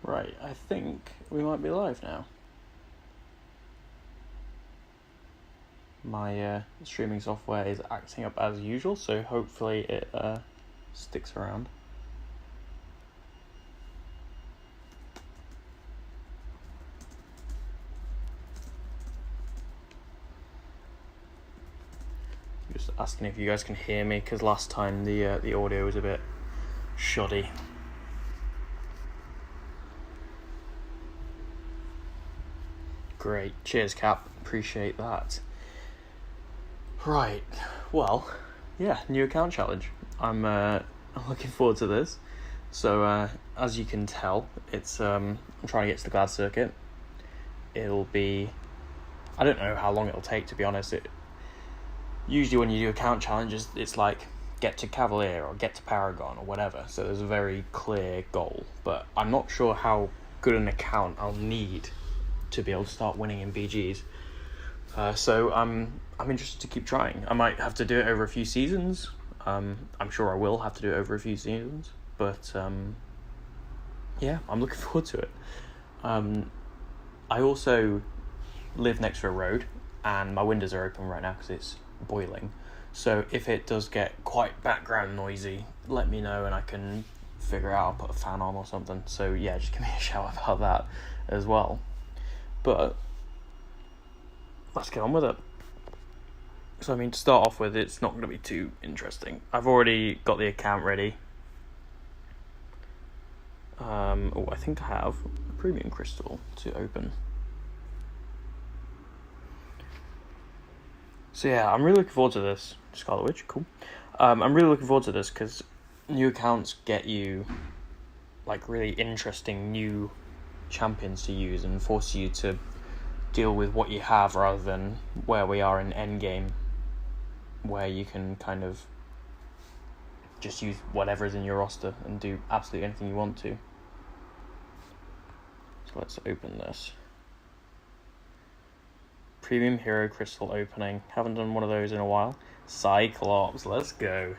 Right, I think we might be live now. My streaming software is acting up as usual, so hopefully it sticks around. Just asking if you guys can hear me, because last time the audio was a bit shoddy. Great, cheers Cap, appreciate that. Right, well, yeah, new account challenge. I'm looking forward to this. So as you can tell, it's I'm trying to get to the Glad Circuit. It'll be, I don't know how long it'll take, to be honest. Usually when you do account challenges, it's like get to Cavalier or get to Paragon or whatever. So there's a very clear goal, but I'm not sure how good an account I'll need to be able to start winning in BGs. So I'm interested to keep trying. I might have to do it over a few seasons. I'm sure I will have to do it over a few seasons, but yeah, I'm looking forward to it. I also live next to a road, and my windows are open right now because it's boiling. So if it does get quite background noisy, let me know and I can figure out, I'll put a fan on or something. So yeah, just give me a shout about that as well. But let's get on with it. So I mean, to start off with, it's not going to be too interesting. I've already got the account ready. I think I have a premium crystal to open. So yeah, I'm really looking forward to this. Scarlet Witch, cool. I'm really looking forward to this because new accounts get you like really interesting new champions to use and force you to deal with what you have rather than where we are in endgame, where you can kind of just use whatever's in your roster and do absolutely anything you want to. So let's open this. Premium Hero Crystal opening. Haven't done one of those in a while. Cyclops, let's go.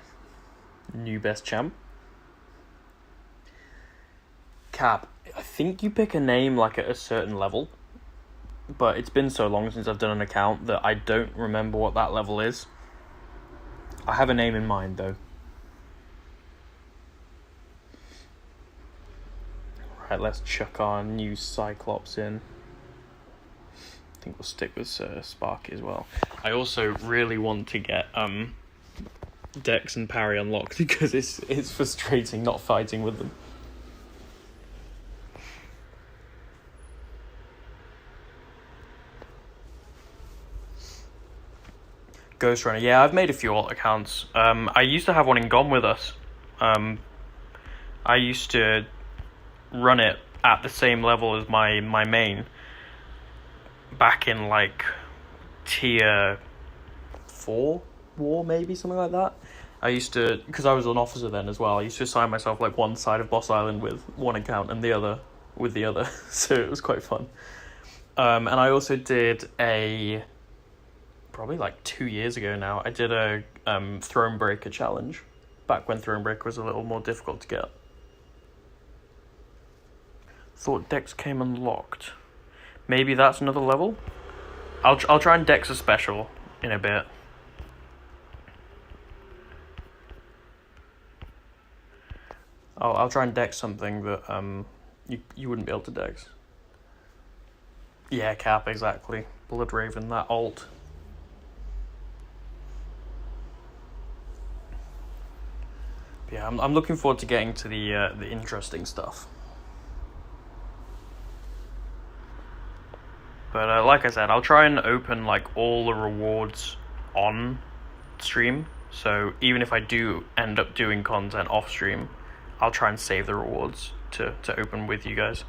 New best champ. Cap, I think you pick a name like at a certain level, but it's been so long since I've done an account that I don't remember what that level is. I have a name in mind though. Right, let's chuck our new Cyclops in. I think we'll stick with Sparky as well. I also really want to get Dex and Parry unlocked because it's frustrating not fighting with them. Ghost Runner, yeah, I've made a few alt accounts. I used to have one in Gone With Us. I used to run it at the same level as my main back in like tier 4 war, maybe something like that. I used to, because I was an officer then as well, I used to assign myself like one side of Boss Island with one account and the other with the other. So it was quite fun. And I also did probably like 2 years ago now, I did a Thronebreaker challenge back when Thronebreaker was a little more difficult to get. Thought Dex came unlocked. Maybe that's another level? I'll try and Dex a special in a bit. I'll try and Dex something that you wouldn't be able to Dex. Yeah, Cap, exactly. Blood Raven, that alt. Yeah, I'm looking forward to getting to the interesting stuff. But like I said, I'll try and open like all the rewards on stream. So even if I do end up doing content off stream, I'll try and save the rewards to open with you guys.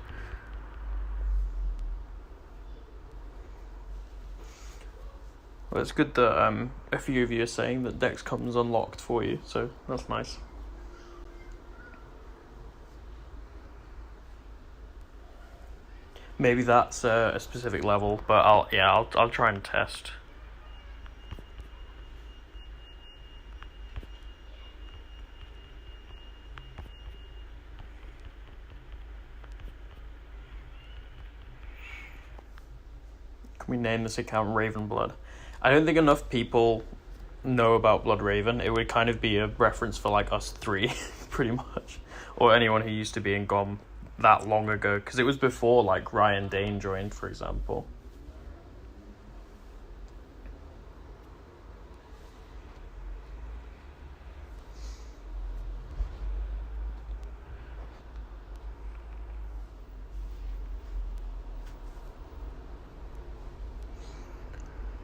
Well, it's good that a few of you are saying that Dex comes unlocked for you, so that's nice. Maybe that's a specific level, but I'll try and test. we name this account Ravenblood? I don't think enough people know about Bloodraven. It would kind of be a reference for like us three, pretty much, or anyone who used to be in GOM that long ago, because it was before like Ryan Dane joined, for example.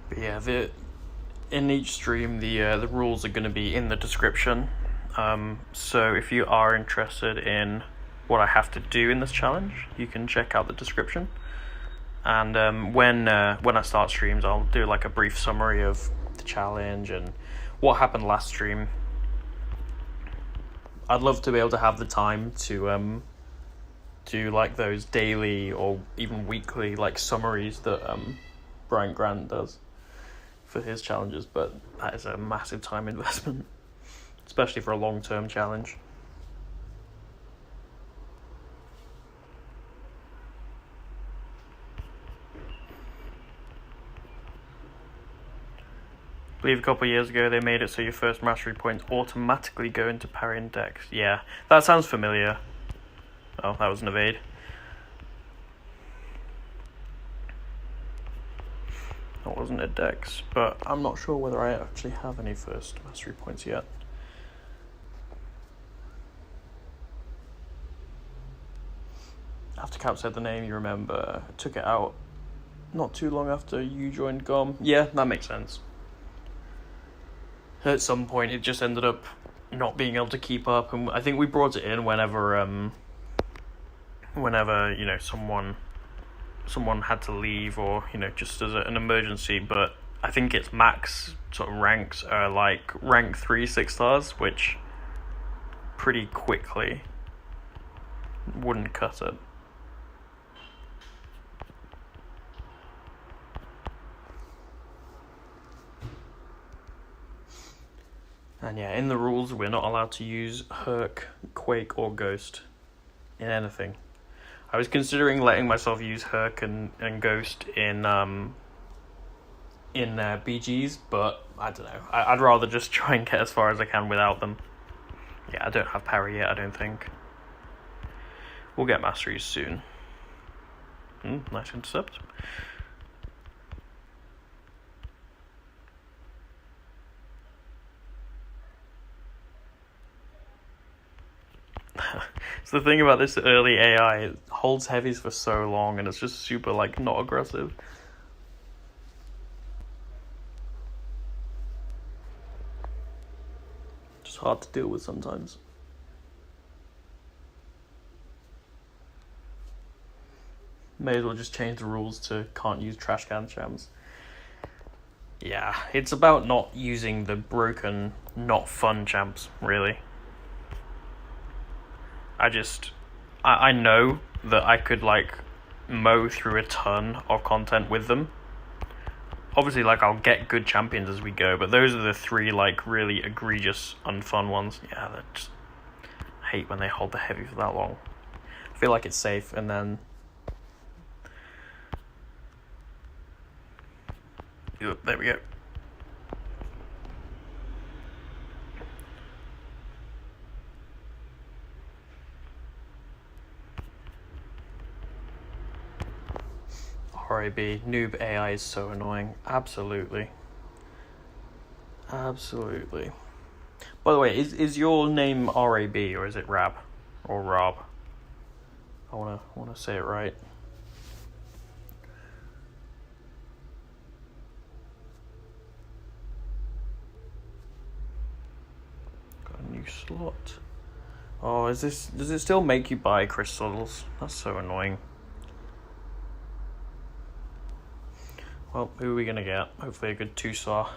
But yeah, in each stream, the rules are going to be in the description. So if you are interested in what I have to do in this challenge, you can check out the description. And when I start streams, I'll do like a brief summary of the challenge and what happened last stream. I'd love to be able to have the time to do like those daily or even weekly like summaries that Brian Grant does for his challenges, but that is a massive time investment, especially for a long-term challenge. I believe a couple of years ago they made it so your first mastery points automatically go into parry and dex. Yeah, that sounds familiar. Oh, that was an evade. That wasn't a dex, but I'm not sure whether I actually have any first mastery points yet. After Cap said the name, you remember, took it out not too long after you joined GOM. Yeah, that makes sense. At some point, it just ended up not being able to keep up, and I think we brought it in whenever you know, someone had to leave, or you know, just as an emergency. But I think its max sort of ranks are like rank 3 6 stars, which pretty quickly wouldn't cut it. And yeah, in the rules, we're not allowed to use Herc, Quake, or Ghost in anything. I was considering letting myself use Herc and Ghost in BGs, but I don't know. I'd rather just try and get as far as I can without them. Yeah, I don't have parry yet, I don't think. We'll get masteries soon. Nice intercept. So the thing about this early AI, it holds heavies for so long and it's just super like not aggressive. Just hard to deal with sometimes. May as well just change the rules to can't use trash can champs. Yeah, it's about not using the broken, not fun champs, really. I know that I could like mow through a ton of content with them. Obviously, like I'll get good champions as we go, but those are the three like really egregious, unfun ones. Yeah, I hate when they hold the heavy for that long. I feel like it's safe, and then there we go. RAB, noob AI is so annoying. Absolutely. Absolutely. By the way, is your name RAB or is it Rab? Or Rob? I wanna say it right. Got a new slot. Oh, does it still make you buy crystals? That's so annoying. Well, who are we gonna get? Hopefully a good 2-star.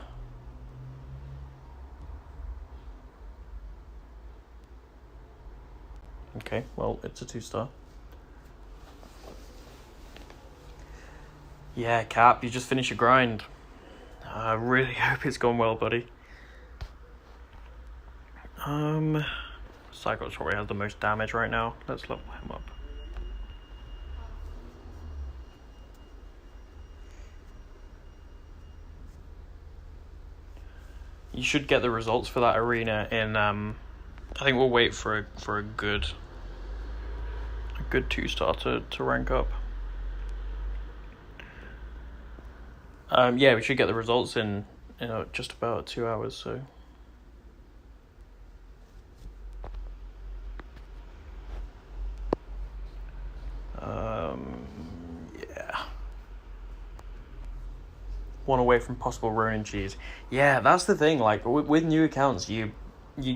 Okay, well, it's a 2-star. Yeah, Cap, you just finished your grind. I really hope it's gone well, buddy. Psycho's probably has the most damage right now. Let's level him up. You should get the results for that arena in I think we'll wait for a good 2-star to rank up. Yeah, we should get the results in just about 2 hours, so yeah. One away from possible Ronin cheese. Yeah, that's the thing, like with new accounts you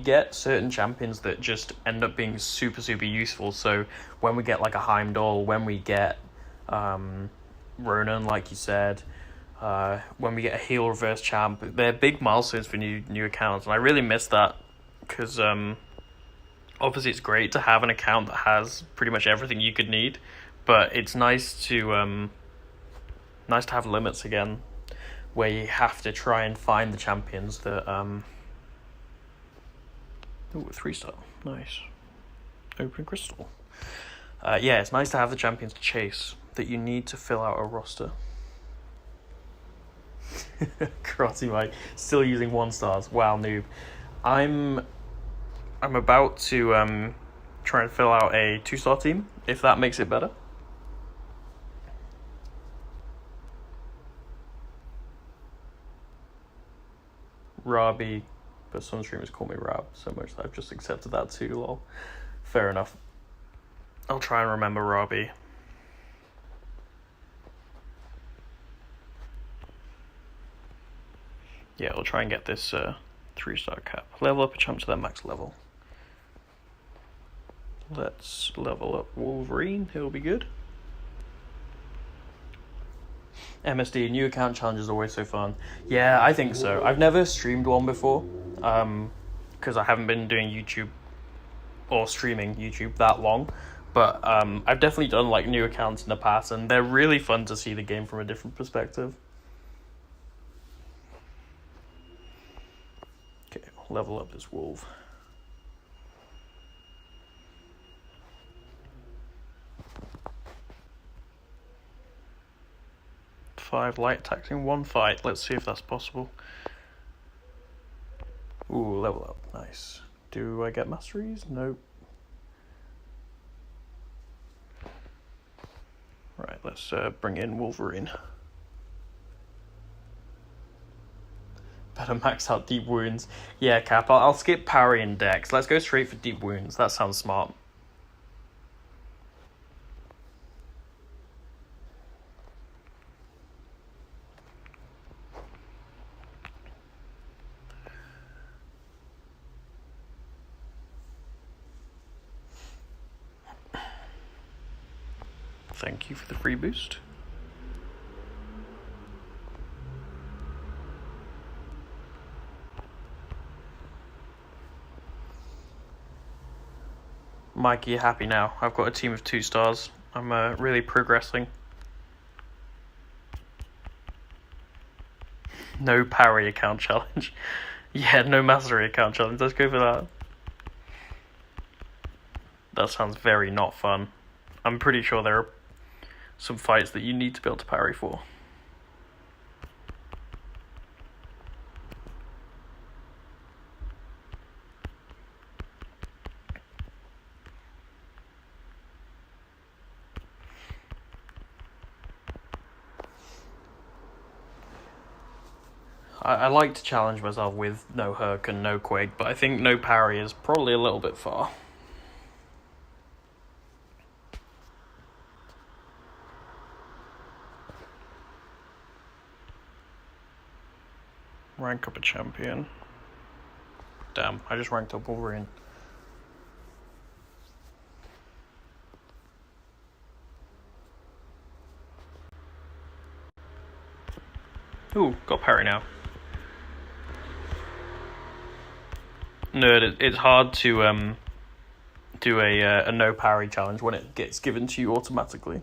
get certain champions that just end up being super useful. So when we get like a Heimdall, when we get Ronin, like you said, when we get a heal reverse champ, they're big milestones for new accounts, and I really miss that because obviously it's great to have an account that has pretty much everything you could need, but it's nice to have limits again, where you have to try and find the champions that Ooh, 3-star, nice. Open crystal. Yeah, it's nice to have the champions to chase that you need to fill out a roster. Karate Mike, still using 1-stars. Wow, noob. I'm about to try and fill out a 2-star team, if that makes it better. Robbie, but some streamers call me Rob so much that I've just accepted that too, lol. Fair enough. I'll try and remember Robbie. Yeah, I'll try and get this 3-star cap. Level up a champ to their max level. Let's level up Wolverine, he'll be good. MSD, new account challenge is always so fun. Yeah, I think so. I've never streamed one before, because I haven't been doing YouTube or streaming YouTube that long. But I've definitely done like new accounts in the past, and they're really fun to see the game from a different perspective. Okay, level up this wolf. Five light attacks in one fight. Let's see if that's possible. Ooh, level up. Nice. Do I get masteries? Nope. Right, let's bring in Wolverine. Better max out deep wounds. Yeah, Cap, I'll skip parry and dex. Let's go straight for deep wounds. That sounds smart. Thank you for the free boost. Mikey, you happy now? I've got a team of 2-stars. I'm really progressing. No parry account challenge. Yeah, no mastery account challenge. Let's go for that. That sounds very not fun. I'm pretty sure there are some fights that you need to be able to parry for. I like to challenge myself with no Herc and no Quake, but I think no parry is probably a little bit far. Rank up a champion. Damn, I just ranked up Wolverine. Ooh, got parry now. Nerd, it's hard to do a no parry challenge when it gets given to you automatically.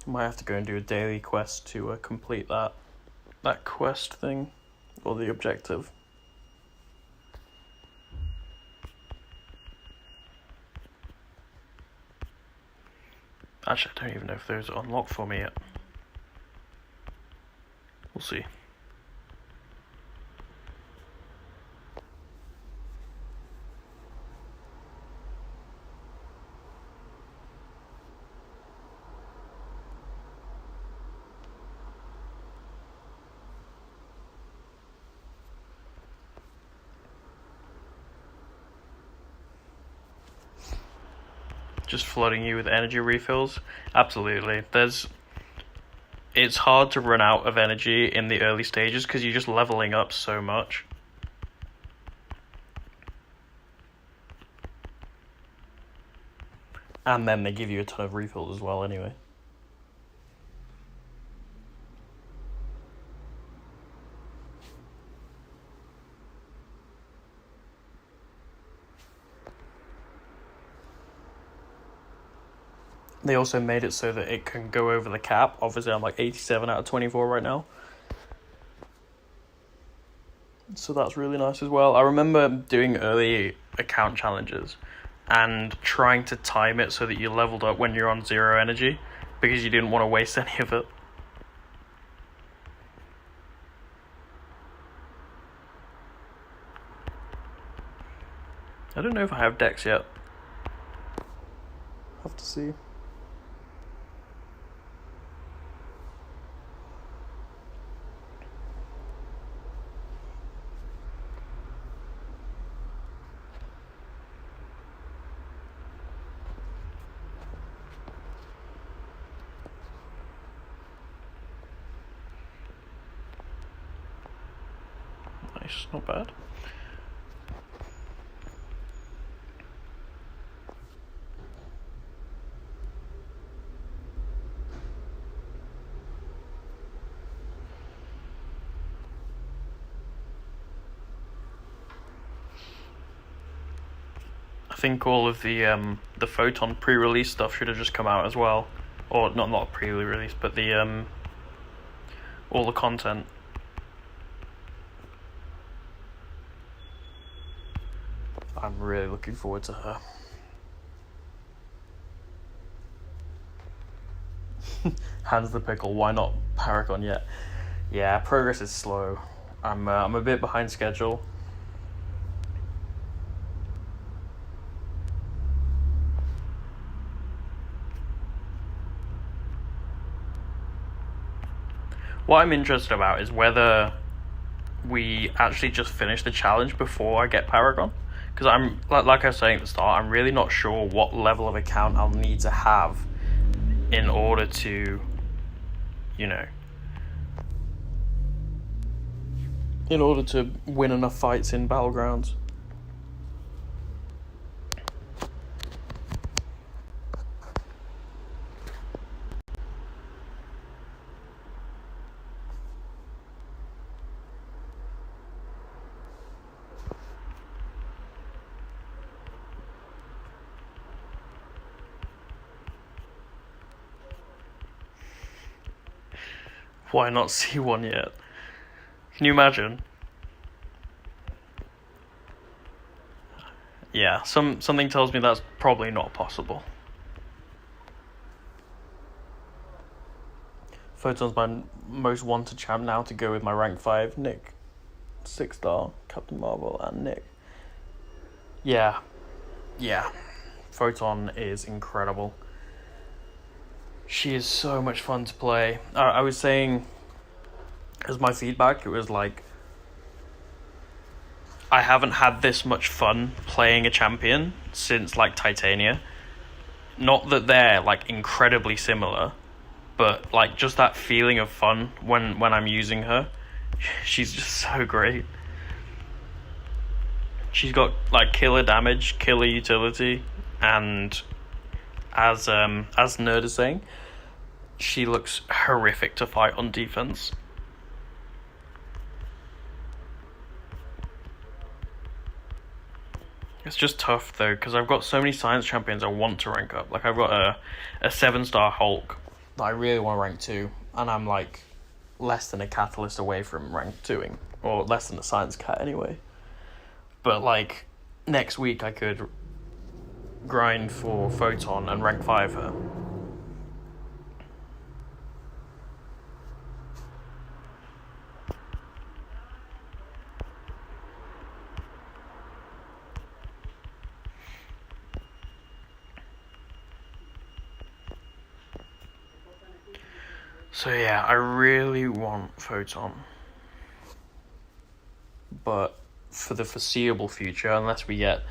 Might have to go and do a daily quest to complete that quest thing, or the objective. Actually, I don't even know if those are unlocked for me yet. We'll see. Just flooding you with energy refills? Absolutely. It's hard to run out of energy in the early stages because you're just leveling up so much. And then they give you a ton of refills as well anyway. They also made it so that it can go over the cap. Obviously, I'm like 87 out of 24 right now. So that's really nice as well. I remember doing early account challenges and trying to time it so that you leveled up when you're on 0 energy because you didn't want to waste any of it. I don't know if I have decks yet. Have to see. Nice, not bad. I think all of the Photon pre-release stuff should have just come out as well, or not pre-release, but the all the content. I'm really looking forward to her. Hands the pickle. Why not Paragon yet? Yeah, progress is slow. I'm a bit behind schedule. What I'm interested about is whether we actually just finish the challenge before I get Paragon. Because I'm, like I was saying at the start, I'm really not sure what level of account I'll need to have in order to, in order to win enough fights in Battlegrounds. Why not see one yet? Can you imagine? Yeah, something tells me that's probably not possible. Photon's my most wanted champ now to go with my rank 5, Nick. 6-star, Captain Marvel, and Nick. Yeah. Photon is incredible. She is so much fun to play. I was saying, as my feedback, it was like, I haven't had this much fun playing a champion since like Titania. Not that they're like incredibly similar, but like just that feeling of fun when I'm using her. She's just so great. She's got like killer damage, killer utility, and as Nerd is saying, she looks horrific to fight on defense. It's just tough though, because I've got so many science champions I want to rank up. Like I've got a 7-star Hulk that I really want to rank 2, and I'm like less than a Catalyst away from rank 2ing, or less than a Science Cat anyway. But like next week I could grind for Photon and rank 5 her. So yeah, I really want Photon. But for the foreseeable future, unless we get,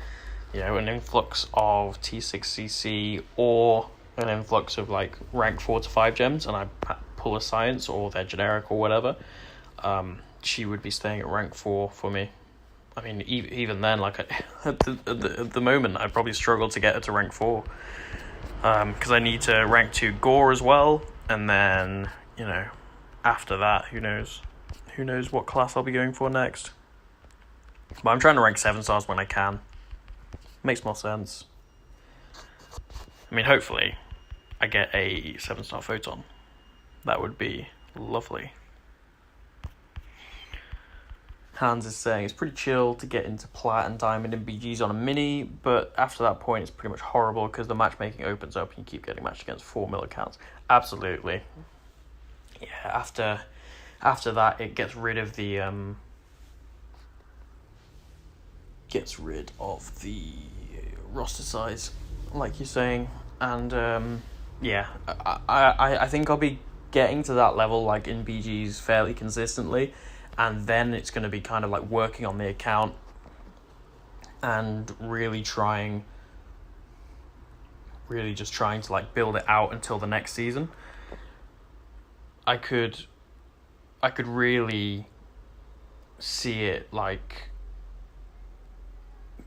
an influx of T6CC or an influx of like rank 4 to 5 gems, and I pull a science or they're generic or whatever, she would be staying at rank 4 for me. I mean, even then, like at the moment, I'd probably struggle to get her to rank 4, because I need to rank 2 Gore as well, and then after that, who knows what class I'll be going for next. But I'm trying to rank 7 stars when I can. Makes more sense. I mean, hopefully, I get a 7-star Photon. That would be lovely. Hans is saying it's pretty chill to get into Plat and Diamond and BGs on a mini, but after that point it's pretty much horrible because the matchmaking opens up and you keep getting matched against 4 mil accounts. Absolutely. Yeah, after that it gets rid of the roster size, like you're saying, and I think I'll be getting to that level like in BGs fairly consistently, and then it's going to be kind of like working on the account and really just trying to like build it out until the next season. I could really see it like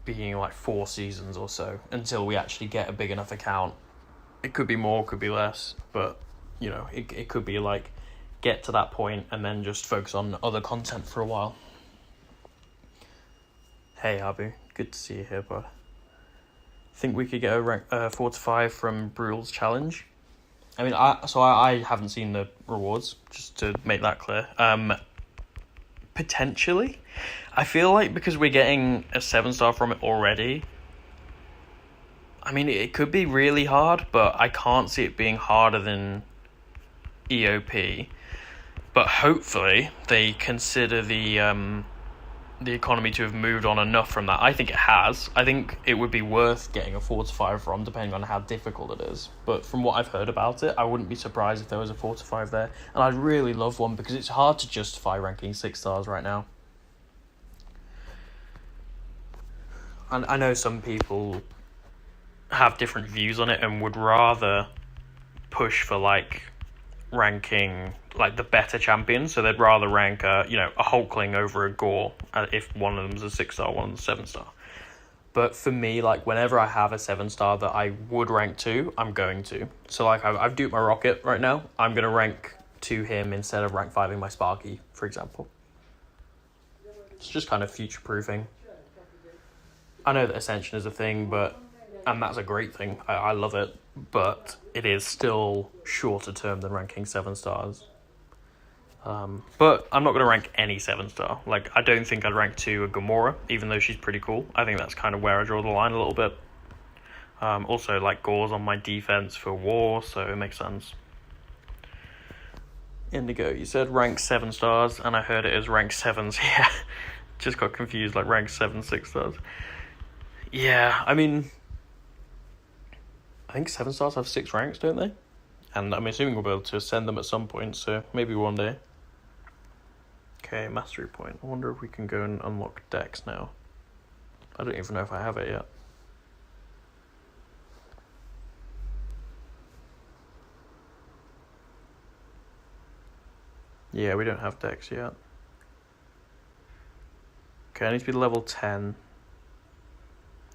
being like 4 seasons or so until we actually get a big enough account. It could be more, could be less, but it could be like get to that point and then just focus on other content for a while. Hey Abu, good to see you here, bud. Think we could get a rank 4 to 5 from Brutal's challenge? I mean, I haven't seen the rewards, just to make that clear. Potentially. I feel like because we're getting a 7-star from it already, I mean, it could be really hard, but I can't see it being harder than EOP. But hopefully they consider the economy to have moved on enough from that. I think it has. I think it would be worth getting a 4 to 5 from, depending on how difficult it is. But from what I've heard about it, I wouldn't be surprised if there was a 4 to 5 there. And I'd really love one because it's hard to justify ranking 6 stars right now. And I know some people have different views on it and would rather push for like ranking like the better champions, so they'd rather rank a Hulkling over a Gore if one of them's a 6-star, one of them's a 7-star. But for me, like whenever I have a 7-star that I would rank to, I'm going to. So like I've duped my Rocket right now. I'm gonna rank to him instead of rank 5ing my Sparky, for example. It's just kind of future proofing. I know that Ascension is a thing, and that's a great thing. I love it, but it is still shorter term than ranking 7 stars. But I'm not going to rank any 7-star. Like, I don't think I'd rank to a Gamora, even though she's pretty cool. I think that's kind of where I draw the line a little bit. Also, like, Gore's on my defense for War, so it makes sense. Indigo, you said rank 7 stars, and I heard it as rank 7s. Yeah, just got confused, like rank 7, 6 stars. Yeah, I mean, I think 7 stars have 6 ranks, don't they? And I'm assuming we'll be able to ascend them at some point, so maybe one day. Okay, mastery point. I wonder if we can go and unlock Dex now. I don't even know if I have it yet. Yeah, we don't have Dex yet. Okay, I need to be level 10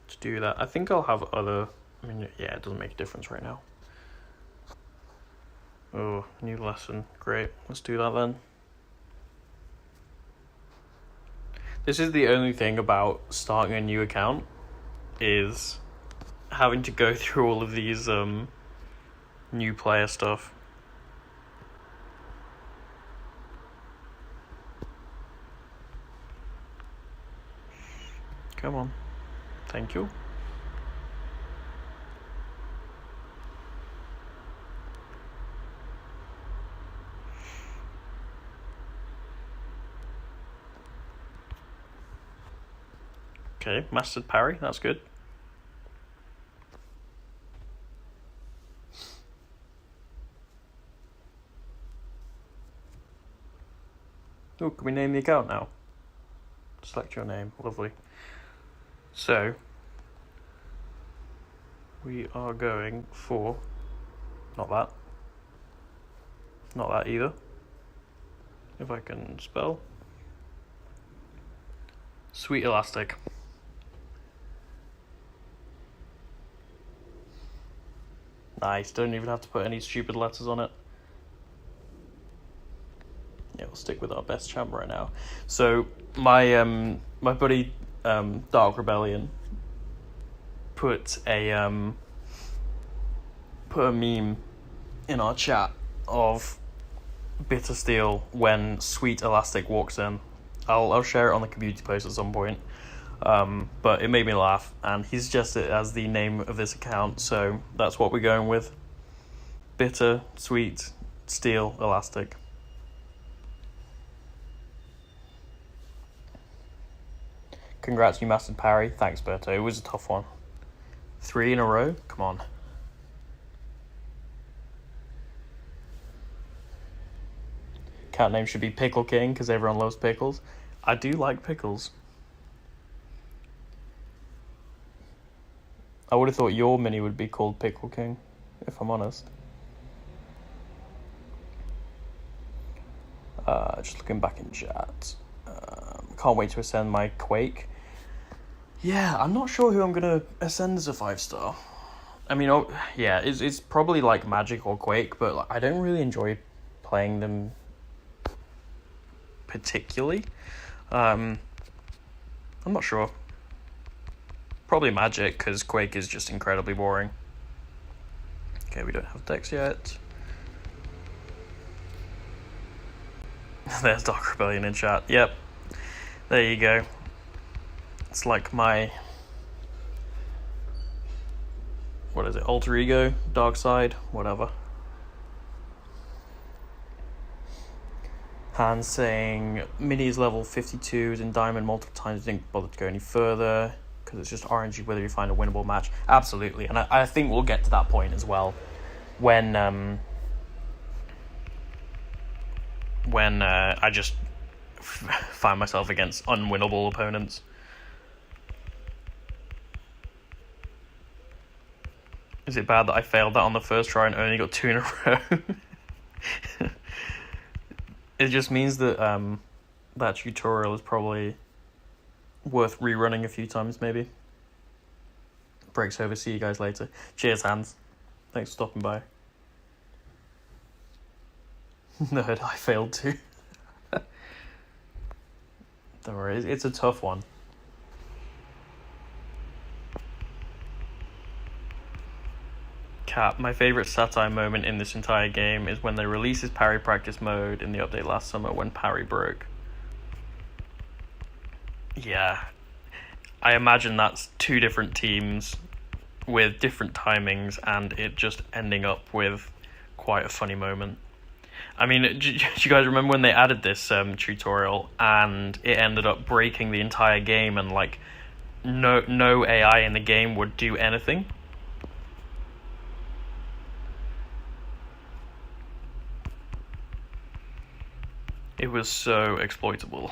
to do that. I think I'll have other... I mean, yeah, it doesn't make a difference right now. Oh, new lesson. Great. Let's do that then. This is the only thing about starting a new account, is having to go through all of these new player stuff. Come on. Thank you. Okay, mastered parry, that's good. Oh, can we name the account now? Select your name. Lovely. So, we are going for... Not that. Not that either. If I can spell. Sweet Elastic. Nice, don't even have to put any stupid letters on it. Yeah, we'll stick with our best champ right now. So, my my buddy, Dark Rebellion, put a meme in our chat of Bitter Steel when Sweet Elastic walks in. I'll share it on the community post at some point. But it made me laugh, and he suggested it as the name of this account, so that's what we're going with. Bitter, Sweet, Steel, Elastic. Congrats, you mastered parry. Thanks, Berto. It was a tough one. 3 in a row? Come on. Cat name should be Pickle King, because everyone loves pickles. I do like pickles. I would have thought your mini would be called Pickle King, if I'm honest. Just looking back in chat. Can't wait to ascend my Quake. Yeah, I'm not sure who I'm going to ascend as a 5-star. I mean, yeah, it's probably like Magic or Quake, but I don't really enjoy playing them particularly. I'm not sure. Probably Magic, because Quake is just incredibly boring. Okay, we don't have decks yet. There's Dark Rebellion in chat. Yep. There you go. It's like my... What is it? Alter Ego? Dark Side? Whatever. Han saying Mini's level 52s in Diamond multiple times, didn't bother to go any further because it's just RNG whether you find a winnable match. Absolutely, and I think we'll get to that point as well when I just find myself against unwinnable opponents. Is it bad that I failed that on the first try and only got 2 in a row? It just means that that tutorial is probably worth rerunning a few times, maybe. Breaks over. See you guys later. Cheers, Hans. Thanks for stopping by. Nerd, I failed too. Don't worry, it's a tough one. Cap, my favourite satire moment in this entire game is when they release his parry practice mode in the update last summer when parry broke. Yeah. I imagine that's 2 different teams with different timings and it just ending up with quite a funny moment. I mean, do you guys remember when they added this tutorial and it ended up breaking the entire game and like no AI in the game would do anything? It was so exploitable.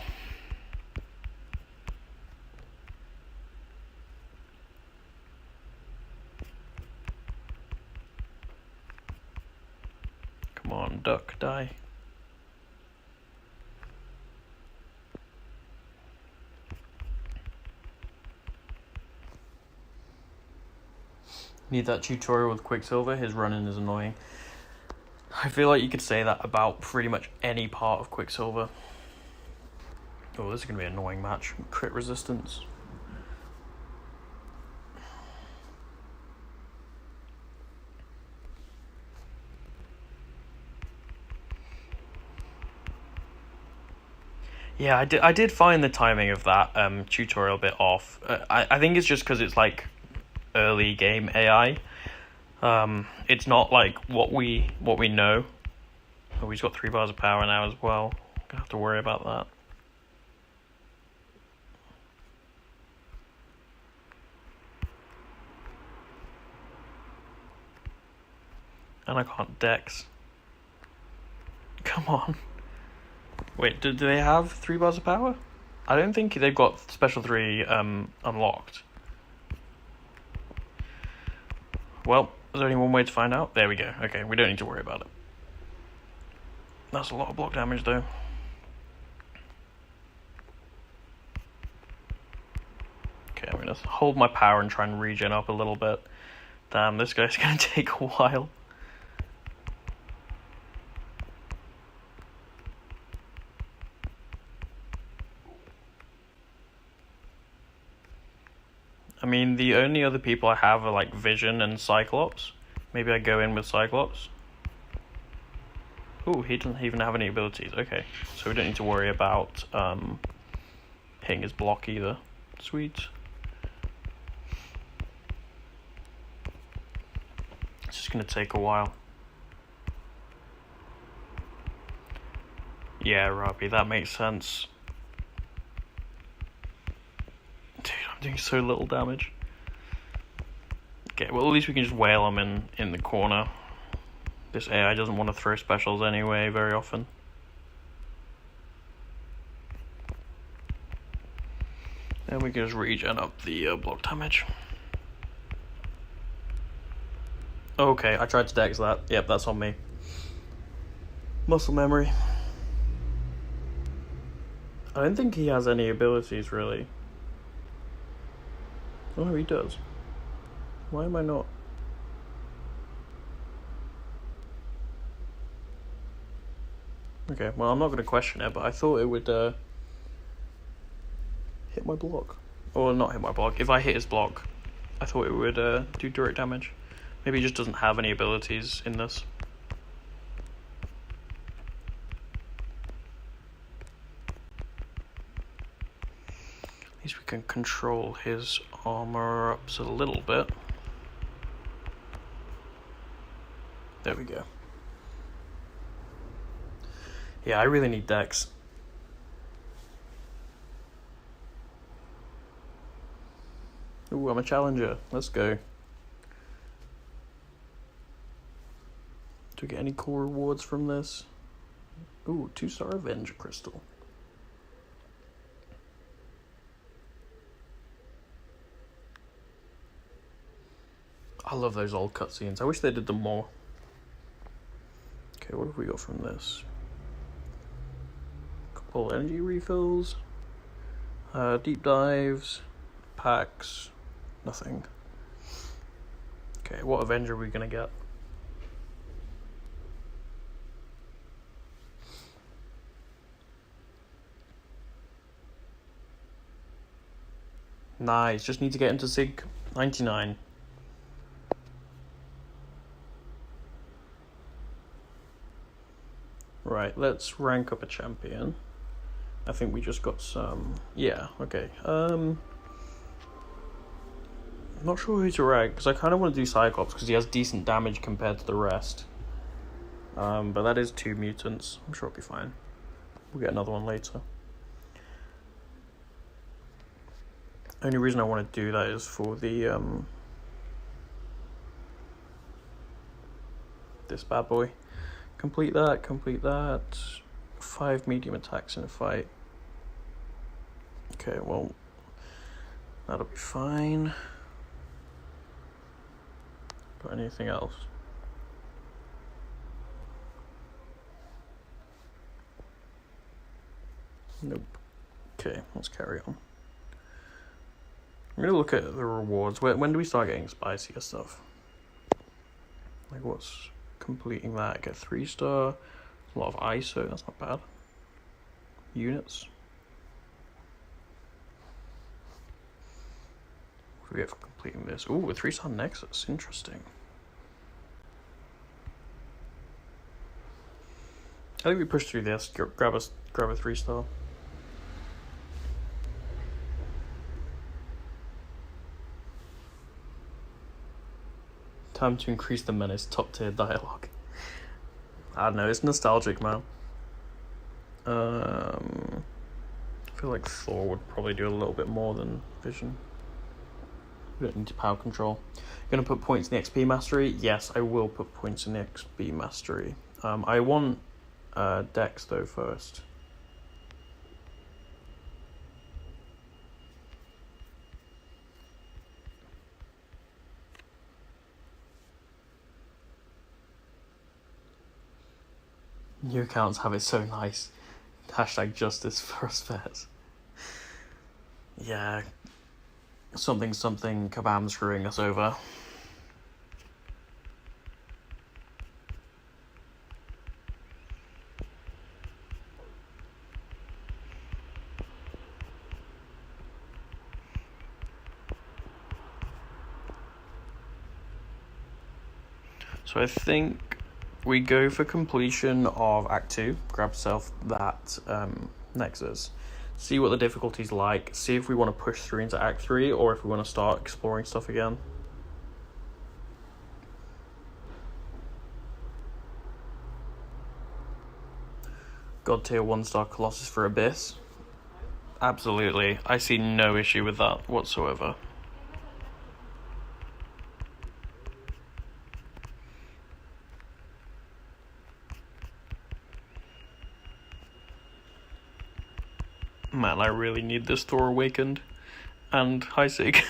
Come on, duck, die. Need that tutorial with Quicksilver. His run-in is annoying. I feel like you could say that about pretty much any part of Quicksilver. Oh, this is going to be an annoying match. Crit resistance. Yeah, I did find the timing of that tutorial a bit off. I think it's just because it's like early game AI. It's not like what we know. Oh, he's got 3 bars of power now as well. Gonna have to worry about that. And I can't dex. Come on. Wait, do they have 3 bars of power? I don't think they've got special 3 unlocked. Well, is there only one way to find out? There we go. Okay, we don't need to worry about it. That's a lot of block damage though. Okay, I'm gonna hold my power and try and regen up a little bit. Damn, this guy's gonna take a while. I mean, the only other people I have are like Vision and Cyclops. Maybe I go in with Cyclops. Ooh, he doesn't even have any abilities. Okay, so we don't need to worry about hitting his block either. Sweet. It's just gonna take a while. Yeah, Robbie, that makes sense. Dude, I'm doing so little damage. Okay, well at least we can just wail him in the corner. This AI doesn't want to throw specials anyway very often. And we can just regen up the block damage. Okay, I tried to dex that. Yep, that's on me. Muscle memory. I don't think he has any abilities really. Oh, he does. Why am I not? Okay, well I'm not going to question it, but I thought it would hit my block. Or not hit my block. If I hit his block, I thought it would do direct damage. Maybe he just doesn't have any abilities in this. At least we can control his armor ups a little bit. There we go. Yeah, I really need dex. Ooh, I'm a challenger. Let's go. Do we get any cool rewards from this? Ooh, 2-star Avenger Crystal. I love those old cutscenes. I wish they did them more. Okay, what have we got from this? Couple energy refills. Deep dives. Packs. Nothing. Okay, what Avenger are we gonna get? Nice, just need to get into Sig 99. Right, let's rank up a champion. I think we just got some... Yeah, okay. I'm not sure who to rank, because I kind of want to do Cyclops, because he has decent damage compared to the rest. But that is 2 mutants. I'm sure it'll be fine. We'll get another one later. Only reason I want to do that is for the this bad boy. Complete that, complete that. 5 medium attacks in a fight. Okay, well, that'll be fine. Got anything else? Nope. Okay, let's carry on. I'm gonna look at the rewards. When do we start getting spicier stuff? Like what's completing that? Get 3-star. A lot of ISO, that's not bad. Units. What do we get for completing this? Ooh, a 3-star Nexus. Interesting. I think we push through this. Grab a 3-star. Time to increase the menace. Top tier dialogue. I don't know. It's nostalgic, man. I feel like Thor would probably do a little bit more than Vision. We don't need to power control. Gonna put points in the XP mastery? Yes, I will put points in the XP mastery. I want Dex though first. New accounts have it so nice. Hashtag justice for us fairs. Yeah. Something kabam screwing us over. So I think we go for completion of Act 2, grab yourself that Nexus, see what the difficulty's like, see if we want to push through into Act 3 or if we want to start exploring stuff again. God tier 1-star Colossus for Abyss. Absolutely, I see no issue with that whatsoever. Man, I really need this Thor Awakened and Heisig.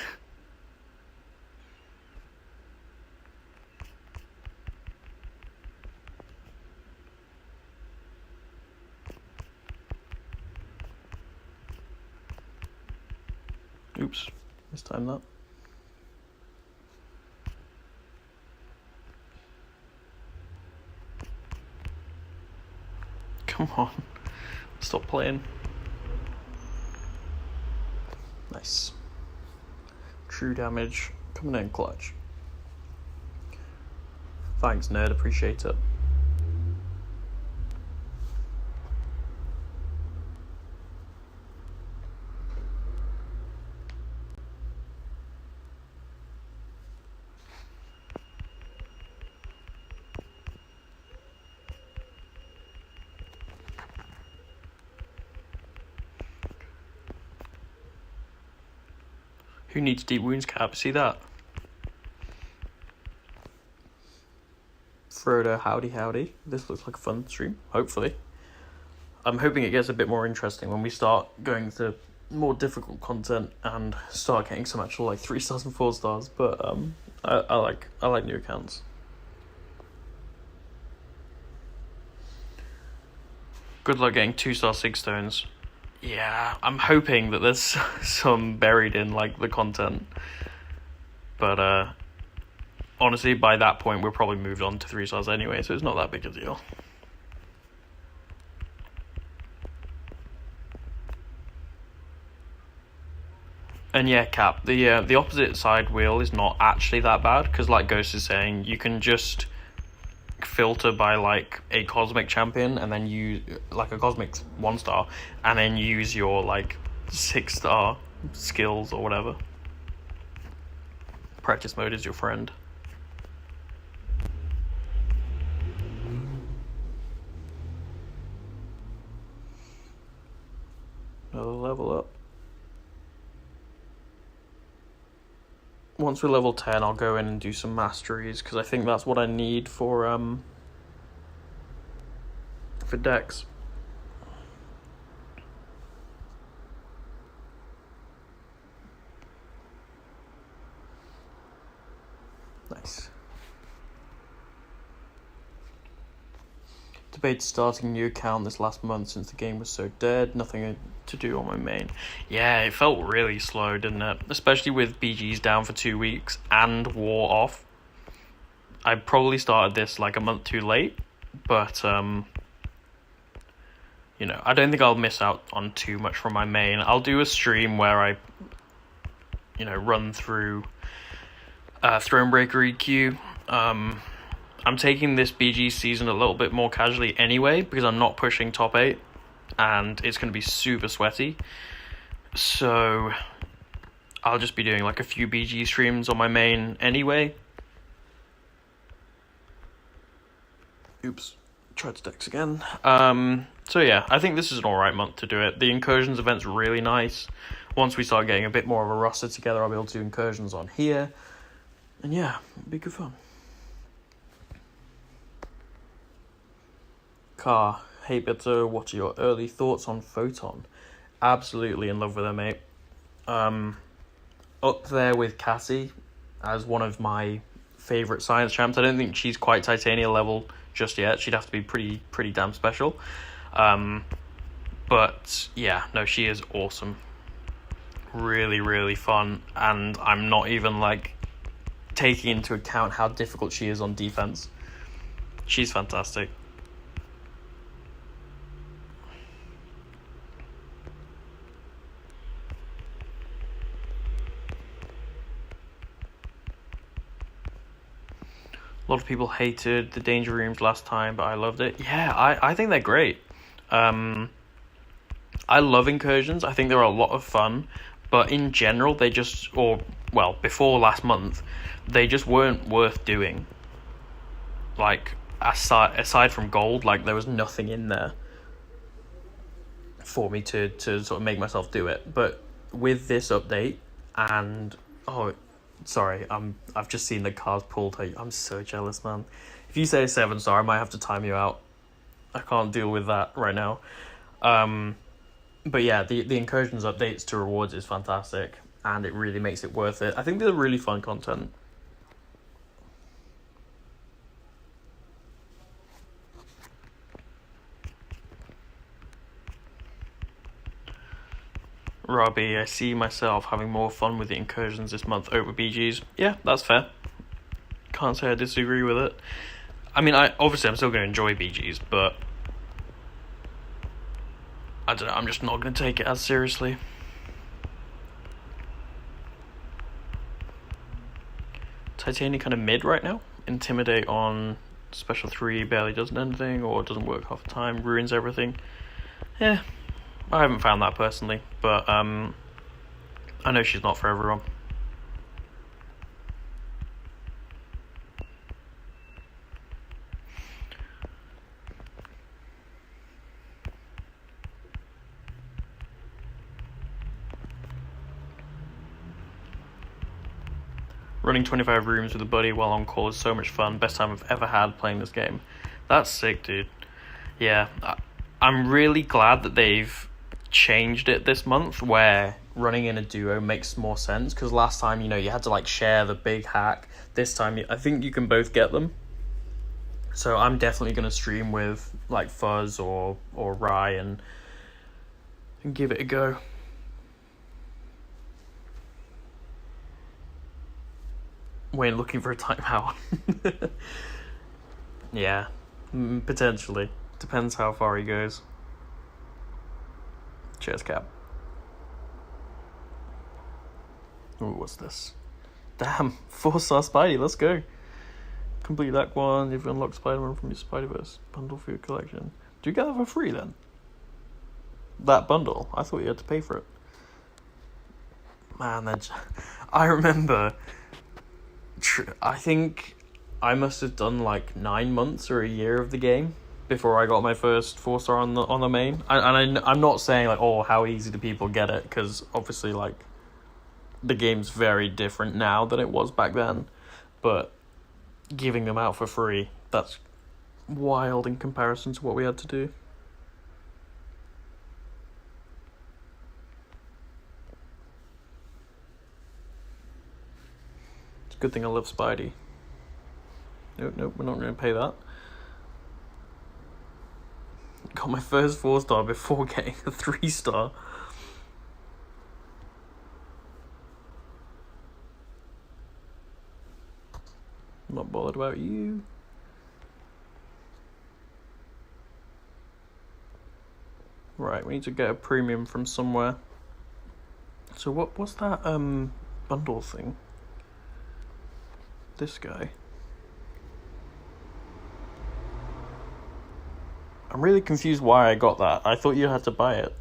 Oops, mistimed that. Come on, stop playing. Nice. True damage coming in clutch. Thanks, nerd, appreciate it. Who needs deep wounds cap? See that? Frodo, howdy. This looks like a fun stream, hopefully. I'm hoping it gets a bit more interesting when we start going to more difficult content and start getting some actual like 3 stars and 4 stars, but I like new accounts. Good luck getting 2-star 6 stones. Yeah, I'm hoping that there's some buried in like the content, but honestly by that point we're probably moved on to 3 stars anyway, so it's not that big a deal. And yeah, Cap, the opposite side wheel is not actually that bad, because like Ghost is saying, you can just filter by like a cosmic champion and then use like a cosmic 1-star and then use your like 6-star skills or whatever. Practice mode is your friend. Another level up. Once we're level 10, I'll go in and do some masteries, because I think that's what I need for Dex. Nice. Debated starting a new account this last month since the game was so dead. Nothing to do on my main. Yeah, it felt really slow, didn't it? Especially with BGs down for 2 weeks and war off. I probably started this like a month too late, but you know, I don't think I'll miss out on too much from my main. I'll do a stream where I, you know, run through Thronebreaker EQ. I'm taking this BG season a little bit more casually anyway, because I'm not pushing top 8 and it's going to be super sweaty. So I'll just be doing like a few BG streams on my main anyway. Oops, tried to Dex again. So yeah, I think this is an alright month to do it. The Incursions event's really nice. Once we start getting a bit more of a roster together, I'll be able to do Incursions on here. And yeah, it'll be good fun. Car, hey Bitter, what are your early thoughts on Photon? Absolutely in love with her, mate. Up there with Cassie as one of my favourite science champs. I don't think she's quite Titania level just yet. She'd have to be pretty damn special. But yeah, no, she is awesome. Really, really fun, and I'm not even like taking into account how difficult she is on defense. She's fantastic. A lot of people hated the danger rooms last time, but I loved it. Yeah, I think they're great. I love Incursions. I think they're a lot of fun, but in general, they just, before last month, they just weren't worth doing. Like, aside from gold, like, there was nothing in there for me to sort of make myself do it. But with this update, and, sorry, I've just seen the cars pulled. I'm so jealous, man. If you say 7-star, I might have to time you out. I can't deal with that right now. But yeah, the Incursions updates to rewards is fantastic, and it really makes it worth it. I think they're really fun content. Robbie, I see myself having more fun with the Incursions this month over BGs. Yeah, that's fair. Can't say I disagree with it. I mean, I'm still going to enjoy BGs, but I don't know, I'm just not going to take it as seriously. Titania kind of mid right now. Intimidate on Special 3 barely does anything, or doesn't work half the time, ruins everything. Yeah, I haven't found that personally, but I know she's not for everyone. Running 25 rooms with a buddy while on call is so much fun. Best time I've ever had playing this game. That's sick, dude. Yeah, I'm really glad that they've changed it this month, where running in a duo makes more sense, because last time, you had to like share the big hack. This time, I think you can both get them. So I'm definitely going to stream with like Fuzz or Rye and give it a go. Wayne looking for a timeout. Yeah, potentially. Depends how far he goes. Cheers, Cap. Ooh, what's this? Damn, 4-star Spidey, let's go. Complete that one. You've unlocked Spider-Man from your Spider-Verse bundle for your collection. Do you get that for free then? That bundle? I thought you had to pay for it. Man, I remember... I think I must have done like 9 months or a year of the game before I got my first 4-star on the main. I'm not saying like, oh, how easy do people get it, because obviously like the game's very different now than it was back then, but giving them out for free, that's wild in comparison to what we had to do. Good thing I love Spidey. Nope, we're not going to pay that. Got my first 4-star before getting a 3-star. I'm not bothered about you. Right, we need to get a premium from somewhere. So what's that bundle thing? This guy. I'm really confused why I got that. I thought you had to buy it.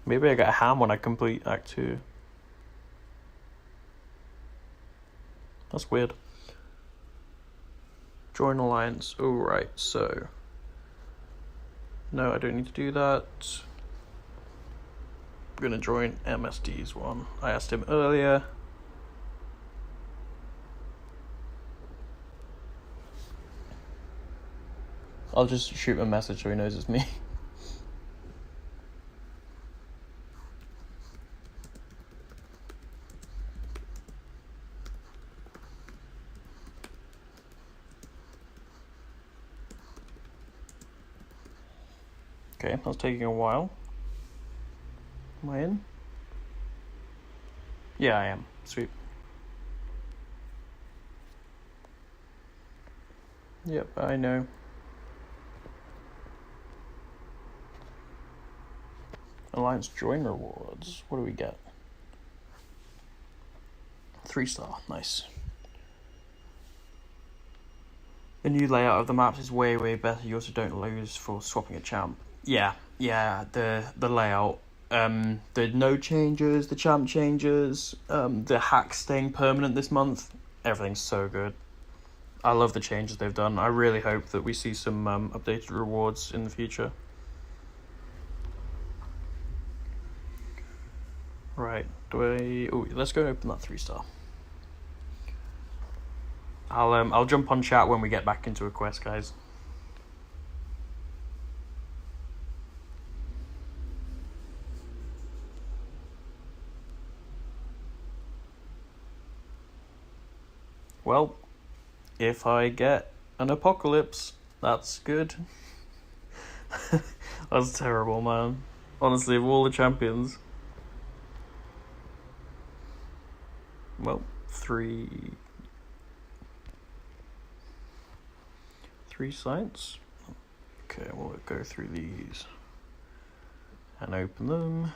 Maybe I got a ham when I complete Act 2. That's weird. Join Alliance. Oh, right, so... No, I don't need to do that. I'm gonna join MSD's one. I asked him earlier. I'll just shoot him a message so he knows it's me. Okay, that's taking a while. Am I in? Yeah, I am. Sweet. Yep, I know. Alliance join rewards. What do we get? 3-star. Nice. The new layout of the maps is way, way better. You also don't lose for swapping a champ. Yeah, the layout. The node changes, the champ changes, the hack staying permanent this month. Everything's so good. I love the changes they've done. I really hope that we see some updated rewards in the future. Right, let's go open that 3-star. I'll jump on chat when we get back into a quest, guys. Well, if I get an apocalypse, that's good. That's terrible, man. Honestly, of all the champions. Well, three sites. Okay, we'll go through these and open them.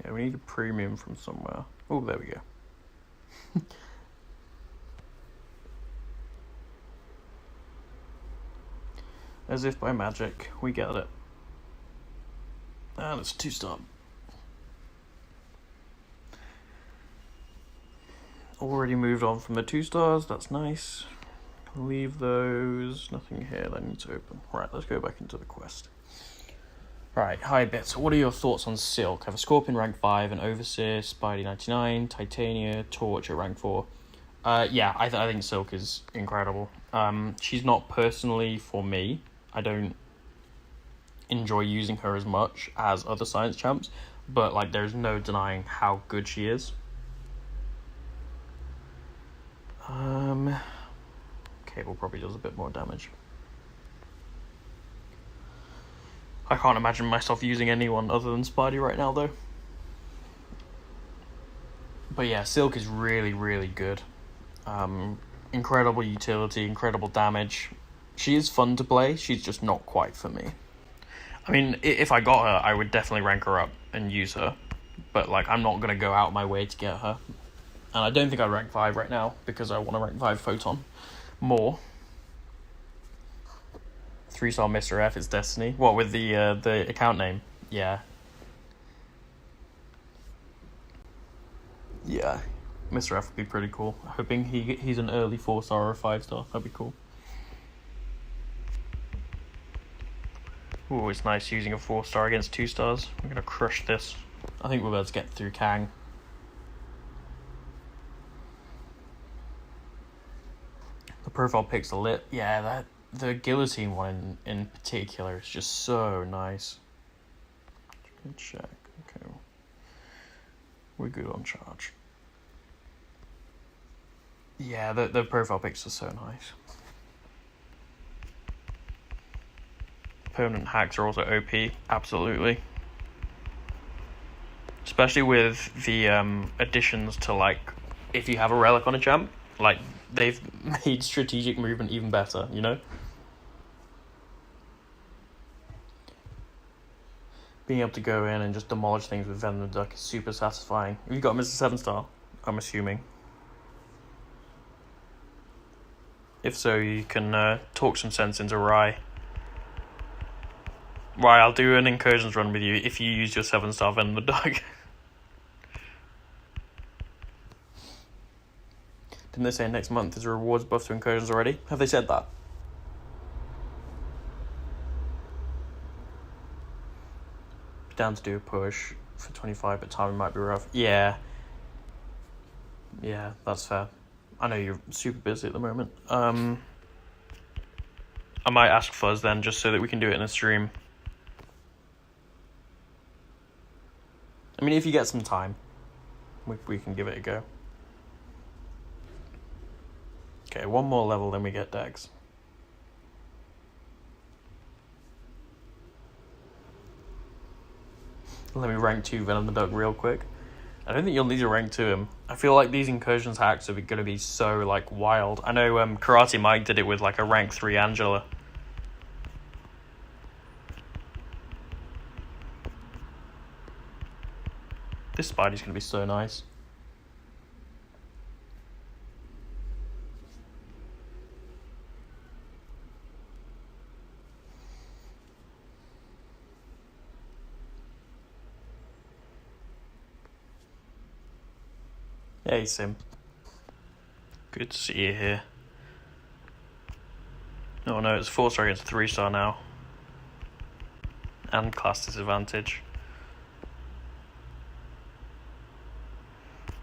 Yeah, we need a premium from somewhere. Oh, there we go. As if by magic, we get it. And it's 2-star. Already moved on from the 2-stars, that's nice. Leave those, nothing here that needs to open. Right, let's go back into the quest. Right, hi Bits, what are your thoughts on Silk? I have a Scorpion rank 5, an Overseer, Spidey 99, Titania, Torch at rank 4. Yeah, I think Silk is incredible. She's not personally for me. I don't enjoy using her as much as other science champs, but like there's no denying how good she is. Cable probably does a bit more damage. I can't imagine myself using anyone other than Spidey right now, though. But yeah, Silk is really, really good. Incredible utility, incredible damage. She is fun to play, she's just not quite for me. I mean, if I got her, I would definitely rank her up and use her. But like, I'm not going to go out my way to get her. And I don't think I'd rank 5 right now, because I want to rank 5 Photon more. 3-star Mr. F is Destiny. What, with the account name? Yeah. Yeah. Mr. F would be pretty cool. Hoping he's an early 4-star or a 5-star. That'd be cool. Ooh, it's nice using a 4-star against 2-stars. We're gonna crush this. I think we're about to get through Kang. The profile pics are lit. Yeah, the guillotine one in particular is just so nice. Good check. Okay. We're good on charge. Yeah, the profile pics are so nice. Permanent hacks are also OP, absolutely. Especially with the additions to, like, if you have a relic on a champ, like, they've made strategic movement even better, you know? Being able to go in and just demolish things with Venom the Duck is super satisfying. Have you got Mr. 7-star? I'm assuming. If so, you can talk some sense into Rye. Right, I'll do an Incursions run with you if you use your 7-star Venom the Duck. Didn't they say next month is a rewards buff to Incursions already? Have they said that? Down to do a push for 25, but timing might be rough. Yeah, that's fair. I know you're super busy at the moment. I might ask Fuzz then, just so that we can do it in a stream. I mean, if you get some time, we can give it a go. Okay, one more level, then we get Dex. Let me rank 2 Venom the Duck real quick. I don't think you'll need to rank 2 him. I feel like these Incursions hacks are going to be so, like, wild. I know Karate Mike did it with, like, a rank 3 Angela. This Spidey's going to be so nice. Hey, Sim. Good to see you here. Oh no, it's 4-star against 3-star now. And class disadvantage.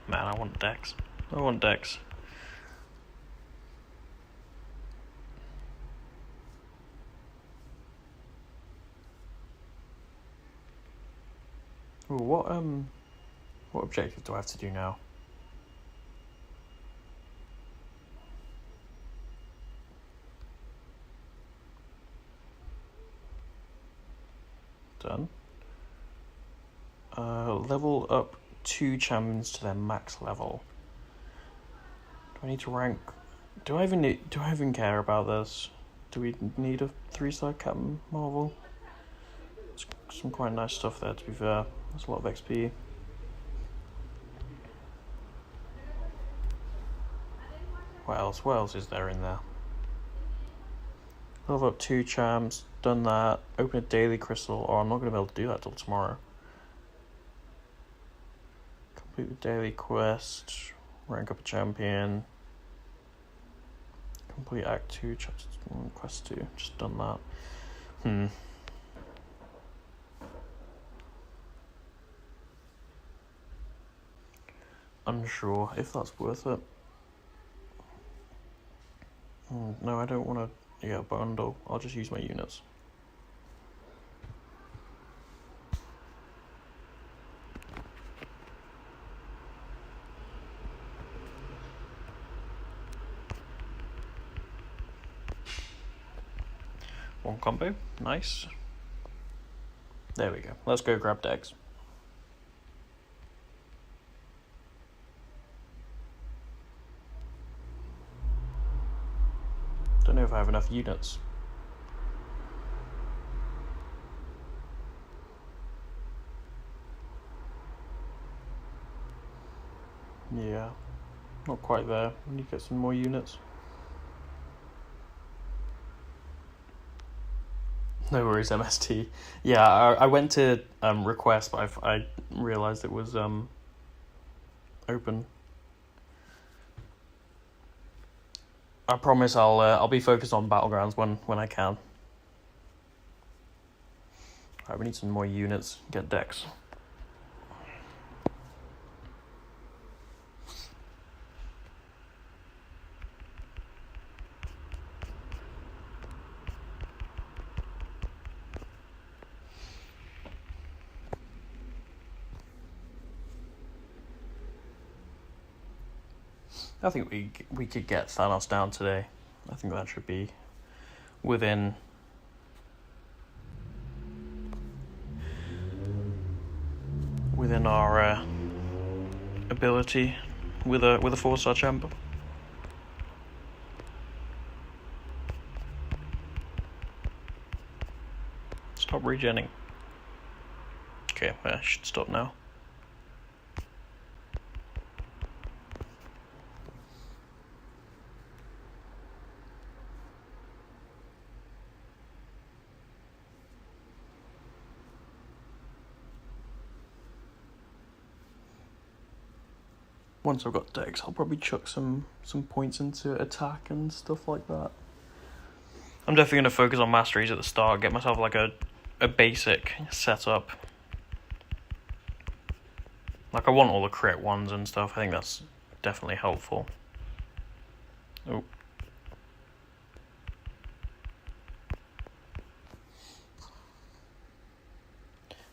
Man, I want Dex. Ooh, what objective do I have to do now? Done. Level up 2 champions to their max level. Do I need to rank? Do I even care about this? Do we need a 3-star Captain Marvel? There's some quite nice stuff there, to be fair. There's a lot of XP. What else is there in there? Level up 2 champs, done that. Open a daily crystal, or I'm not going to be able to do that till tomorrow. Complete the daily quest, rank up a champion. Complete Act 2, Chapter 1, Quest 2, just done that. Unsure if that's worth it. No, I don't want to. Yeah, bundle. I'll just use my units. One combo. Nice. There we go. Let's go grab Dex. Don't know if I have enough units. Yeah, not quite there. We need to get some more units. No worries, MST. Yeah, I went to request, but I realised it was open. I promise I'll be focused on Battlegrounds when I can. Alright, we need some more units. Get Dex. I think we could get Thanos down today. I think that should be within our ability with a 4-star champ. Stop regenning. Okay, I should stop now. Once I've got Dex, I'll probably chuck some points into attack and stuff like that. I'm definitely going to focus on masteries at the start, get myself like a basic setup. Like I want all the crit ones and stuff, I think that's definitely helpful. Oh.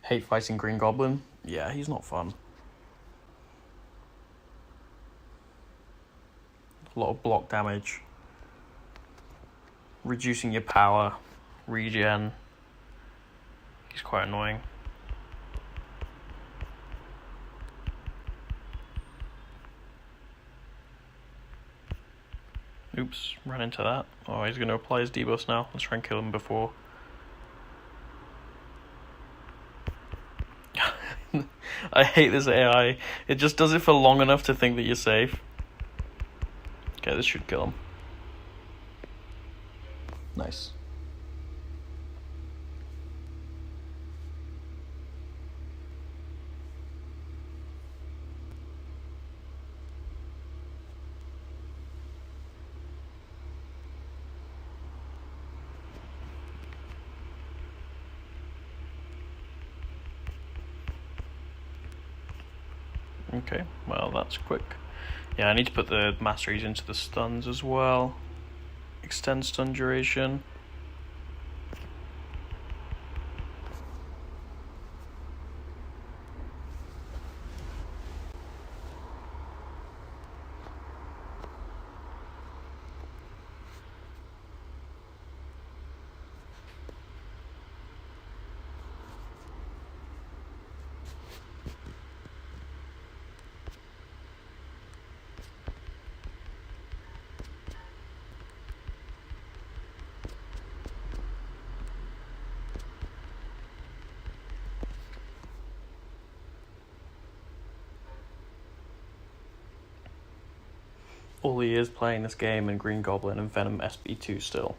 Hate fighting Green Goblin. Yeah, he's not fun. A lot of block damage. Reducing your power. Regen. He's quite annoying. Oops, ran into that. Oh, he's going to apply his debuffs now. Let's try and kill him before. I hate this AI. It just does it for long enough to think that you're safe. Okay, this should kill him. Nice. Okay, well that's quick. Yeah, I need to put the masteries into the stuns as well. Extend stun duration. All he is playing this game in Green Goblin and Venom SB2 still.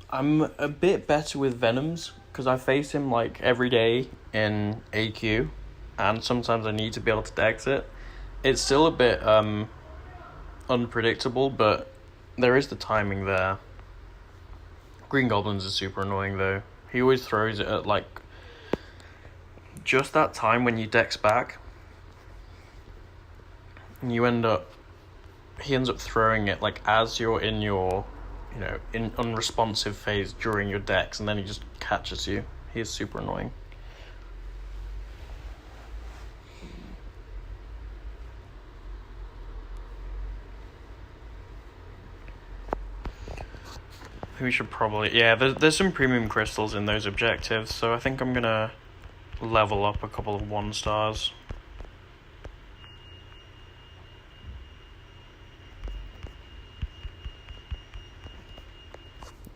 I'm a bit better with Venoms because I face him like every day in AQ, and sometimes I need to be able to dex it. It's still a bit unpredictable, but there is the timing there. Green Goblins is super annoying though. He always throws it at like just that time when you dex back. And he ends up throwing it like as you're in your, in unresponsive phase during your dex, and then he just catches you. He is super annoying. We should probably, there's some premium crystals in those objectives, so I think I'm gonna level up a couple of 1-stars.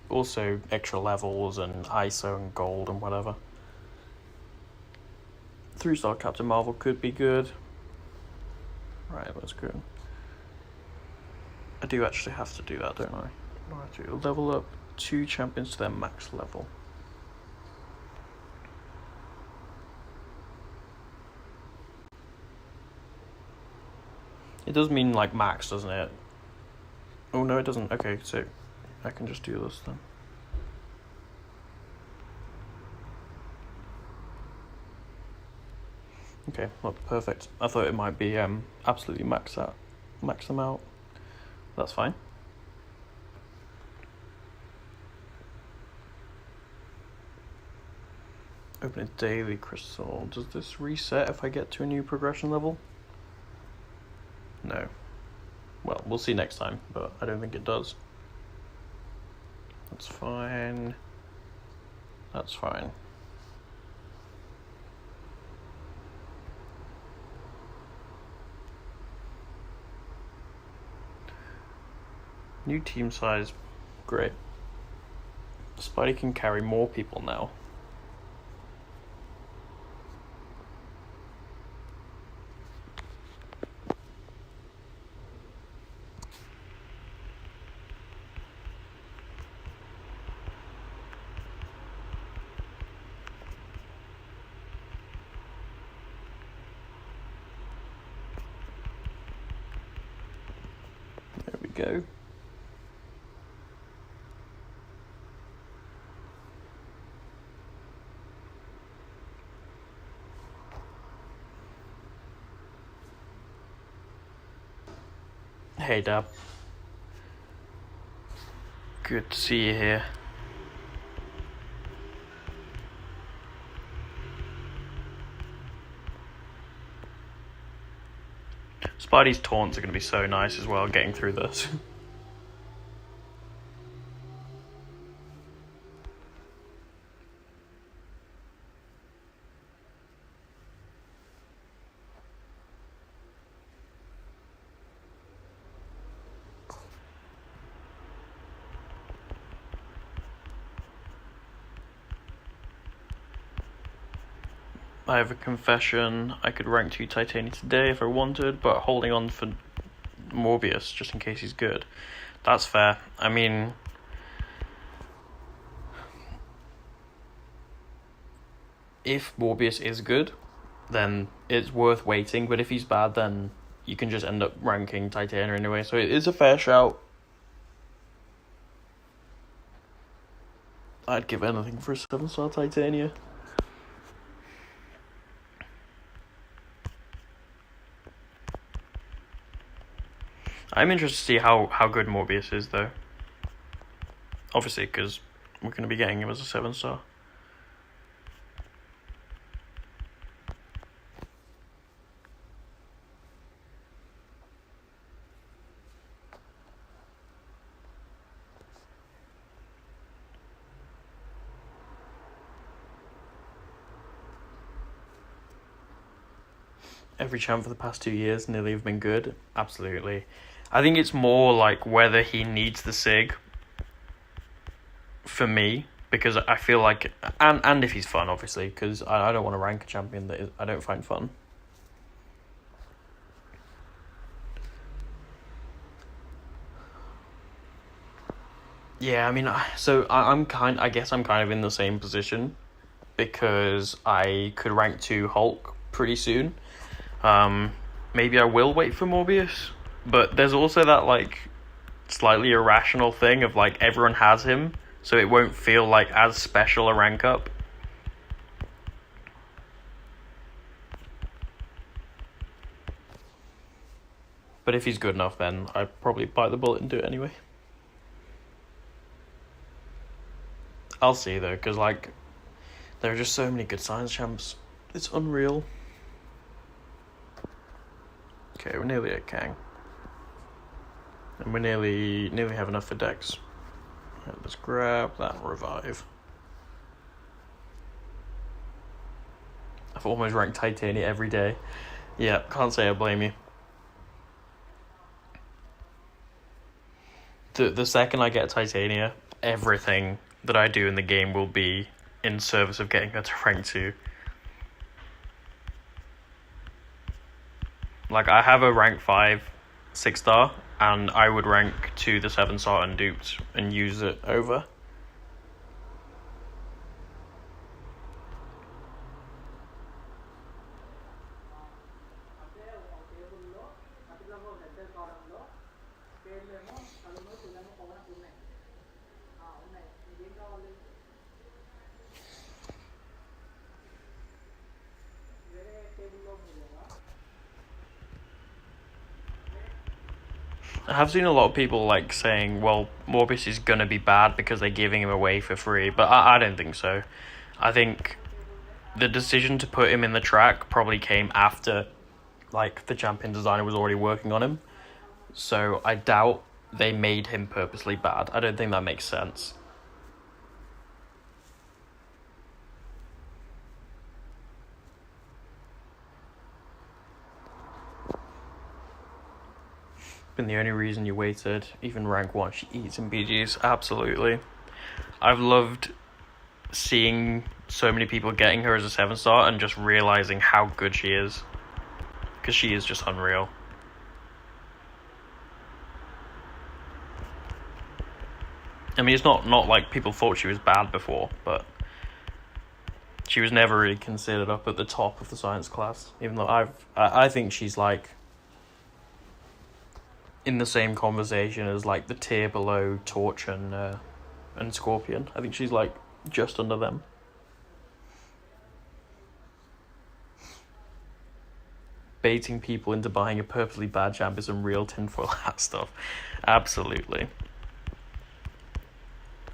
Also extra levels and ISO and gold and whatever. 3-star Captain Marvel could be good. Right, that's good. I do actually have to do that, don't I? I have to level up 2 champions to their max level. It does mean like max, doesn't it? Oh no, it doesn't. Okay, so I can just do this then. Okay, look, perfect. I thought it might be absolutely max them out. That's fine. Open a daily crystal. Does this reset if I get to a new progression level? No. Well, we'll see next time, but I don't think it does. That's fine. That's fine. New team size, great. Spidey can carry more people now. There we go. Hey Dab. Good to see you here. Spidey's taunts are going to be so nice as well, getting through this. I have a confession. I could rank 2 Titania today if I wanted, but holding on for Morbius just in case he's good. That's fair. I mean, if Morbius is good, then it's worth waiting, but if he's bad, then you can just end up ranking Titania anyway, so it is a fair shout. I'd give anything for a 7-star Titania. I'm interested to see how good Morbius is, though. Obviously, because we're going to be getting him as a 7-star. Every champ for the past 2 years nearly have been good. Absolutely. I think it's more like whether he needs the SIG for me, because I feel like, and if he's fun, obviously, because I don't want to rank a champion that I don't find fun. Yeah, I mean, I guess I'm kind of in the same position, because I could rank 2 Hulk pretty soon. Maybe I will wait for Morbius, but there's also that, like, slightly irrational thing of, like, everyone has him, so it won't feel like as special a rank up. But if he's good enough, then I'd probably bite the bullet and do it anyway. I'll see, though, because, like, there are just so many good science champs. It's unreal. Okay, we're nearly at Kang. And we nearly have enough for Dex. Right, let's grab that revive. I've almost ranked Titania every day. Yeah, can't say I blame you. The second I get Titania, everything that I do in the game will be in service of getting her to rank 2. Like, I have a rank 5 6-star, and I would rank 2 the 7-star unduped and use it over. I have seen a lot of people, like, saying, well, Morbius is going to be bad because they're giving him away for free, but I don't think so. I think the decision to put him in the track probably came after, like, the champion designer was already working on him, so I doubt they made him purposely bad. I don't think that makes sense. Been the only reason you waited. Even rank 1, she eats in BGs. Absolutely. I've loved seeing so many people getting her as a 7-star and just realizing how good she is, because she is just unreal. I mean, it's not like people thought she was bad before, but she was never really considered up at the top of the science class, even though I think she's, like, in the same conversation as, like, the tier below Torch and Scorpion. I think she's, like, just under them. Baiting people into buying a purposely bad champ is some real tinfoil hat stuff. Absolutely.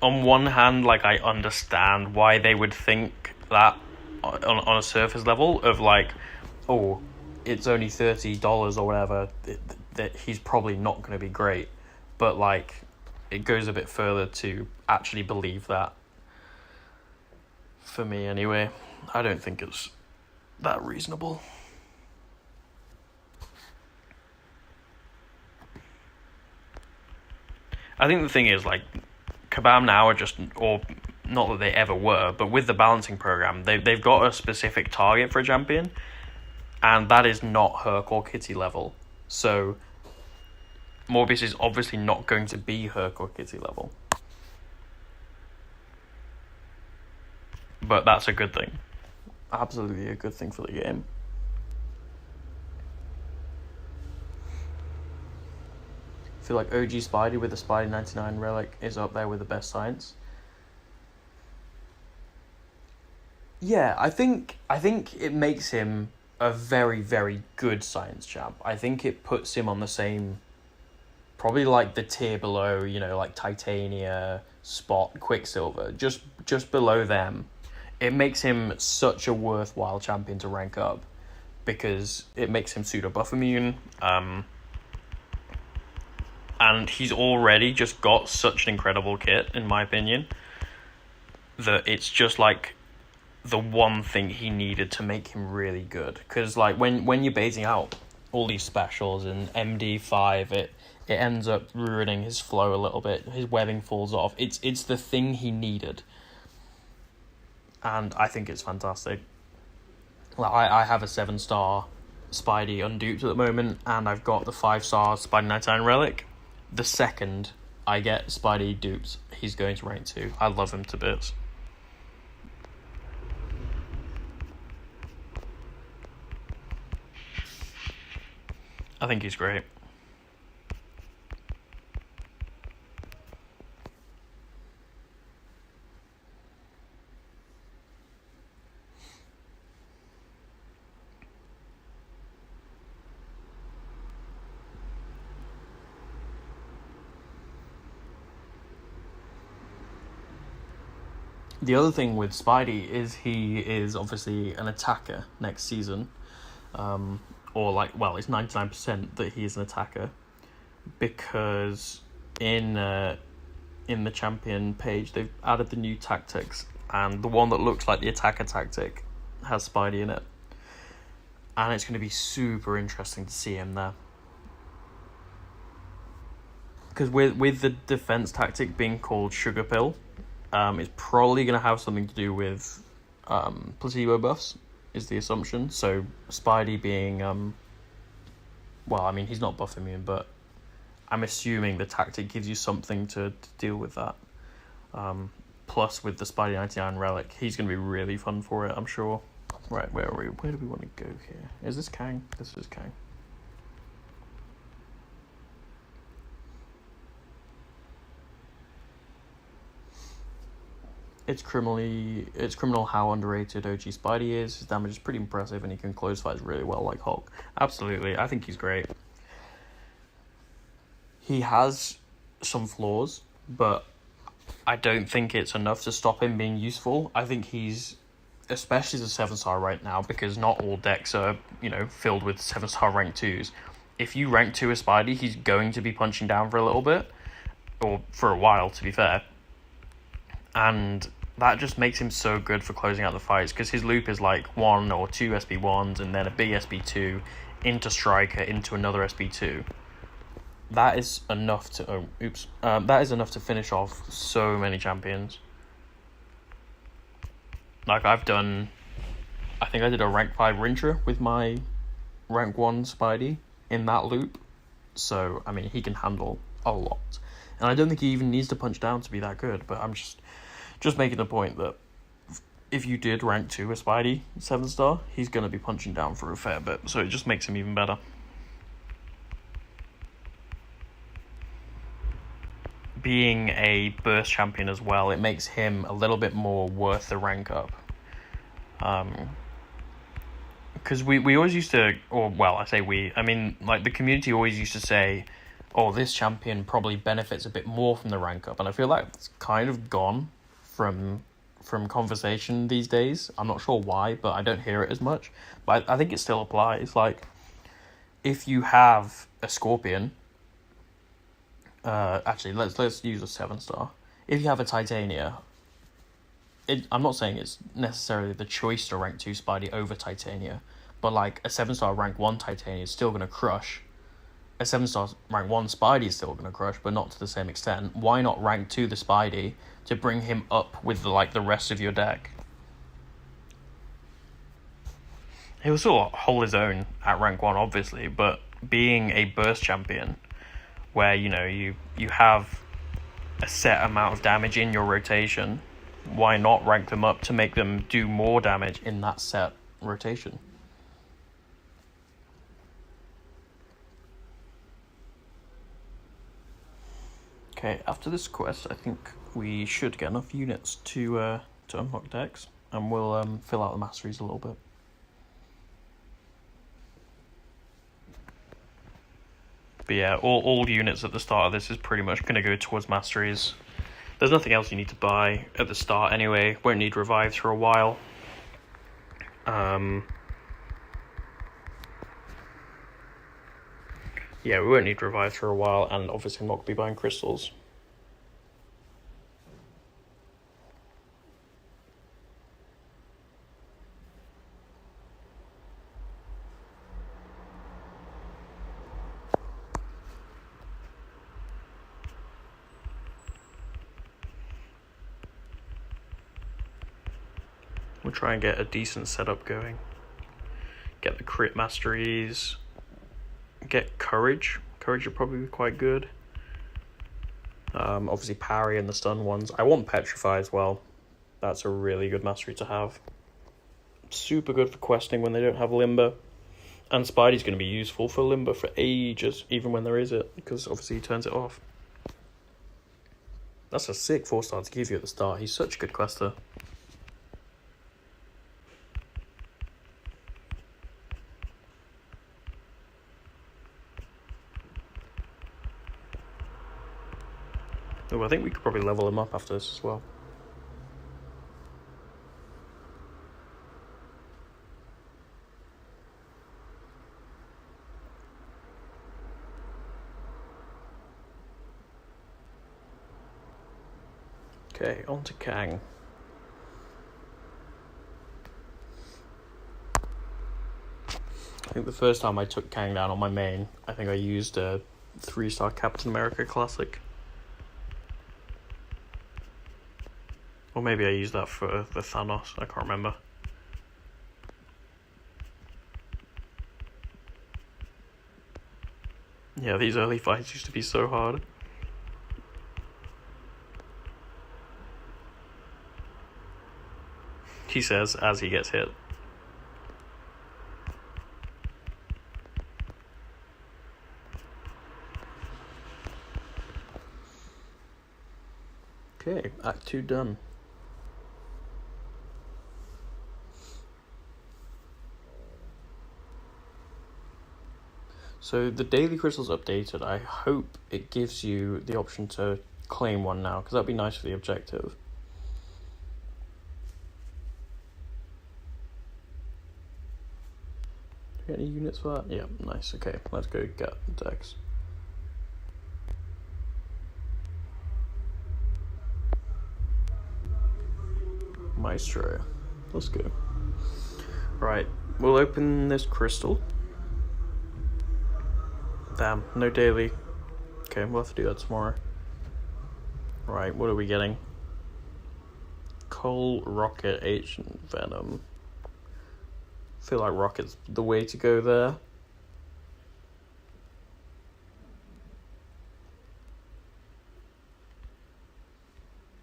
On one hand, like, I understand why they would think that on a surface level of, like, oh, it's only $30 or whatever, that he's probably not going to be great. But, like, it goes a bit further to actually believe that. For me, anyway. I don't think it's that reasonable. I think the thing is, like, Kabam now are just, or not that they ever were, but with the balancing program, they've got a specific target for a champion, and that is not Herc or Kitty level. So Morbius is obviously not going to be Herc or Kitty level. But that's a good thing. Absolutely a good thing for the game. I feel like OG Spidey with the Spidey 99 relic is up there with the best science. Yeah, I think it makes him a very, very good science champ. I think it puts him on the same, probably like the tier below, like Titania, Spot, Quicksilver, just below them. It makes him such a worthwhile champion to rank up because it makes him pseudo buff immune. And he's already just got such an incredible kit, in my opinion, that it's just like the one thing he needed to make him really good. Because like when you're baiting out all these specials and MD5, it ends up ruining his flow a little bit. His webbing falls off. It's the thing he needed. And I think it's fantastic. Like I have a 7-star Spidey unduped at the moment, and I've got the 5-star Spidey 99 relic. The second I get Spidey dupes, he's going to rank 2. I love him to bits. I think he's great. The other thing with Spidey is he is obviously an attacker next season. Or like, well, it's 99% that he is an attacker, because in the champion page they've added the new tactics, and the one that looks like the attacker tactic has Spidey in it, and it's going to be super interesting to see him there. Because with the defense tactic being called Sugar Pill, it's probably going to have something to do with placebo buffs, is the assumption. So Spidey being, well, I mean, he's not buff immune, but I'm assuming the tactic gives you something to deal with that. Plus, with the Spidey 99 relic, he's going to be really fun for it, I'm sure. Right, where are we? Where do we want to go here? Is this Kang? This is Kang. It's criminal how underrated OG Spidey is. His damage is pretty impressive, and he can close fights really well like Hulk. Absolutely, I think he's great. He has some flaws, but I don't think it's enough to stop him being useful. I think he's, especially as a 7-star right now, because not all decks are, filled with 7-star rank 2s. If you rank 2 as Spidey, he's going to be punching down for a little bit, or for a while, to be fair. And that just makes him so good for closing out the fights, because his loop is like 1 or 2 SB1s and then a big SB2 into Striker into another SB2. That is enough to that is enough to finish off so many champions. Like I think I did a rank 5 Rintra with my rank 1 Spidey in that loop. So I mean, he can handle a lot. And I don't think he even needs to punch down to be that good, but I'm just making the point that if you did rank 2 a Spidey 7-star, he's going to be punching down for a fair bit, so it just makes him even better. Being a burst champion as well, it makes him a little bit more worth the rank up. Because we always used to, or well, I say we, I mean, like the community always used to say, oh, this champion probably benefits a bit more from the rank up, and I feel like it's kind of gone from conversation these days. I'm not sure why, but I don't hear it as much. But I think it still applies. Like, if you have a Scorpion, actually, let's use a 7-star. If you have a Titania, I'm not saying it's necessarily the choice to rank 2 Spidey over Titania, but like a 7-star rank 1 Titania is still going to crush a 7-star rank 1 Spidey is still going to crush, but not to the same extent. Why not rank 2 the Spidey to bring him up with the rest of your deck? He'll still hold his own at rank 1, obviously, but being a burst champion, where, you have a set amount of damage in your rotation, why not rank them up to make them do more damage in that set rotation? Okay, after this quest, I think we should get enough units to unlock decks, and we'll fill out the masteries a little bit. But yeah, all units at the start of this is pretty much going to go towards masteries. There's nothing else you need to buy at the start anyway. Won't need revives for a while. Yeah, we won't need revives for a while, and obviously I'm not going to be buying crystals. We'll try and get a decent setup going. Get the crit masteries. Get courage. Courage would probably be quite good. Obviously parry and the stun ones. I want petrify as well. That's a really good mastery to have. Super good for questing when they don't have limber. And Spidey's going to be useful for limber for ages, even when there is it, because obviously he turns it off. That's a sick 4-star to give you at the start. He's such a good quester. Oh, I think we could probably level him up after this as well. Okay, on to Kang. I think the first time I took Kang down on my main, I think I used a 3-star Captain America Classic. Or maybe I used that for the Thanos, I can't remember. Yeah, these early fights used to be so hard. He says as he gets hit. Okay, Act 2 done. So the daily crystal's updated. I hope it gives you the option to claim one now, because that'd be nice for the objective. Do we get any units for that? Yeah, nice. Okay, let's go get decks. Maestro. Let's go. Right, we'll open this crystal. Damn, no daily. Okay, we'll have to do that tomorrow. Right, what are we getting? Coal, Rocket, Ancient Venom. I feel like Rocket's the way to go there.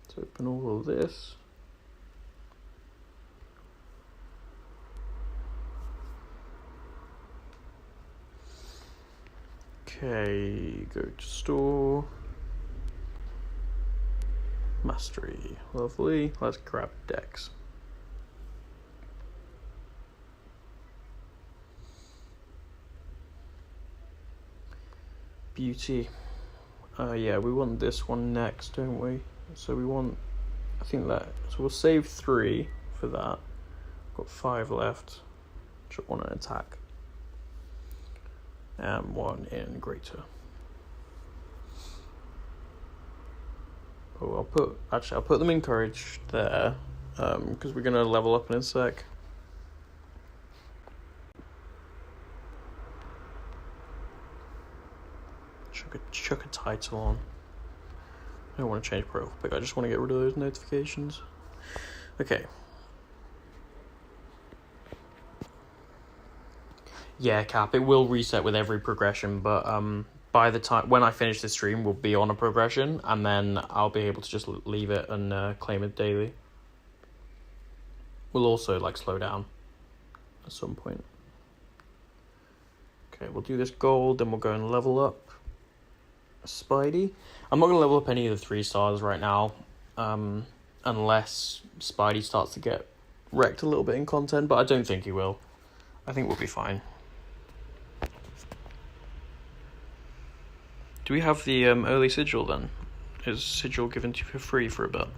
Let's open all of this. Okay, go to store. Mastery, lovely. Let's grab decks. Beauty. Yeah, we want this one next, don't we? So we want, I think that, so we'll save 3 for that. Got 5 left. Just want an attack. And 1 in greater. Oh, I'll put them in courage there, because we're gonna level up in a sec. chuck a title on. I don't want to change profile pic, I just want to get rid of those notifications. Okay. Yeah, Cap, it will reset with every progression, but by the time when I finish the stream, we'll be on a progression, and then I'll be able to just leave it and claim it daily. We'll also like slow down at some point. Okay, we'll do this gold, then we'll go and level up Spidey. I'm not going to level up any of the 3 stars right now, unless Spidey starts to get wrecked a little bit in content, but I don't think he will. I think we'll be fine. Do we have the early sigil then? Is sigil given to you for free for a bit?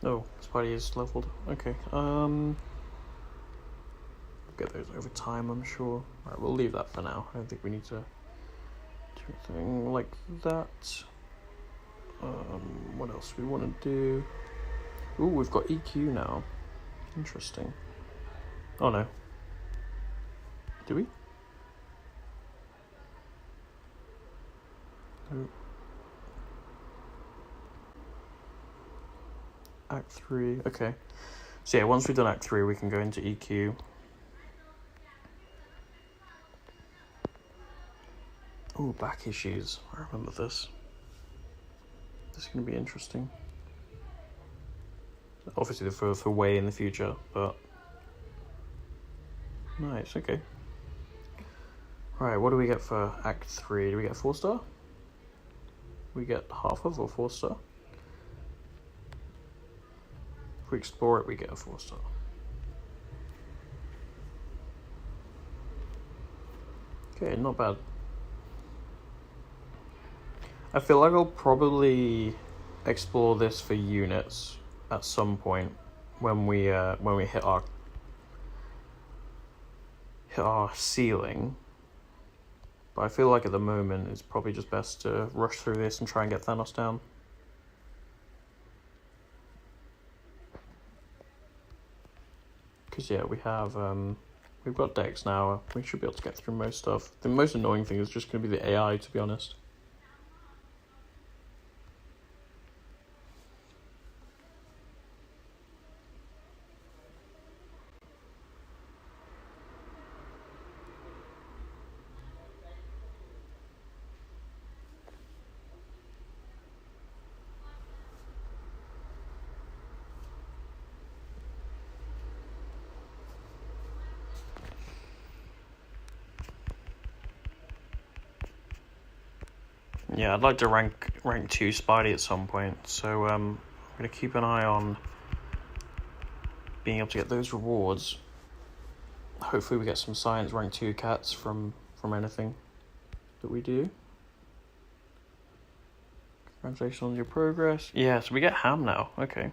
Oh, Spidey is leveled. Okay. Get those over time, I'm sure. Alright, we'll leave that for now. I don't think we need to do anything like that. What else we want to do? Ooh, we've got EQ now. Interesting. Oh no. Do we? No. Act 3, okay. So yeah, once we've done Act 3, we can go into EQ. Ooh, back issues. I remember this. This is going to be interesting. Obviously for way in the future, but... Nice, okay. Right, what do we get for Act 3? Do we get a 4-star? We get half of or 4-star? If we explore it, we get a 4-star. Okay, not bad. I feel like I'll probably explore this for units at some point when we hit our ceiling. But I feel like at the moment it's probably just best to rush through this and try and get Thanos down. Because yeah, we've got decks now. We should be able to get through most stuff. The most annoying thing is just going to be the AI, to be honest. Yeah, I'd like to rank 2 Spidey at some point, so I'm going to keep an eye on being able to get those rewards. Hopefully we get some science rank 2 cats from anything that we do. Congratulations on your progress. Yeah, so we get Ham now, okay.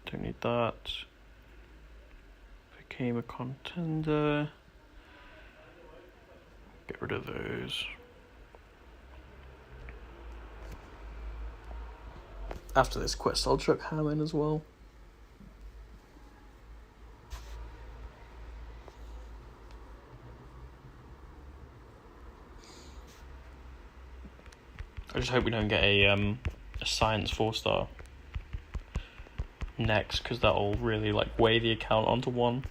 Don't need that. Became a contender. Get rid of those. After this quest, I'll chuck Ham in as well. I just hope we don't get a science 4-star next, because that'll really like weigh the account onto one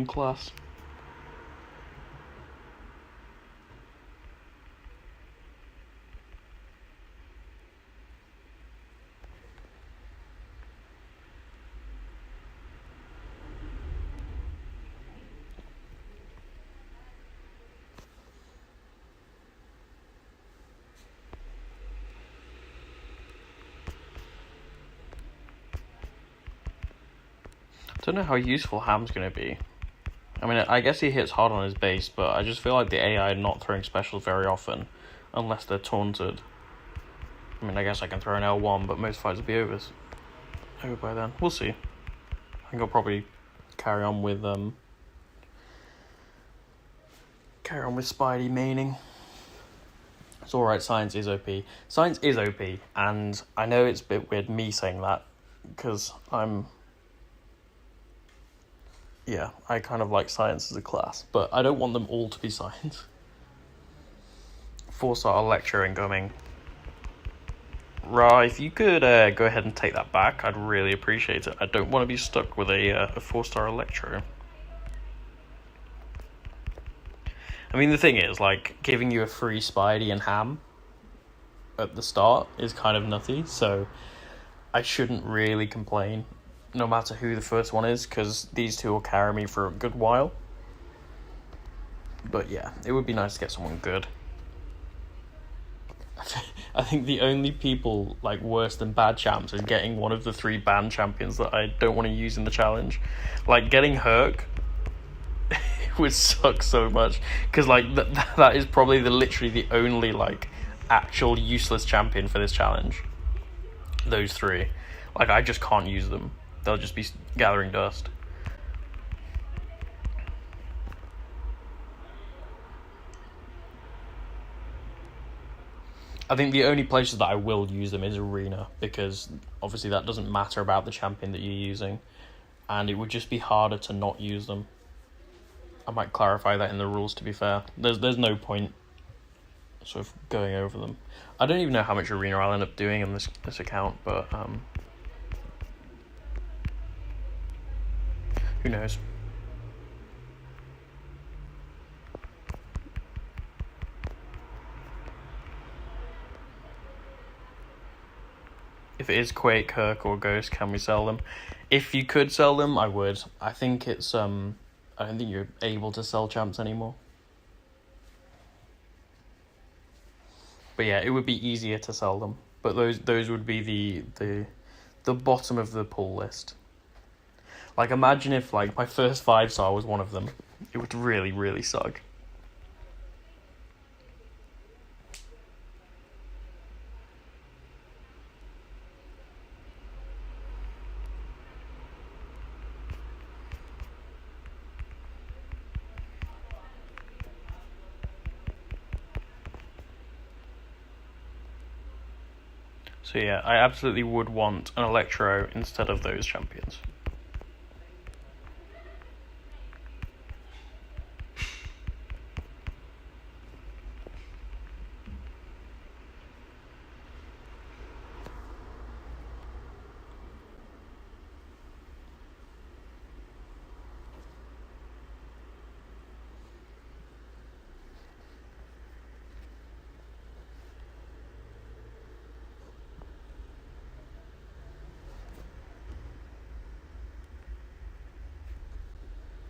class. I don't know how useful Ham's going to be. I mean, I guess he hits hard on his base, but I just feel like the AI are not throwing specials very often, unless they're taunted. I mean, I guess I can throw an L1, but most fights will be over over by then. We'll see. I think I'll probably carry on with Spidey maining. It's alright, science is OP. Science is OP, and I know it's a bit weird me saying that, because I kind of like science as a class, but I don't want them all to be science. 4-star lecture incoming. Right, if you could go ahead and take that back, I'd really appreciate it. I don't want to be stuck with a 4-star lecture. I mean, the thing is, like, giving you a free Spidey and Ham at the start is kind of nutty, so I shouldn't really complain, no matter who the first one is, because these two will carry me for a good while. But yeah, it would be nice to get someone good. I think the only people, like, worse than bad champs is getting one of the 3 banned champions that I don't want to use in the challenge. Like, getting Herc would suck so much, because, like, that is probably literally the only, like, actual useless champion for this challenge. Those 3. Like, I just can't use them. They'll just be gathering dust. I think the only places that I will use them is Arena, because obviously that doesn't matter about the champion that you're using, and it would just be harder to not use them. I might clarify that in the rules, to be fair. There's no point sort of going over them. I don't even know how much Arena I'll end up doing in this account, but who knows. If it is Quake, Herc, or Ghost, can we sell them? If you could sell them, I would. I think it's I don't think you're able to sell champs anymore. But yeah, it would be easier to sell them. But those would be the bottom of the pull list. Like, imagine if, like, my first 5-star was one of them. It would really, really suck. So yeah, I absolutely would want an Electro instead of those champions.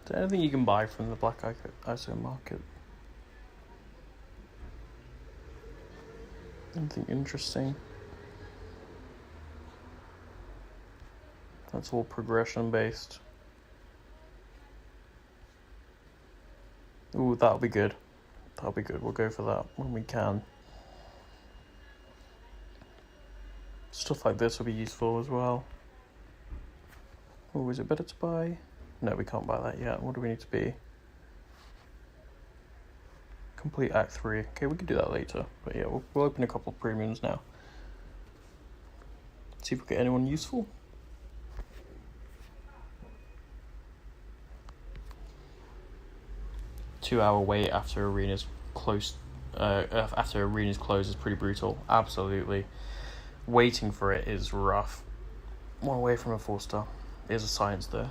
Is there anything you can buy from the Black ISO market? Anything interesting? That's all progression based. Ooh, that'll be good. That'll be good. We'll go for that when we can. Stuff like this will be useful as well. Oh, is it better to buy? No, we can't buy that yet. What do we need to be? Complete Act 3. Okay, we can do that later. But yeah, we'll open a couple of premiums now. See if we get anyone useful. Two-hour wait after arena's close. After arena's close is pretty brutal. Absolutely. Waiting for it is rough. One away from a 4-star. There's a science there.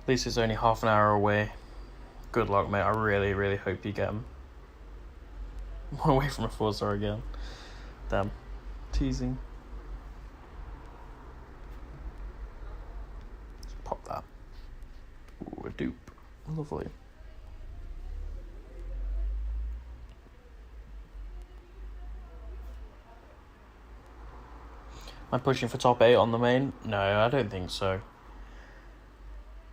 At least it's only half an hour away. Good luck, mate. I really, really hope you get him. One away from a 4-star again. Damn. Teasing. Let's pop that. Ooh, a dupe. Lovely. Am I pushing for top 8 on the main? No, I don't think so.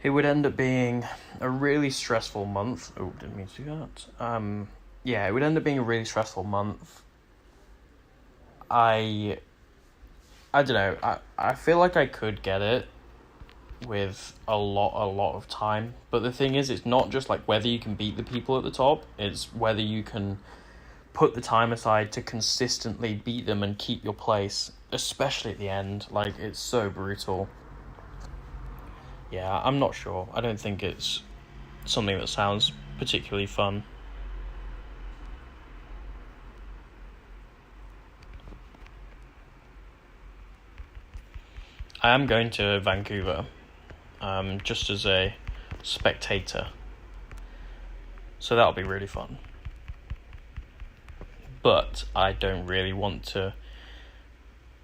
It would end up being a really stressful month. Oh, didn't mean to do that. Yeah, it would end up being a really stressful month. I don't know. I feel like I could get it with a lot of time. But the thing is, it's not just like whether you can beat the people at the top, it's whether you can put the time aside to consistently beat them and keep your place, especially at the end. Like, it's so brutal. Yeah, I'm not sure. I don't think it's something that sounds particularly fun. I am going to Vancouver, just as a spectator. So that'll be really fun. But I don't really want to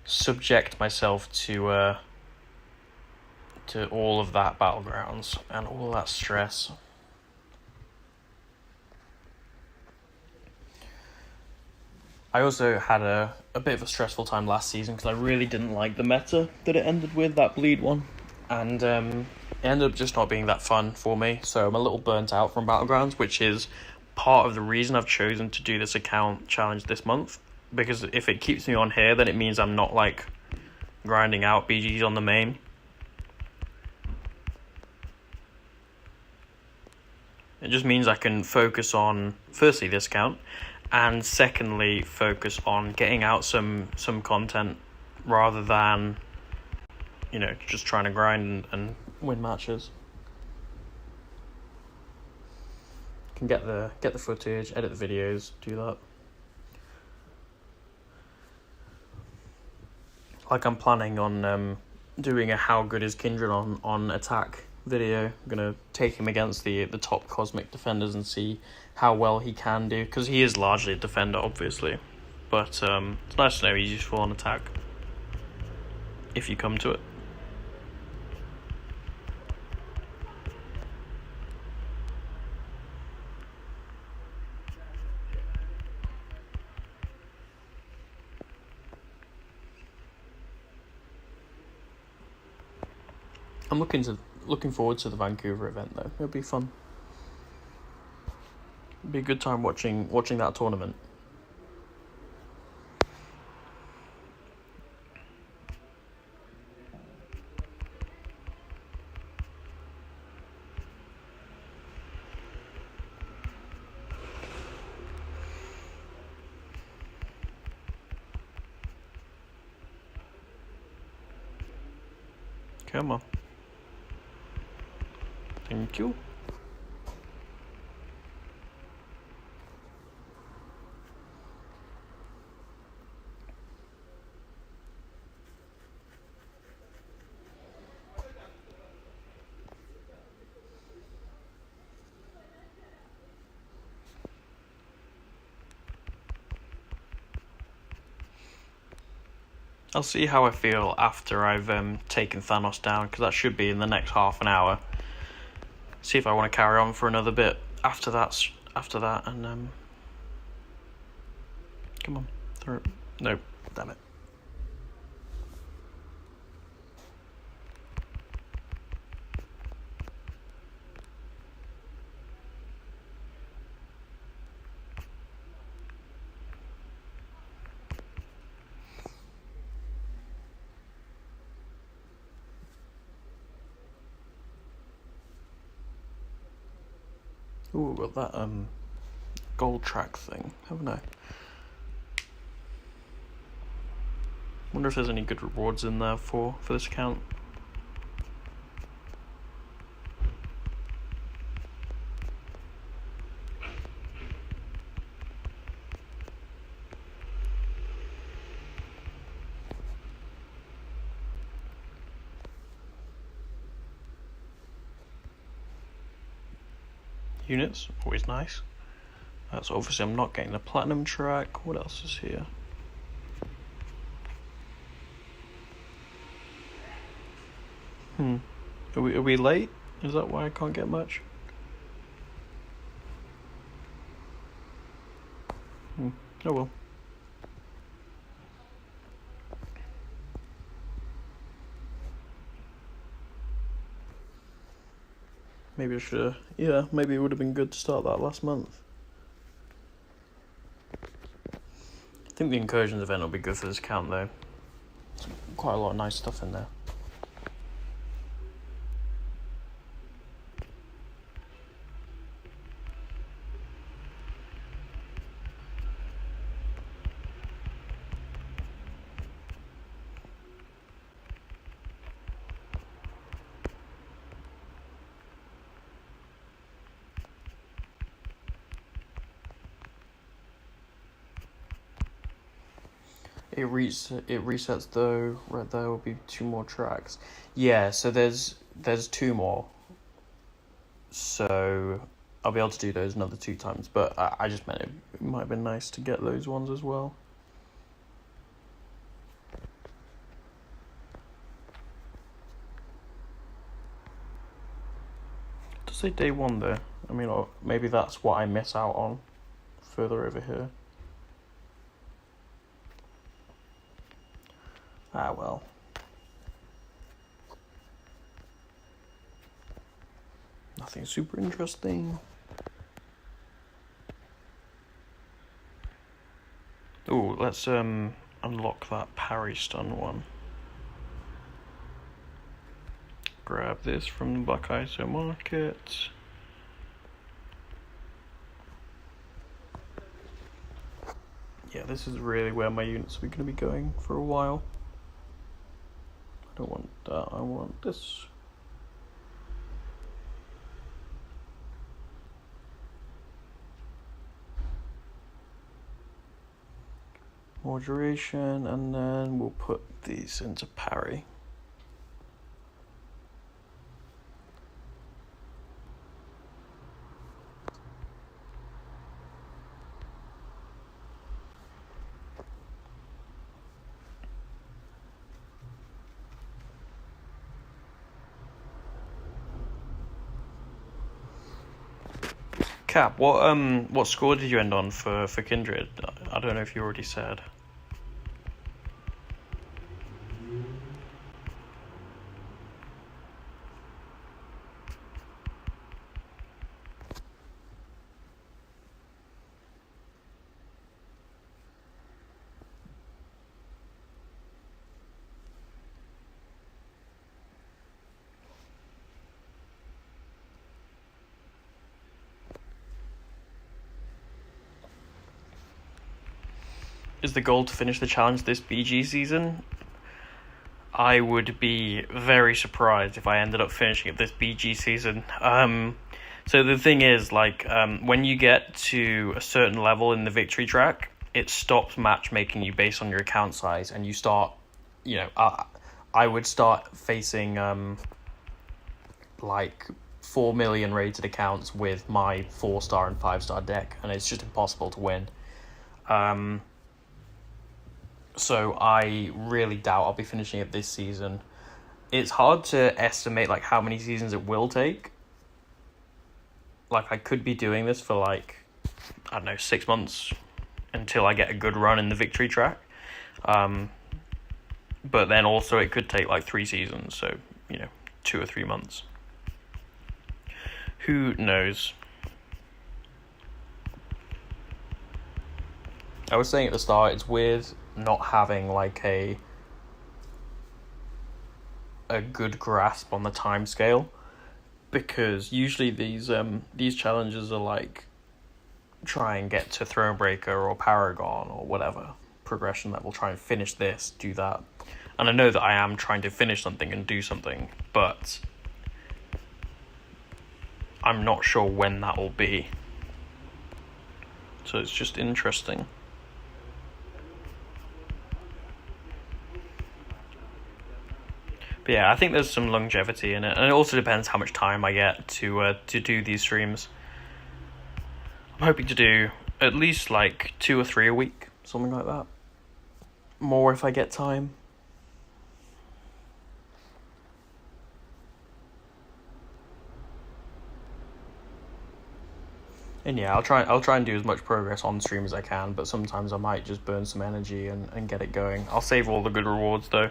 subject myself to all of that battlegrounds and all that stress. I also had a bit of a stressful time last season because I really didn't like the meta that it ended with, that bleed one. And it ended up just not being that fun for me. So I'm a little burnt out from Battlegrounds, which is part of the reason I've chosen to do this account challenge this month. Because if it keeps me on here, then it means I'm not like grinding out BGs on the main. It just means I can focus on, firstly, this account, and secondly, focus on getting out some content rather than, you know, just trying to grind and win matches. Can get the footage, edit the videos, do that. Like, I'm planning on doing a how good is Kindred on attack video. I'm gonna take him against the top cosmic defenders and see how well he can do, because he is largely a defender, obviously, but it's nice to know he's useful on attack if you come to it. I'm looking forward to the Vancouver event though. It'll be fun. It'll be a good time watching that tournament. Come on. Thank you. I'll see how I feel after I've taken Thanos down, because that should be in the next half an hour. See if I want to carry on for another bit after that, and come on, through. Nope, damn it. Ooh, got that gold track thing, haven't I? Wonder if there's any good rewards in there for this account. Units, always nice. So obviously I'm not getting the platinum track. What else is here? Are we late? Is that why I can't get much? Oh well. Maybe I should maybe it would have been good to start that last month. think the Incursions event will be good for this account though. There's quite a lot of nice stuff in there. It resets though. Right, there will be 2 more tracks. Yeah, so there's 2 more. So I'll be able to do those another 2 times. But I just meant it might have been nice to get those ones as well. Does say day 1 there? I mean, or maybe that's what I miss out on further over here. Ah, well. Nothing super interesting. Oh, let's unlock that parry stun one. Grab this from the Black ISO market. Yeah, this is really where my units are going to be going for a while. I don't want that, I want this. More duration, and then we'll put these into parry. Cap, what score did you end on for Kindred? I don't know if you already said. Is the goal to finish the challenge this BG season? I would be very surprised if I ended up finishing it this BG season. So the thing is, like, when you get to a certain level in the victory track, it stops matchmaking you based on your account size, and you start, you know, I would start facing, like, 4 million rated accounts with my 4-star and 5-star deck, and it's just impossible to win. So I really doubt I'll be finishing it this season. It's hard to estimate like how many seasons it will take. Like I could be doing this for like, I don't know, 6 months until I get a good run in the victory track. But then also it could take like 3 seasons, so, you know, 2 or 3 months. Who knows? I was saying at the start, it's weird not having like a good grasp on the time scale, because usually these challenges are like try and get to Thronebreaker or Paragon or whatever progression level, try and finish this, do that. And I know that I am trying to finish something and do something, but I'm not sure when that will be. So it's just interesting. But yeah, I think there's some longevity in it, and it also depends how much time I get to do these streams. I'm hoping to do at least like 2 or 3 a week, something like that. More if I get time. And yeah, I'll try and do as much progress on stream as I can, but sometimes I might just burn some energy and get it going. I'll save all the good rewards though.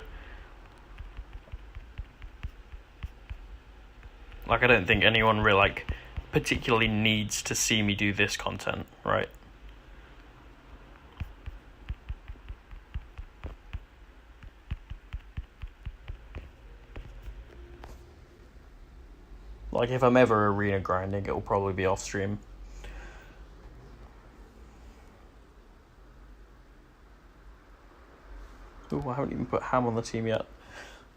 Like, I don't think anyone really, like, particularly needs to see me do this content, right? Like, if I'm ever arena grinding, it'll probably be off stream. Ooh, I haven't even put Ham on the team yet.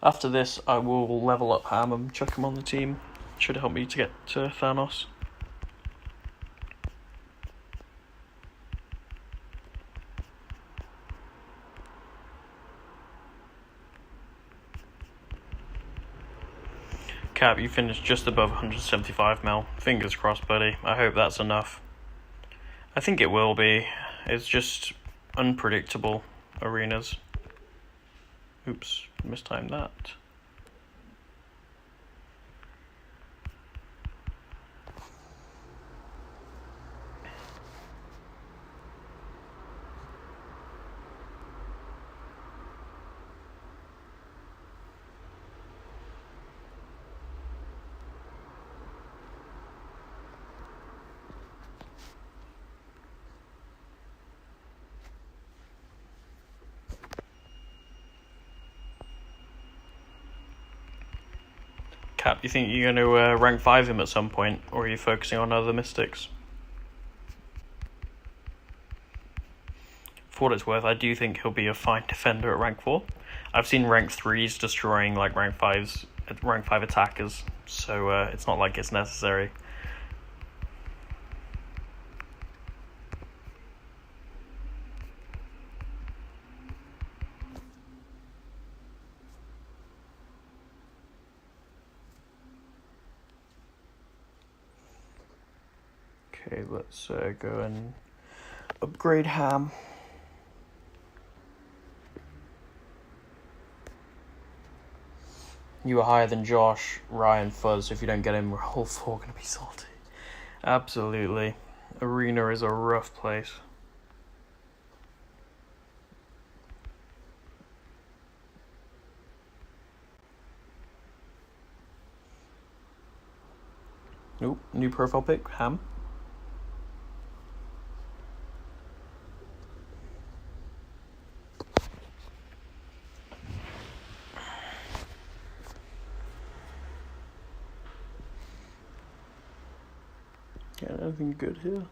After this, I will level up Ham and chuck him on the team. Should help me to get to Thanos. Cap, you finished just above 175 mil. Fingers crossed, buddy. I hope that's enough. I think it will be. It's just unpredictable arenas. Oops, mistimed that. Cap, you think you're going to rank 5 him at some point, or are you focusing on other mystics? For what it's worth, I do think he'll be a fine defender at rank 4. I've seen rank 3s destroying like rank 5s, rank 5 attackers, so it's not like it's necessary. Okay, let's go and upgrade Ham. You are higher than Josh, Ryan, Fuzz. If you don't get him, we're all 4 going to be salty. Absolutely. Arena is a rough place. Nope, new profile pic, Ham. Yeah, nothing good here.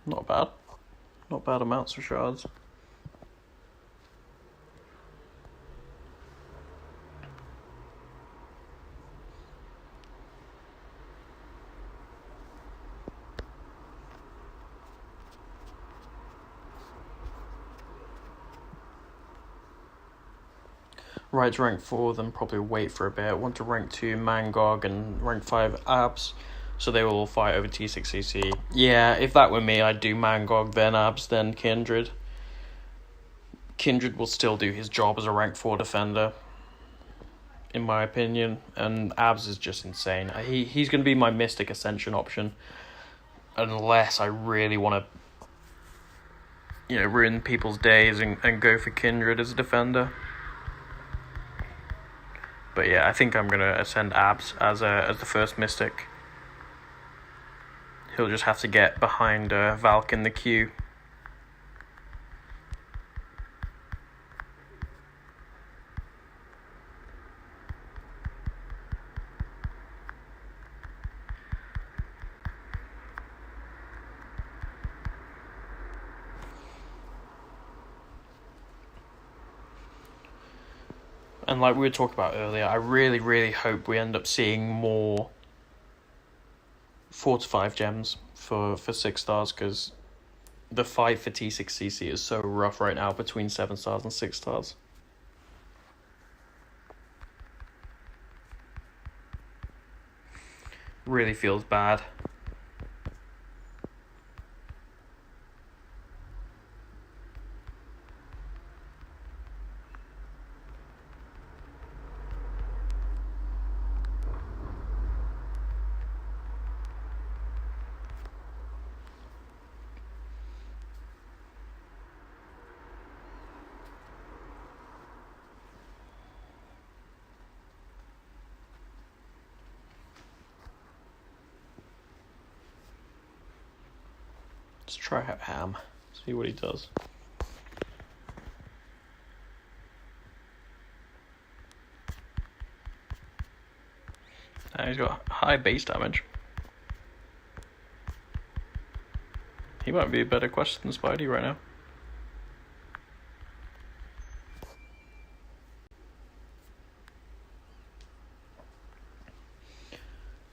Not bad. Not bad amounts for shards. Right to rank 4, then probably wait for a bit. I want to rank 2 Mangog and rank 5 Abs, so they will all fight over T6CC. Yeah, if that were me, I'd do Mangog, then Abs, then Kindred. Kindred will still do his job as a rank 4 defender, in my opinion, and Abs is just insane. He's going to be my Mystic Ascension option, unless I really want to, ruin people's days and go for Kindred as a defender. But yeah, I think I'm going to ascend Abs as the first Mystic. He'll just have to get behind Valk in the queue. And like we were talking about earlier, I really, really hope we end up seeing more 4 to 5 gems for 6 stars, because the fight for T6CC is so rough right now between 7 stars and 6 stars. Really feels bad. Let's try out Ham, see what he does. He's got high base damage. He might be a better quest than Spidey right now.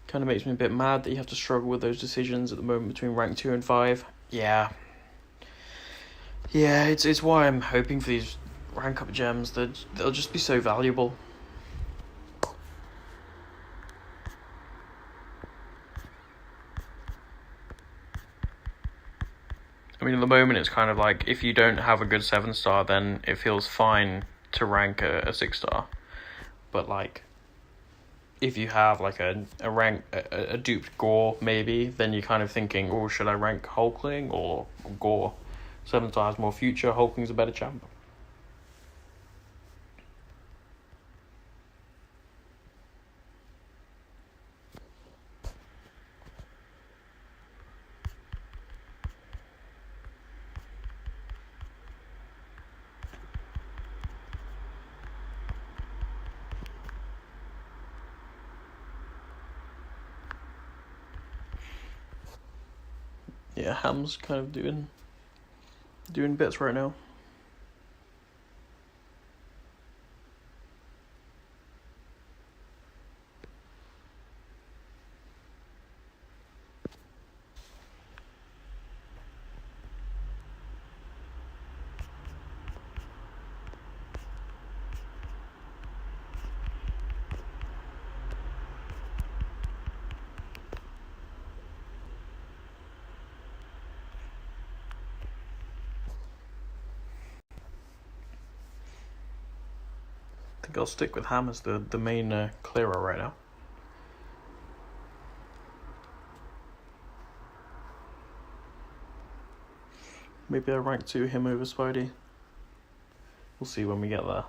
Kind of makes me a bit mad that you have to struggle with those decisions at the moment between rank 2 and 5. Yeah, it's why I'm hoping for these rank up gems. They'll just be so valuable. I mean, at the moment it's kind of like, if you don't have a good 7-star, then it feels fine to rank a 6-star. But like, if you have like a duped Gore maybe, then you're kind of thinking, oh, should I rank Hulkling or Gore? 7-star has more future, Hulkling's a better champ. Yeah, Ham's kind of doing bits right now. I think I'll stick with Ham as the main clearer right now. Maybe I rank 2 him over Spidey. We'll see when we get there.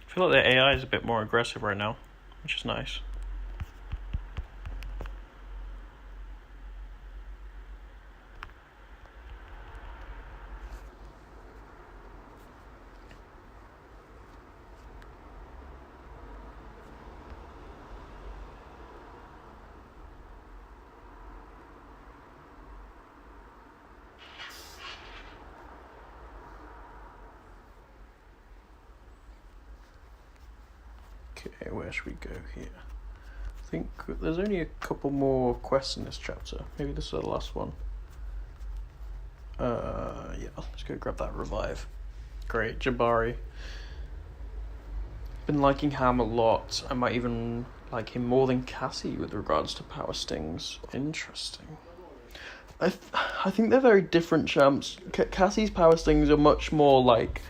I feel like the AI is a bit more aggressive right now, which is nice. Okay, where should we go here? I think there's only a couple more quests in this chapter. Maybe this is the last one. Yeah, let's go grab that revive. Great, Jabari. Been liking Ham a lot. I might even like him more than Cassie with regards to power stings. Interesting. I think they're very different champs. Cassie's power stings are much more like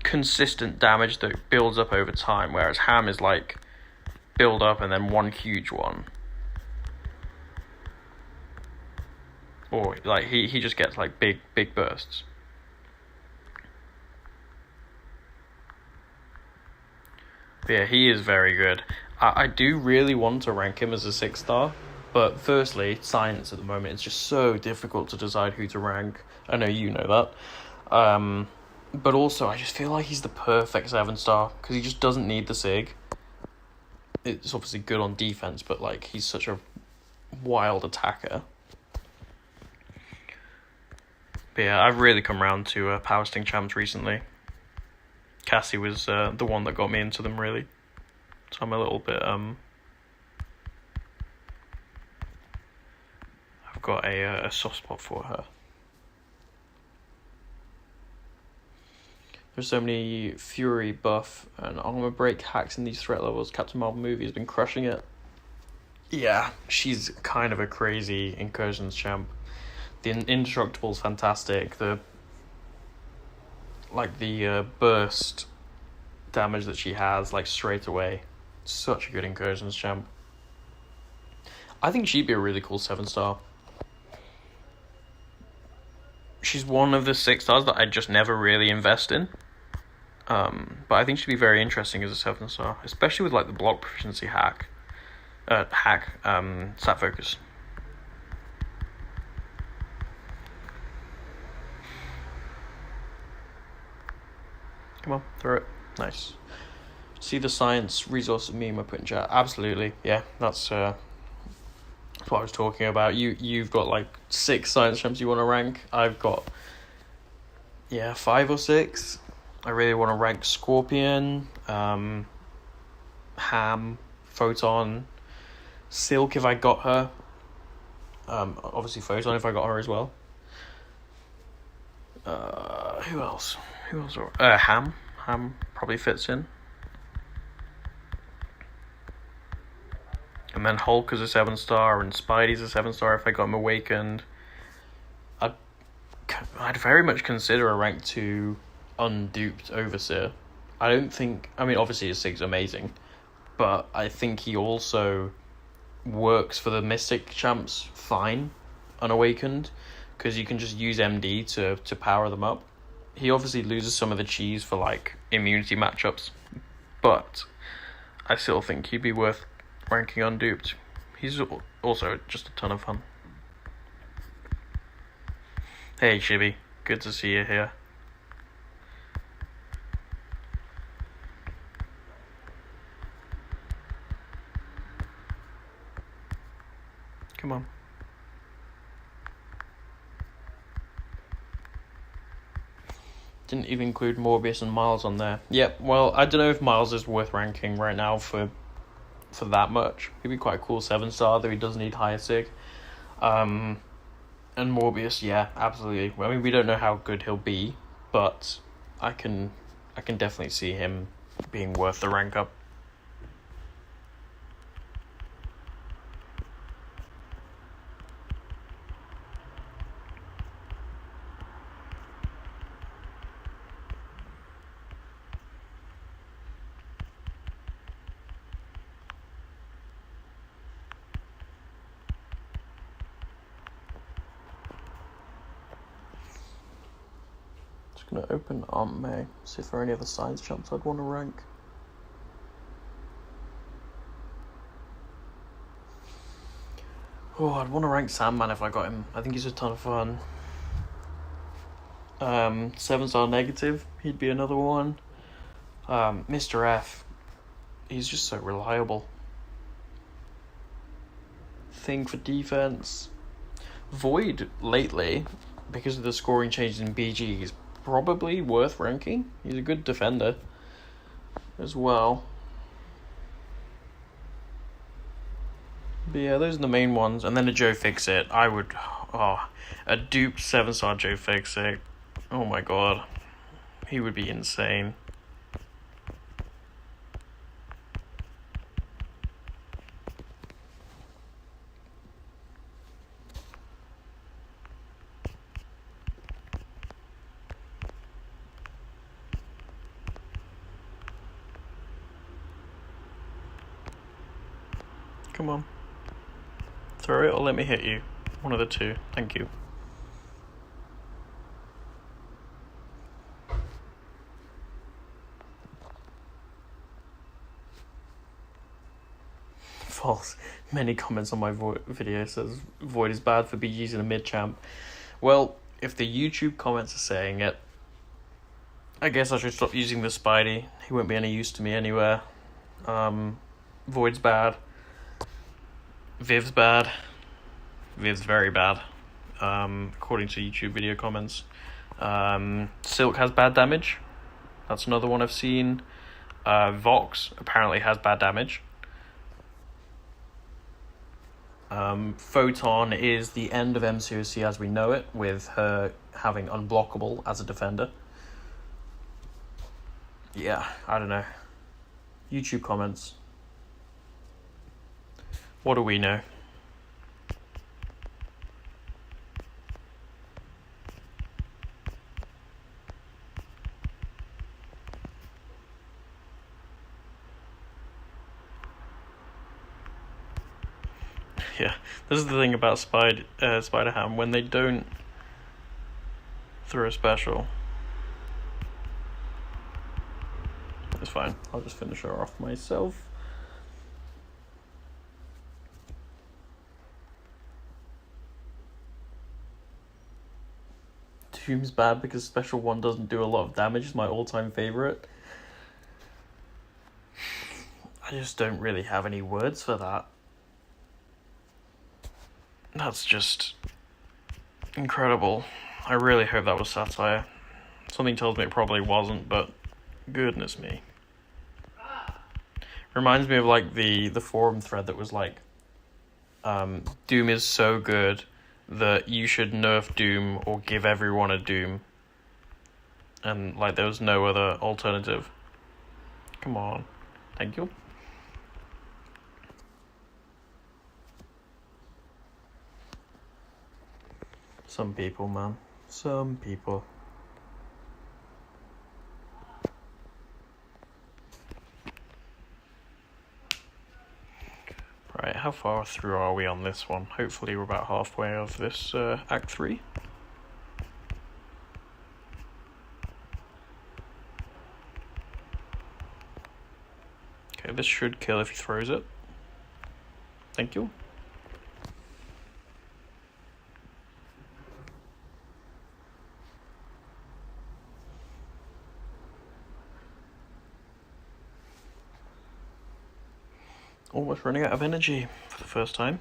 consistent damage that builds up over time, whereas Ham is like build up and then one huge one, or like he just gets like big bursts. But yeah, he is very good. I do really want to rank him as a 6-star, but firstly, science at the moment, it's just so difficult to decide who to rank. I know you know that. But also, I just feel like he's the perfect 7-star, because he just doesn't need the SIG. It's obviously good on defense, but like he's such a wild attacker. But yeah, I've really come around to power sting champs recently. Cassie was the one that got me into them, really. So I'm a little bit... I've got a soft spot for her. There's so many Fury buff and armor break hacks in these threat levels. Captain Marvel movie has been crushing it. Yeah, she's kind of a crazy Incursions champ. The Indestructible's fantastic. The burst damage that she has, like, straight away. Such a good Incursions champ. I think she'd be a really cool 7-star. she's one of the 6 stars that I just never really invest in. But I think she'd be very interesting as a 7-star, especially with like the block proficiency stat focus. Come on, throw it. Nice. See the science resource meme I put in chat? Absolutely, yeah. That's what I was talking about. You've got like 6 science champs you want to rank. I've got 5 or 6. I really want to rank Scorpion, Ham, Photon, Silk if I got her. Obviously Photon if I got her as well. Who else? Ham. Ham probably fits in. And then Hulk is a 7-star, and Spidey's a 7-star if I got him awakened. I'd very much consider a rank 2 unduped Overseer. Obviously his 6 is amazing, but I think he also works for the Mystic champs fine, unawakened, because you can just use MD to power them up. He obviously loses some of the cheese for like immunity matchups, but I still think he'd be worth ranking unduped. He's also just a ton of fun. Hey Chibi, good to see you here. Come on. Didn't even include Morbius and Miles on there. Yep, well, I don't know if Miles is worth ranking right now for that much. He'd be quite a cool 7-star, though he does need higher sig. And Morbius, yeah, absolutely. I mean, we don't know how good he'll be, but I can definitely see him being worth the rank up. Gonna open Aunt May, see if there are any other science champs I'd want to rank. Oh, I'd want to rank Sandman if I got him. I think he's a ton of fun. 7-star negative, he'd be another one. Mr. F, he's just so reliable. Thing for defense. Void lately, because of the scoring changes in BG, is probably worth ranking. He's a good defender as well. But yeah, those are the main ones. And then a Joe Fixit. I would... a duped 7-star Joe Fixit. Oh my god. He would be insane. Come on. Throw it or let me hit you. One of the two. Thank you. False. Many comments on my video says Void is bad for BGs in a mid-champ. Well, if the YouTube comments are saying it, I guess I should stop using the Spidey. He won't be any use to me anywhere. Void's bad. Viv's bad. Viv's very bad, according to YouTube video comments. Silk has bad damage. That's another one I've seen. Vox apparently has bad damage. Photon is the end of MCOC as we know it, with her having unblockable as a defender. Yeah, I don't know. YouTube comments. What do we know? Yeah, this is the thing about Spider-Ham. When they don't through a special. It's fine. I'll just finish her off myself. Doom's bad because special 1 doesn't do a lot of damage. It's my all-time favourite. I just don't really have any words for that. That's just incredible. I really hope that was satire. Something tells me it probably wasn't, but goodness me. Reminds me of like the forum thread that was like, Doom is so good that you should nerf Doom or give everyone a Doom. And like there was no other alternative. Come on. Thank you. Some people, man. Some people. Right, how far through are we on this one? Hopefully we're about halfway of this Act 3. Okay, this should kill if he throws it. Thank you. Almost running out of energy for the first time.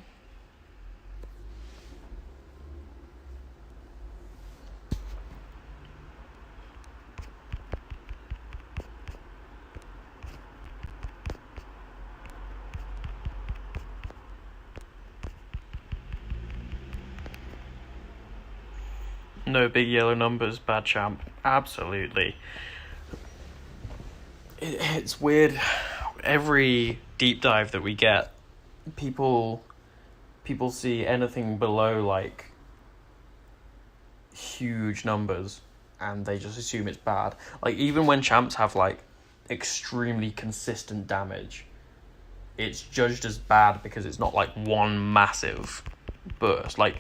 No big yellow numbers, bad champ. Absolutely. It's weird. Every deep dive that we get, people see anything below like huge numbers and they just assume it's bad. Like even when champs have like extremely consistent damage, it's judged as bad because it's not like one massive burst. Like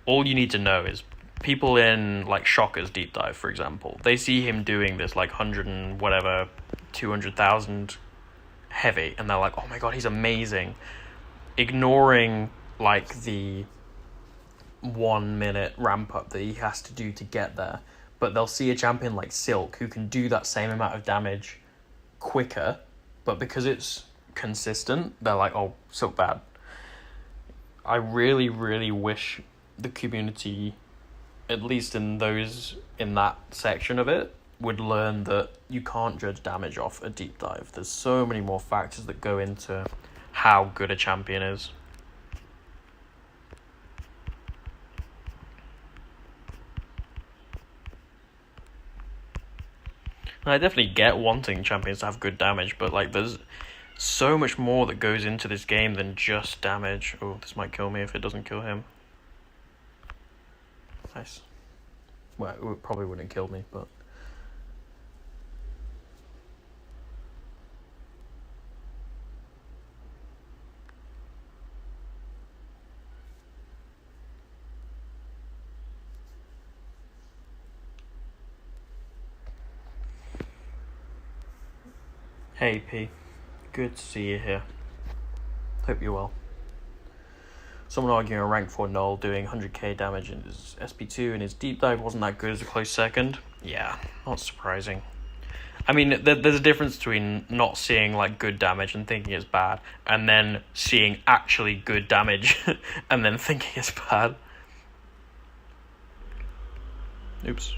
all you need to know is people in like Shocker's deep dive, for example, they see him doing this like 100 and whatever 200,000 heavy and they're like, oh my god, he's amazing, ignoring like the 1 minute ramp up that he has to do to get there. But they'll see a champion like Silk who can do that same amount of damage quicker, but because it's consistent, they're like, oh, Silk bad. I really, really wish the community, at least in that section of it, would learn that you can't judge damage off a deep dive. There's so many more factors that go into how good a champion is. And I definitely get wanting champions to have good damage, but like there's so much more that goes into this game than just damage. Oh, this might kill me if it doesn't kill him. Nice. Well, it probably wouldn't kill me, but... Hey P, good to see you here. Hope you're well. Someone arguing a rank 4 null doing 100k damage in his SP2 and his deep dive wasn't that good as a close second. Yeah, not surprising. I mean, there's a difference between not seeing like good damage and thinking it's bad, and then seeing actually good damage and then thinking it's bad. Oops.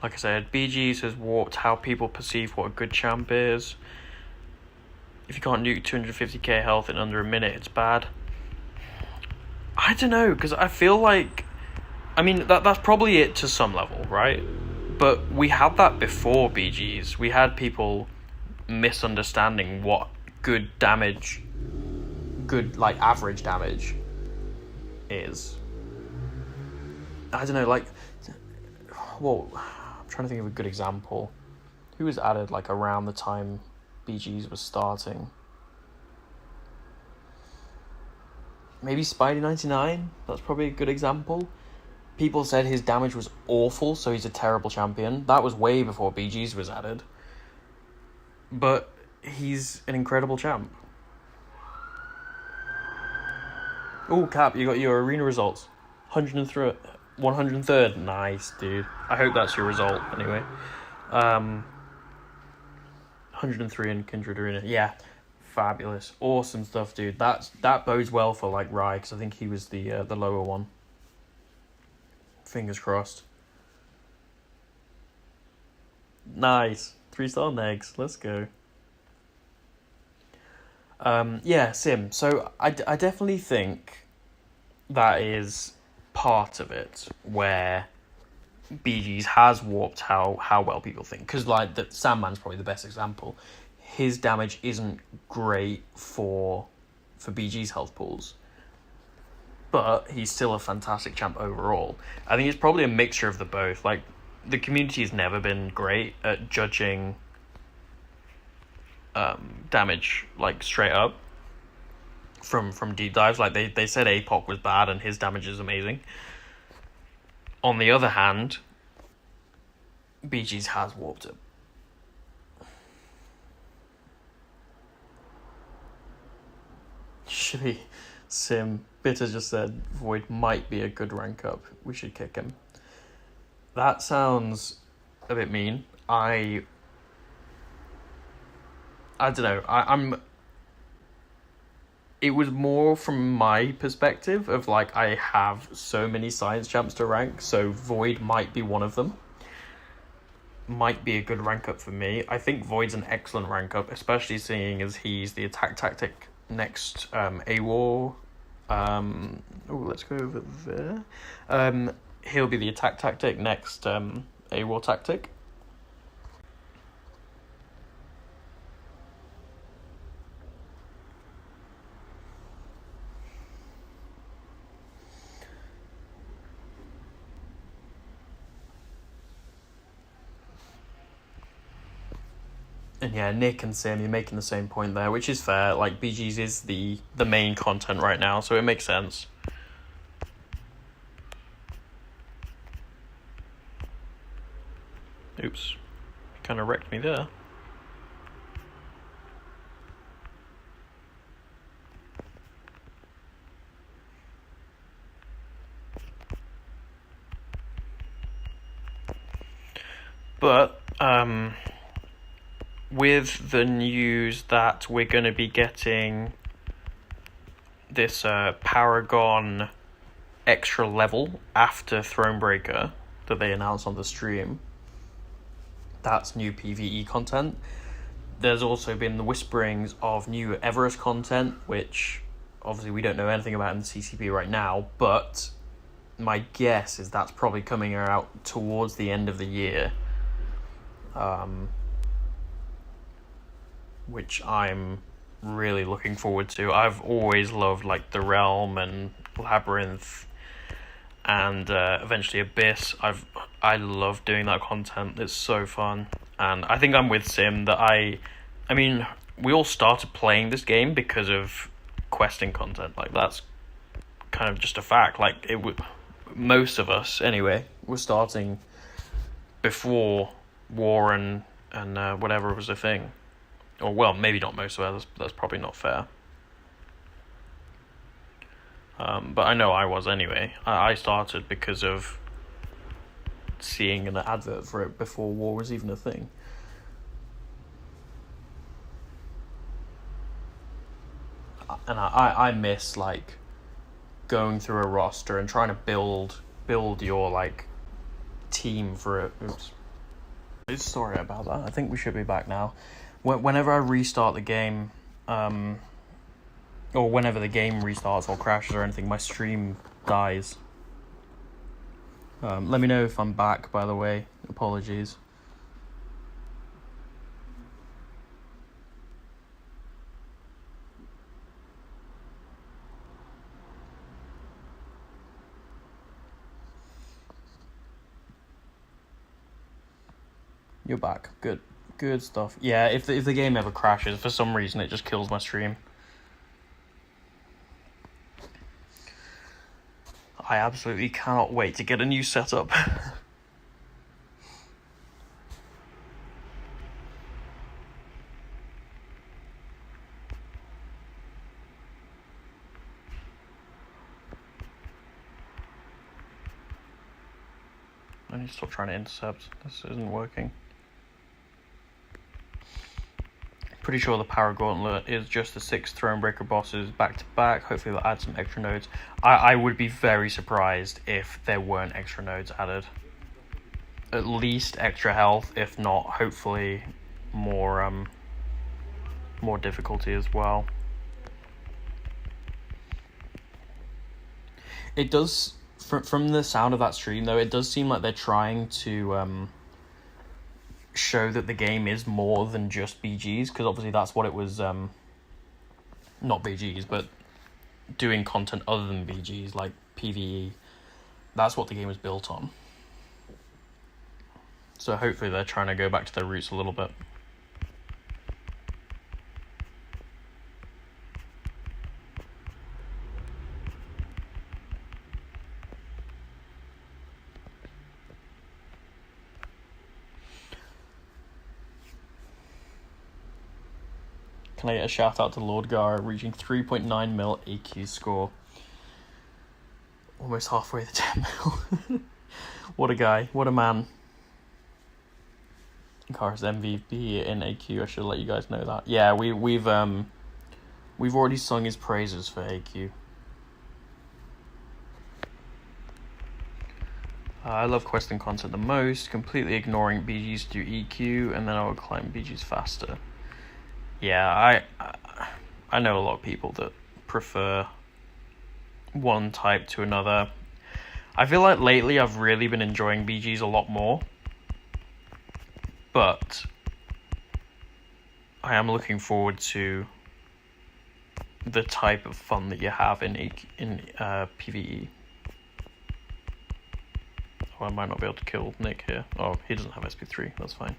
Like I said, BGs has warped how people perceive what a good champ is. If you can't nuke 250k health in under a minute, it's bad. I don't know, because I feel like... I mean, that's probably it to some level, right? But we had that before BGs. We had people misunderstanding what good damage, good, like, average damage is. I don't know, like... Well... trying to think of a good example. Who was added like around the time BGs was starting? maybe Spidey 99. That's probably a good example. People said his damage was awful, so he's a terrible champion. That was way before BG's was added. But he's an incredible champ. Oh, Cap, you got your arena results. 103rd. Nice, dude. I hope that's your result, anyway. 103 in Kindred Arena. Yeah, fabulous. Awesome stuff, dude. That bodes well for, like, Rye, because I think he was the lower one. Fingers crossed. Nice. 3-star negs. Let's go. Yeah, Sim. So I definitely think that is part of it, where BG's has warped how well people think. Because, like, the Sandman's probably the best example. His damage isn't great for BG's health pools, but he's still a fantastic champ overall. I think it's probably a mixture of the both. Like, the community has never been great at judging damage, like, straight up from deep dives. Like, they said APOC was bad and his damage is amazing. On the other hand, BG's has warped it. Shitty Sim. Bitter just said Void might be a good rank up. We should kick him. That sounds a bit mean. I don't know. I'm. It was more from my perspective of, like, I have so many science champs to rank, so Void might be one of them. Might be a good rank up for me. I think Void's an excellent rank up, especially seeing as he's the attack tactic next AWAR. Let's go over there. He'll be the attack tactic next AWAR tactic. And yeah, Nick and Sim, you're making the same point there, which is fair. Like, BG's is the main content right now, so it makes sense. Oops. Kind of wrecked me there. But, with the news that we're going to be getting this Paragon extra level after Thronebreaker that they announced on the stream, that's new PvE content. There's also been the whisperings of new Everest content, which obviously we don't know anything about in the CCP right now, but my guess is that's probably coming out towards the end of the year. Which I'm really looking forward to. I've always loved, like, the Realm and Labyrinth and eventually Abyss. I love doing that content. It's so fun. And I think I'm with Sim that I mean, we all started playing this game because of questing content. Like, that's kind of just a fact. Like, most of us anyway were starting before War and whatever was a thing. Or, well, maybe not most of us. That's probably not fair. But I know I was anyway. I started because of seeing an advert for it before War was even a thing. And I miss, like, going through a roster and trying to build your, like, team for it. Oops. Sorry about that. I think we should be back now. Whenever I restart the game, or whenever the game restarts or crashes or anything, my stream dies. Let me know if I'm back, by the way. Apologies. You're back. Good stuff. Yeah, if the game ever crashes, for some reason it just kills my stream. I absolutely cannot wait to get a new setup. I need to stop trying to intercept. This isn't working. Pretty sure the Power Gauntlet is just the 6 Thronebreaker bosses back to back. Hopefully they'll add some extra nodes. I would be very surprised if there weren't extra nodes added. At least extra health, if not, hopefully more difficulty as well. It does, from the sound of that stream though, it does seem like they're trying to show that the game is more than just BGs, because obviously that's what it was, not BGs, but doing content other than BGs, like PvE. That's what the game was built on. So hopefully they're trying to go back to their roots a little bit. Can I get a shout out to Lord Gara reaching 3.9 mil AQ score? Almost halfway to 10 mil. What a guy, what a man. Gara's MVP in AQ, I should let you guys know that. Yeah, we've already sung his praises for AQ. I love quest and content the most, completely ignoring BGs through EQ, and then I would climb BGs faster. Yeah, I know a lot of people that prefer one type to another. I feel like lately I've really been enjoying BGs a lot more, but I am looking forward to the type of fun that you have in PvE. Oh, I might not be able to kill Nick here. Oh, he doesn't have SP3, that's fine.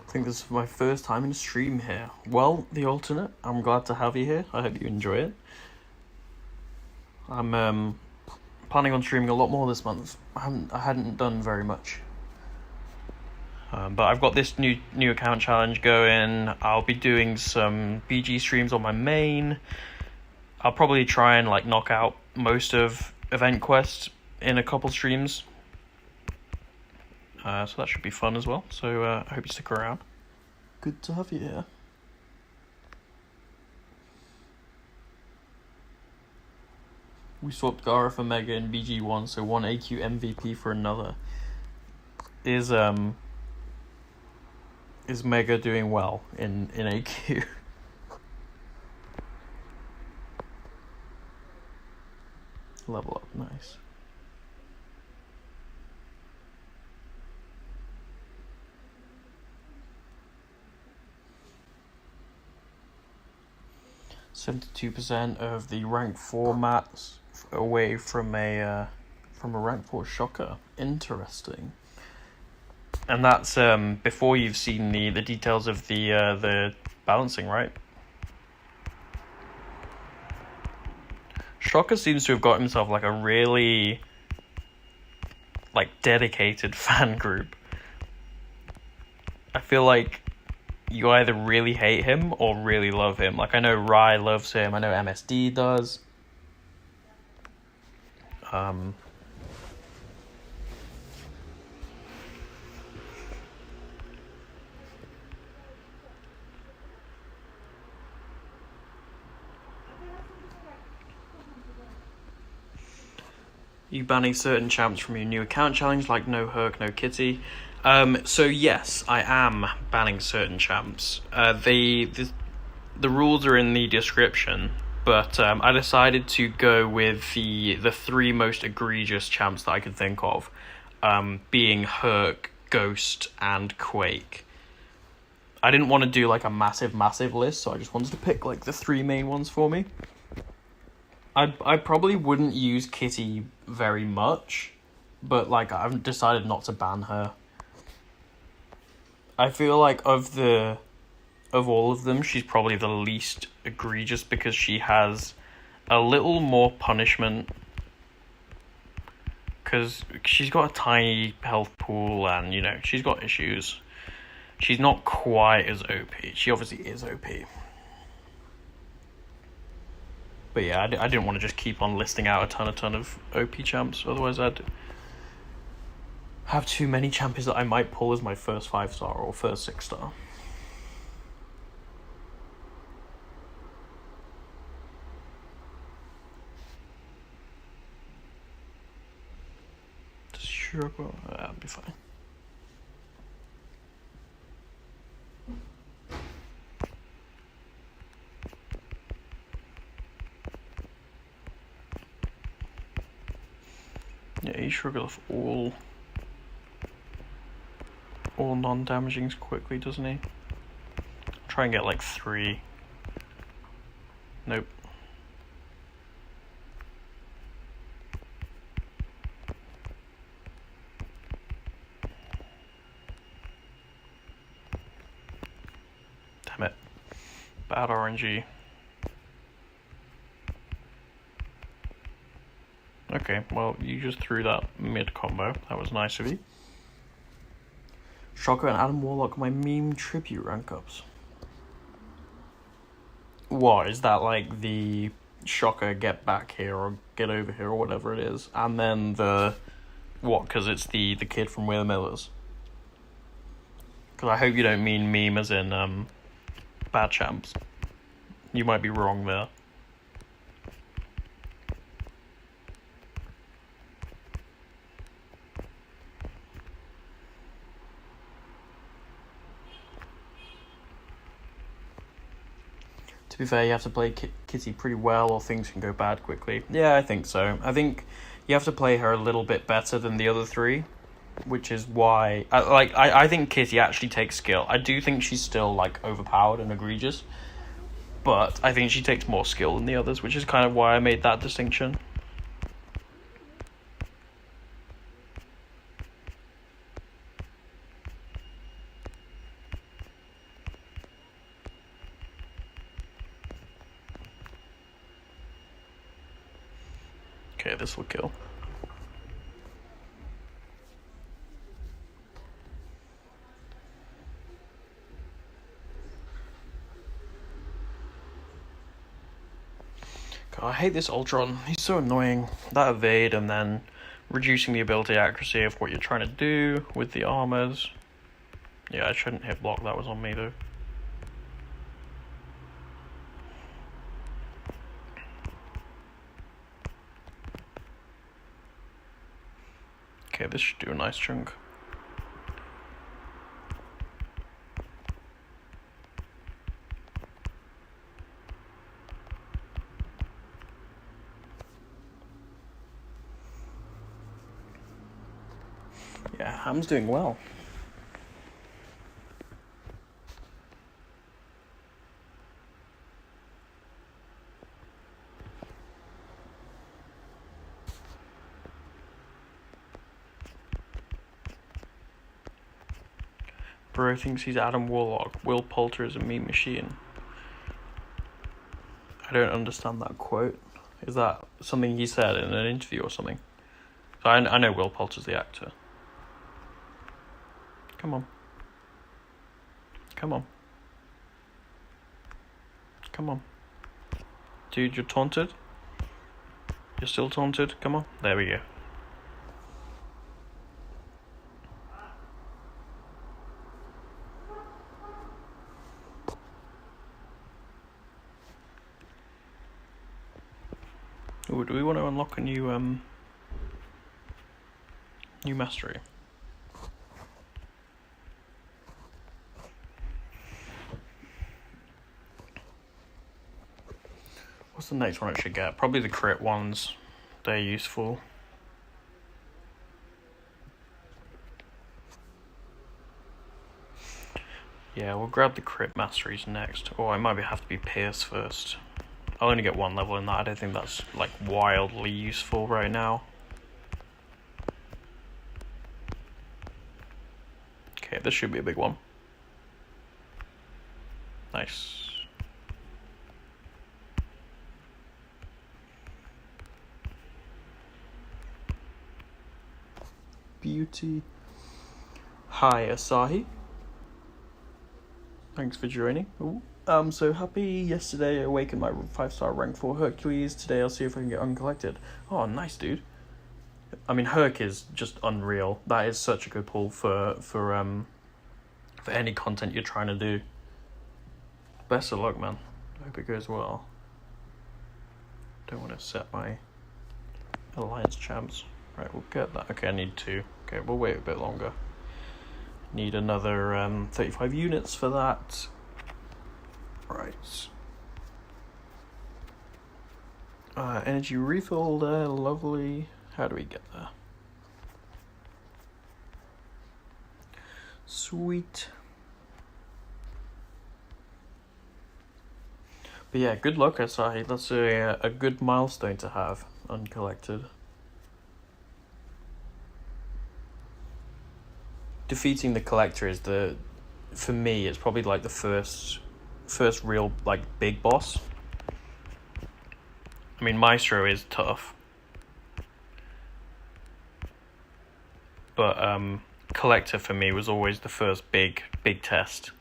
I think this is my first time in a stream here. Well, the alternate, I'm glad to have you here. I hope you enjoy it. I'm planning on streaming a lot more this month. I hadn't done very much. But I've got this new account challenge going. I'll be doing some BG streams on my main. I'll probably try and like knock out most of Event Quest in a couple streams. So that should be fun as well. So I hope you stick around. Good to have you here. We swapped Gara for Mega in BG1, so one AQ MVP for another. Is Mega doing well in AQ? Level up, nice. %72% of the rank 4 mats away from a rank 4 shocker. Interesting. And that's before you've seen the details of the balancing, right? Shocker seems to have got himself like a really dedicated fan group. I feel like you either really hate him or really love him. Like, I know Rye loves him, I know MSD does. You banning certain champs from your new account challenge, like no Herc, no Kitty. So yes, I am banning certain champs. The rules are in the description, but I decided to go with the 3 most egregious champs that I could think of, being Herc, Ghost, and Quake. I didn't want to do like a massive list, so I just wanted to pick like the 3 main ones for me. I probably wouldn't use Kitty very much, but like I've decided not to ban her. I feel like of all of them, she's probably the least egregious because she has a little more punishment. Because she's got a tiny health pool and, you know, she's got issues. She's not quite as OP. She obviously is OP. But yeah, I didn't want to just keep on listing out a ton of OP champs. Otherwise, I'd have too many champions that I might pull as my first 5-star or first 6-star. Sure, that'll be fine. Yeah, he shruggle off all non-damagings quickly, doesn't he? Try and get like 3. Nope. Damn it. Bad RNG. Okay, well, you just threw that mid-combo. That was nice of you. Shocker and Adam Warlock, my meme tribute rank ups. What, is that like the Shocker get back here or get over here or whatever it is? And then the... What, because it's the kid from We're the Millers? Because I hope you don't mean meme as in bad champs. You might be wrong there. To be fair, you have to play Kitty pretty well or things can go bad quickly. Yeah, I think so. I think you have to play her a little bit better than the other 3, which is why... I think Kitty actually takes skill. I do think she's still, like, overpowered and egregious, but I think she takes more skill than the others, which is kind of why I made that distinction. Okay, this will kill. God, I hate this Ultron. He's so annoying. That evade and then reducing the ability accuracy of what you're trying to do with the armors. Yeah, I shouldn't hit block. That was on me though. Okay, this should do a nice chunk. Yeah, Ham's doing well. Bro thinks he's Adam Warlock. Will Poulter is a meme machine. I don't understand that quote. Is that something he said in an interview or something? So I know Will Poulter's the actor. Come on. Come on. Come on. Dude, you're taunted? You're still taunted? Come on. There we go. Ooh, do we want to unlock a new mastery? What's the next one I should get? Probably the crit ones. They're useful. Yeah, we'll grab the crit masteries next. Or I might have to be Pierce first. I'll only get 1 level in that. I don't think that's like wildly useful right now. Okay, this should be a big one. Nice. Beauty. Hi, Asahi. Thanks for joining. Ooh. So happy yesterday I awakened my 5-star rank 4 Hercules. Today I'll see if I can get uncollected. Oh, nice, dude. I mean, Herc is just unreal. That is such a good pull for any content you're trying to do. Best of luck, man. I hope it goes well. Don't want to set my alliance champs. Right, we'll get that. Okay, I need 2. Okay, we'll wait a bit longer. Need another 35 units for that. Right. Energy refill there, lovely. How do we get there? Sweet. But yeah, good luck, Asahi. That's a good milestone to have uncollected. Defeating the collector is for me, it's probably like the first real like big boss. I mean, Maestro is tough, but collector for me was always the first big test.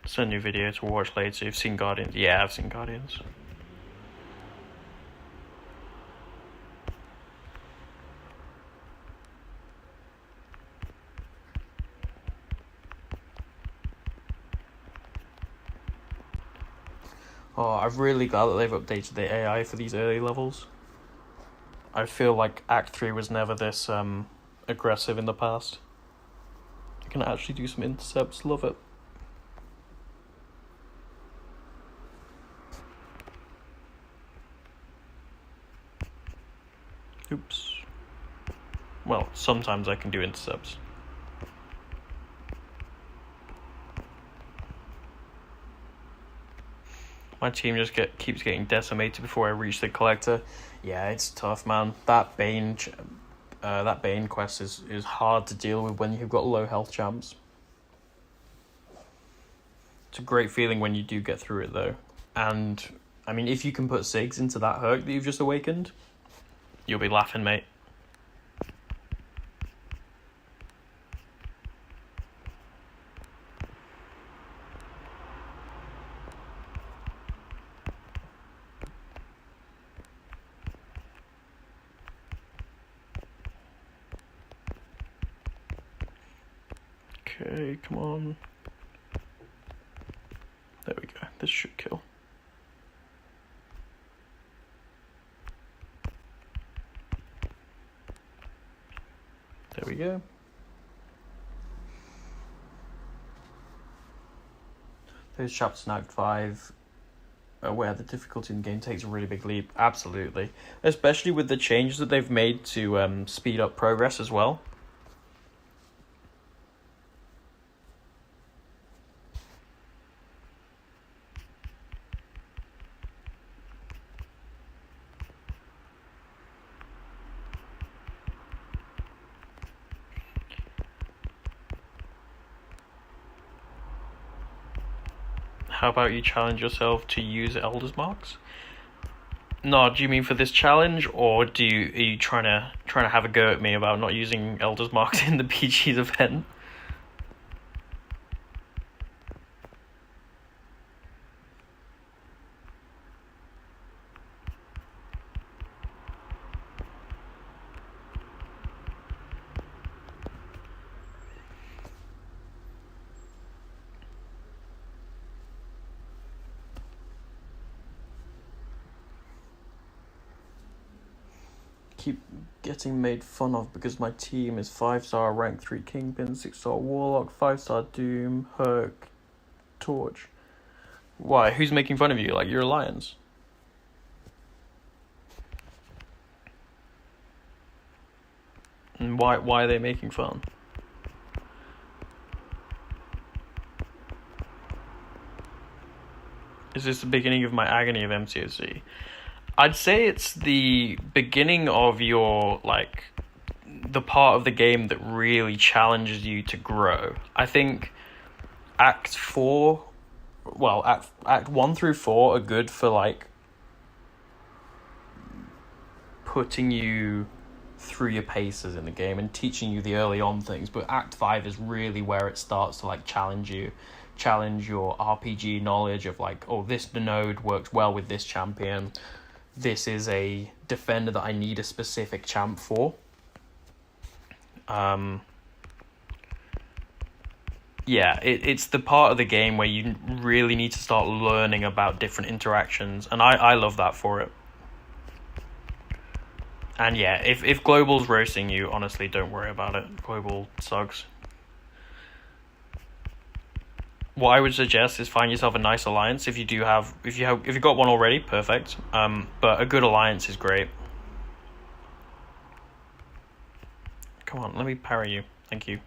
It's a new video to watch later. You've seen Guardians? Yeah, I've seen Guardians. Oh, I'm really glad that they've updated the AI for these early levels. I feel like Act 3 was never this aggressive in the past. You can actually do some intercepts, love it. Oops. Well, sometimes I can do intercepts. My team just keeps getting decimated before I reach the collector. Yeah, it's tough, man. That Bane quest is hard to deal with when you've got low health champs. It's a great feeling when you do get through it, though. And, I mean, if you can put SIGs into that Herc that you've just awakened, you'll be laughing, mate. Okay, come on. There we go. This should kill. There we go. Those chapters in Act 5 where the difficulty in the game takes a really big leap. Absolutely. Especially with the changes that they've made to speed up progress as well. How about you challenge yourself to use Elder's Marks? No, do you mean for this challenge, or are you trying to have a go at me about not using Elder's Marks in the PG's event? Keep getting made fun of because my team is 5-star rank 3 Kingpin, 6-star Warlock, 5-star Doom, Herc, Torch. Why? Who's making fun of you? Like your alliance? And why are they making fun? Is this the beginning of my agony of MCOC? I'd say it's the beginning of your, like, the part of the game that really challenges you to grow. I think Act 1 through 4 are good for like putting you through your paces in the game and teaching you the early on things, but Act 5 is really where it starts to like challenge your RPG knowledge of like, oh, this node works well with this champion, this is a defender that I need a specific champ for. It's the part of the game where you really need to start learning about different interactions, and I love that for it. And yeah, if Global's roasting you, honestly, don't worry about it. Global sucks. What I would suggest is find yourself a nice alliance. If you've got one already, perfect. But a good alliance is great. Come on, let me parry you. Thank you.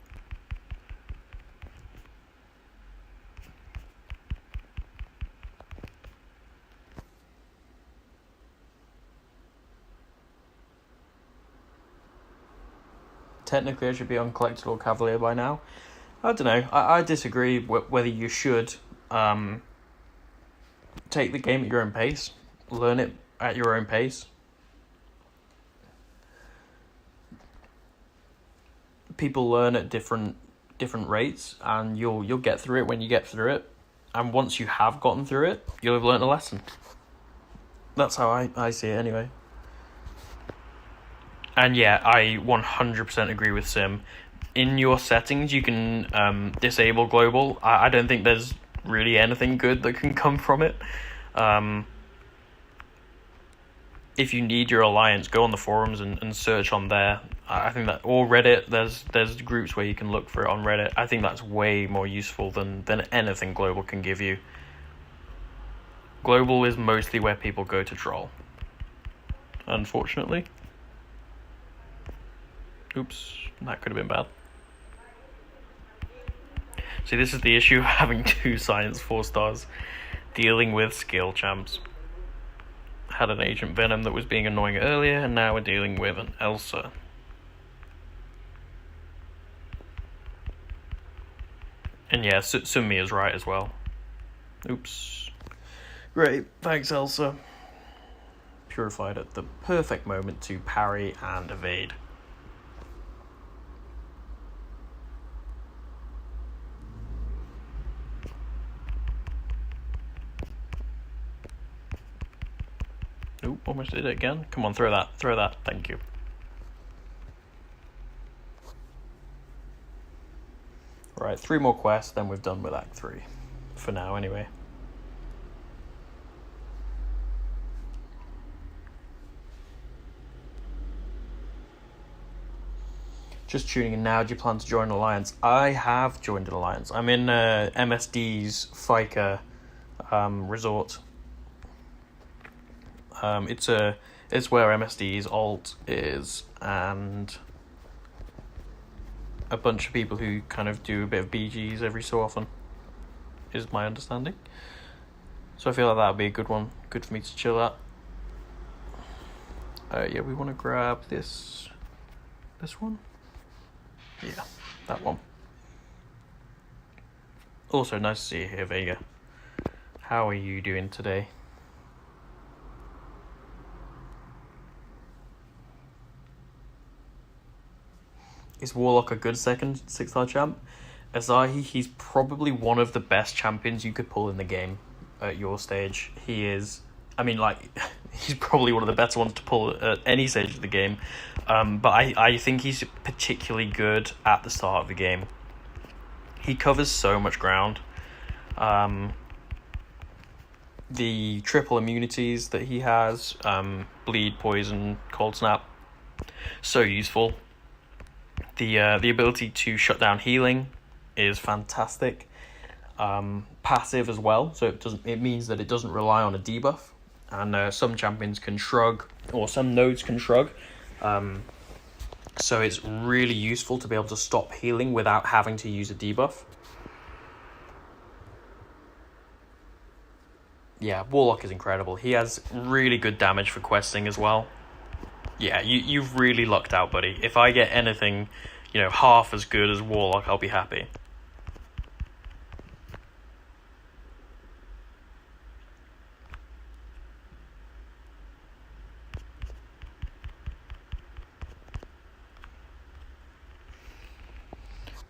Technically, I should be on Collectible Cavalier by now. I don't know. I disagree whether you should take the game at your own pace, learn it at your own pace. People learn at different rates, and you'll get through it when you get through it. And once you have gotten through it, you'll have learned a lesson. That's how I see it anyway. And yeah, I 100% agree with Sim. In your settings, you can disable global. I don't think there's really anything good that can come from it. If you need your alliance, go on the forums and search on there. I think that, or Reddit, there's groups where you can look for it on Reddit. I think that's way more useful than anything global can give you. Global is mostly where people go to troll, unfortunately. Oops, that could have been bad. See, this is the issue of having 2 Science 4 stars. Dealing with skill champs. Had an Agent Venom that was being annoying earlier, and now we're dealing with an Elsa. And yeah, Sumi is right as well. Oops. Great, thanks Elsa. Purified at the perfect moment to parry and evade. Oop, almost did it again. Come on, throw that, thank you. Right, 3 more quests, then we've done with Act 3. For now, anyway. Just tuning in now, do you plan to join an alliance? I have joined an alliance. I'm in MSD's FICA resort. It's where MSD's alt is, and a bunch of people who kind of do a bit of BGs every so often, is my understanding. So I feel like that would be a good one, good for me to chill at. Yeah, we want to grab this one. Yeah, that one. Also, nice to see you here, Vega. How are you doing today? Is Warlock a good second 6-star champ? Asahi, he's probably one of the best champions you could pull in the game at your stage. He is, I mean, like, he's probably one of the better ones to pull at any stage of the game. But I think he's particularly good at the start of the game. He covers so much ground. The triple immunities that he has, bleed, poison, cold snap, so useful. The ability to shut down healing is fantastic. Passive as well, so it means that it doesn't rely on a debuff, and some champions can shrug, or some nodes can shrug. So it's really useful to be able to stop healing without having to use a debuff. Yeah, Warlock is incredible. He has really good damage for questing as well. Yeah, you've really lucked out, buddy. If I get anything, half as good as Warlock, I'll be happy.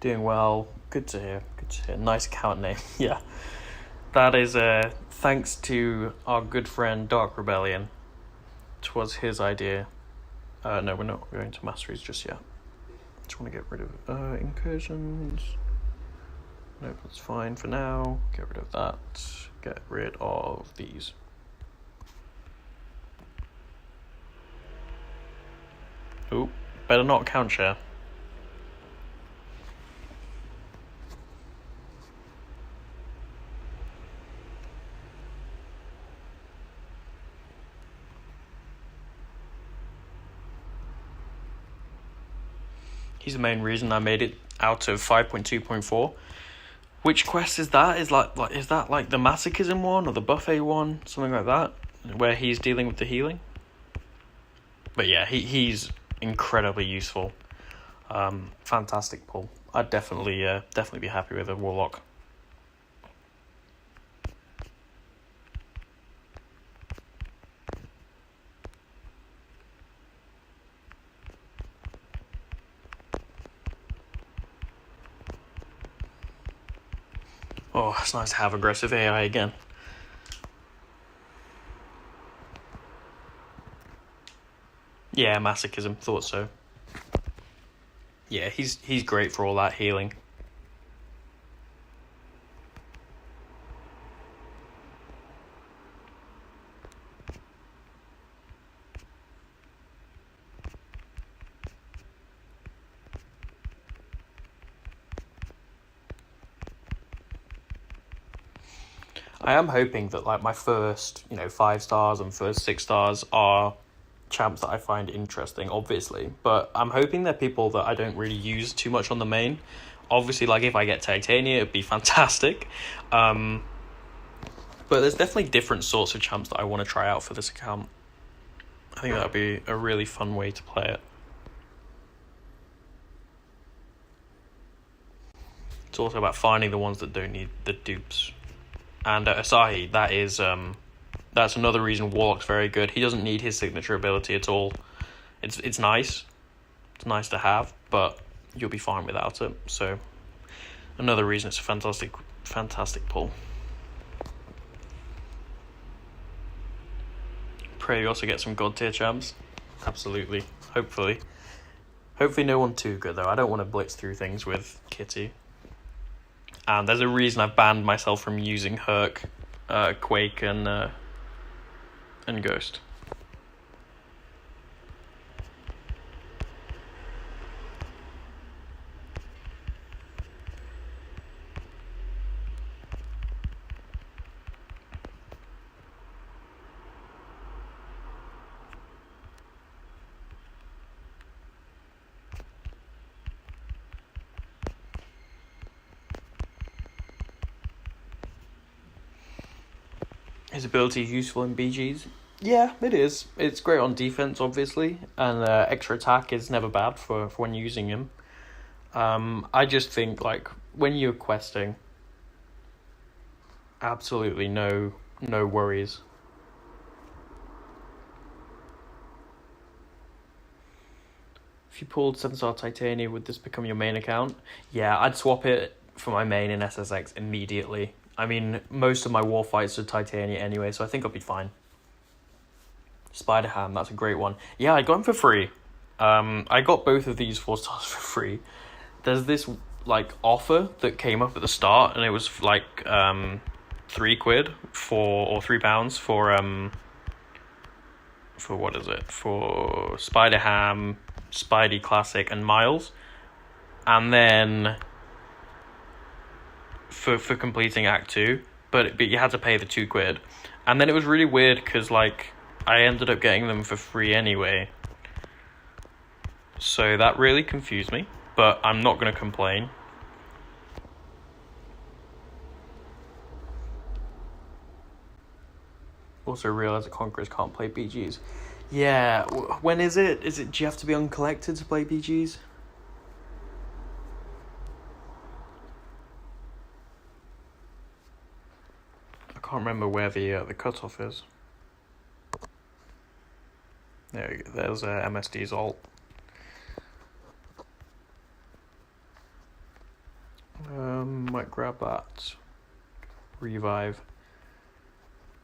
Doing well. Good to hear. Good to hear. Nice account name. Yeah. That is thanks to our good friend Dark Rebellion. It was his idea. No, we're not going to Masteries just yet. Just want to get rid of Incursions. Nope, that's fine for now. Get rid of that. Get rid of these. Oh, better not count share. He's the main reason I made it out of 5.2.4. Which quest is that? Is that like the masochism one or the buffet one? Something like that? Where he's dealing with the healing? But yeah, he's incredibly useful. Fantastic pull. I'd definitely be happy with a Warlock. Oh, it's nice to have aggressive AI again. Yeah, masochism, thought so. Yeah, he's great for all that healing. I am hoping that like my first, 5 stars and first 6 stars are champs that I find interesting, obviously. But I'm hoping they're people that I don't really use too much on the main. Obviously, like if I get Titania, it'd be fantastic. But there's definitely different sorts of champs that I want to try out for this account. I think that would be a really fun way to play it. It's also about finding the ones that don't need the dupes. And Asahi, that's another reason Warlock's very good. He doesn't need his signature ability at all. It's nice. It's nice to have, but you'll be fine without it. So another reason it's a fantastic pull. Pray you also get some god tier champs. Absolutely. Hopefully no one too good though. I don't want to blitz through things with Kitty. And there's a reason I've banned myself from using Herc, Quake, and Ghost. His ability is useful in BGs. Yeah, it is. It's great on defense, obviously, and extra attack is never bad for when using him. I just think like when you're questing, absolutely no worries. If you pulled 7-star Titania, would this become your main account? Yeah, I'd swap it for my main in SSX immediately. I mean, most of my war fights are Titania anyway, so I think I'll be fine. Spider-Ham, that's a great one. Yeah, I got him for free. I got both of these 4 stars for free. There's this, like, offer that came up at the start, and it was, like, £3 or £3 for what is it? For Spider-Ham, Spidey Classic, and Miles. And then for completing Act 2, but you had to pay the £2. And then it was really weird because like I ended up getting them for free anyway, so that really confused me, but I'm not going to complain. Also realised that Conquerors can't play BGs. Yeah, when is it? Do you have to be uncollected to play BGs? I can't remember where the cutoff is. There we go. There's MSD's alt. Might grab that. Revive.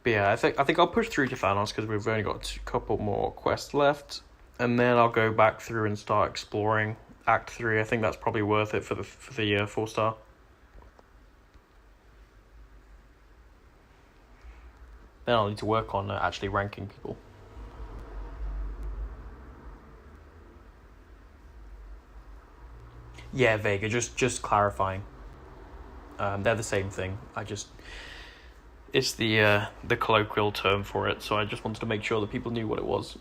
But yeah, I think I'll push through to Thanos because we've only got a couple more quests left, and then I'll go back through and start exploring Act 3. I think that's probably worth it for the 4-star. Then I'll need to work on actually ranking people. Yeah, Vega, just clarifying. They're the same thing. It's the colloquial term for it, so I just wanted to make sure that people knew what it was.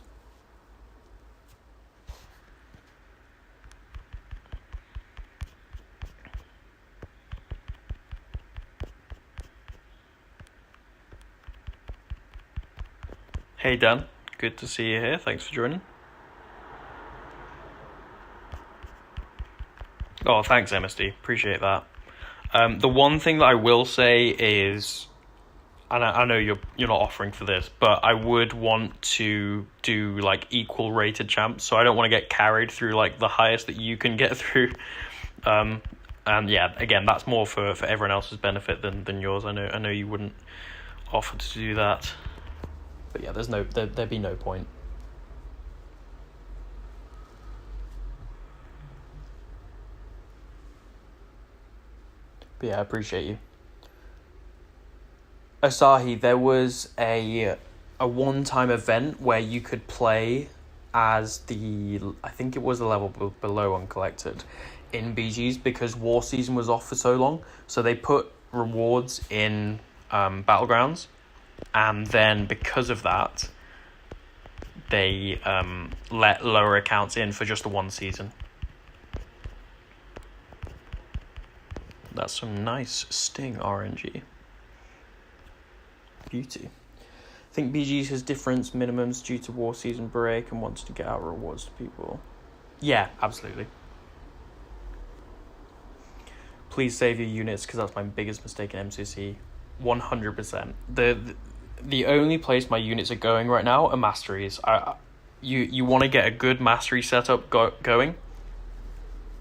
Hey Dan, good to see you here. Thanks for joining. Oh, thanks MSD. Appreciate that. The one thing that I will say is, and I know you're not offering for this, but I would want to do like equal rated champs, so I don't want to get carried through like the highest that you can get through. And yeah, again, that's more for everyone else's benefit than yours. I know you wouldn't offer to do that, but yeah, there'd be no point. But yeah, I appreciate you. Asahi, there was a one-time event where you could play as I think it was the level below uncollected in BGs because War Season was off for so long. So they put rewards in Battlegrounds, and then because of that, they let lower accounts in for just the one season. That's some nice Sting RNG. Beauty. I think BGs has different minimums due to War Season break and wants to get out rewards to people. Yeah, absolutely. Please save your units because that's my biggest mistake in MCC. 100%. The only place my units are going right now are masteries. You want to get a good mastery setup going.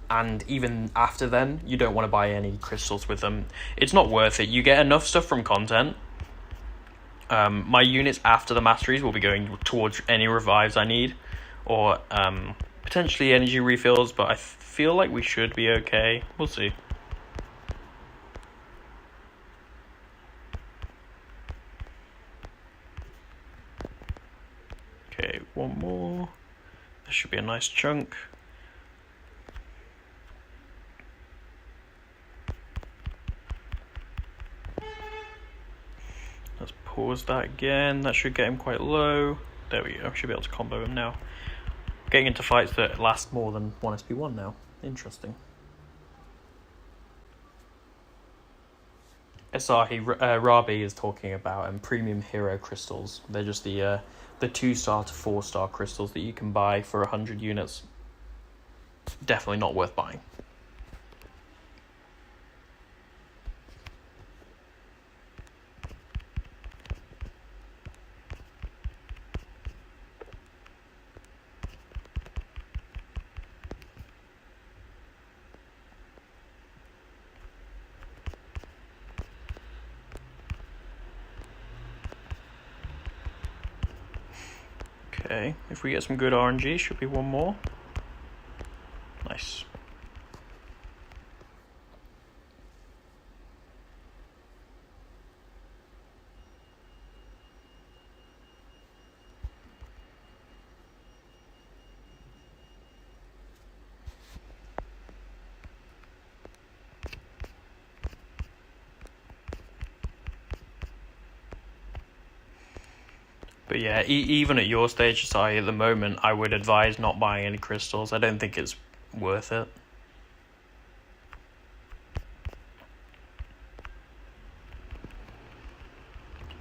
And even after then, you don't want to buy any crystals with them. It's not worth it. You get enough stuff from content. My units after the masteries will be going towards any revives I need, or potentially energy refills, but I feel like we should be okay. We'll see. Okay, one more. This should be a nice chunk. Let's pause that again. That should get him quite low. There we go. Should be able to combo him now. Getting into fights that last more than 1 SP1 now. Interesting. Asahi, Rabi is talking about premium hero crystals. They're just the 2-star to 4-star crystals that you can buy for 100 units. Definitely not worth buying. Okay, if we get some good RNG, should be one more. Nice. But yeah, even at your stage, Asai, at the moment, I would advise not buying any crystals. I don't think it's worth it.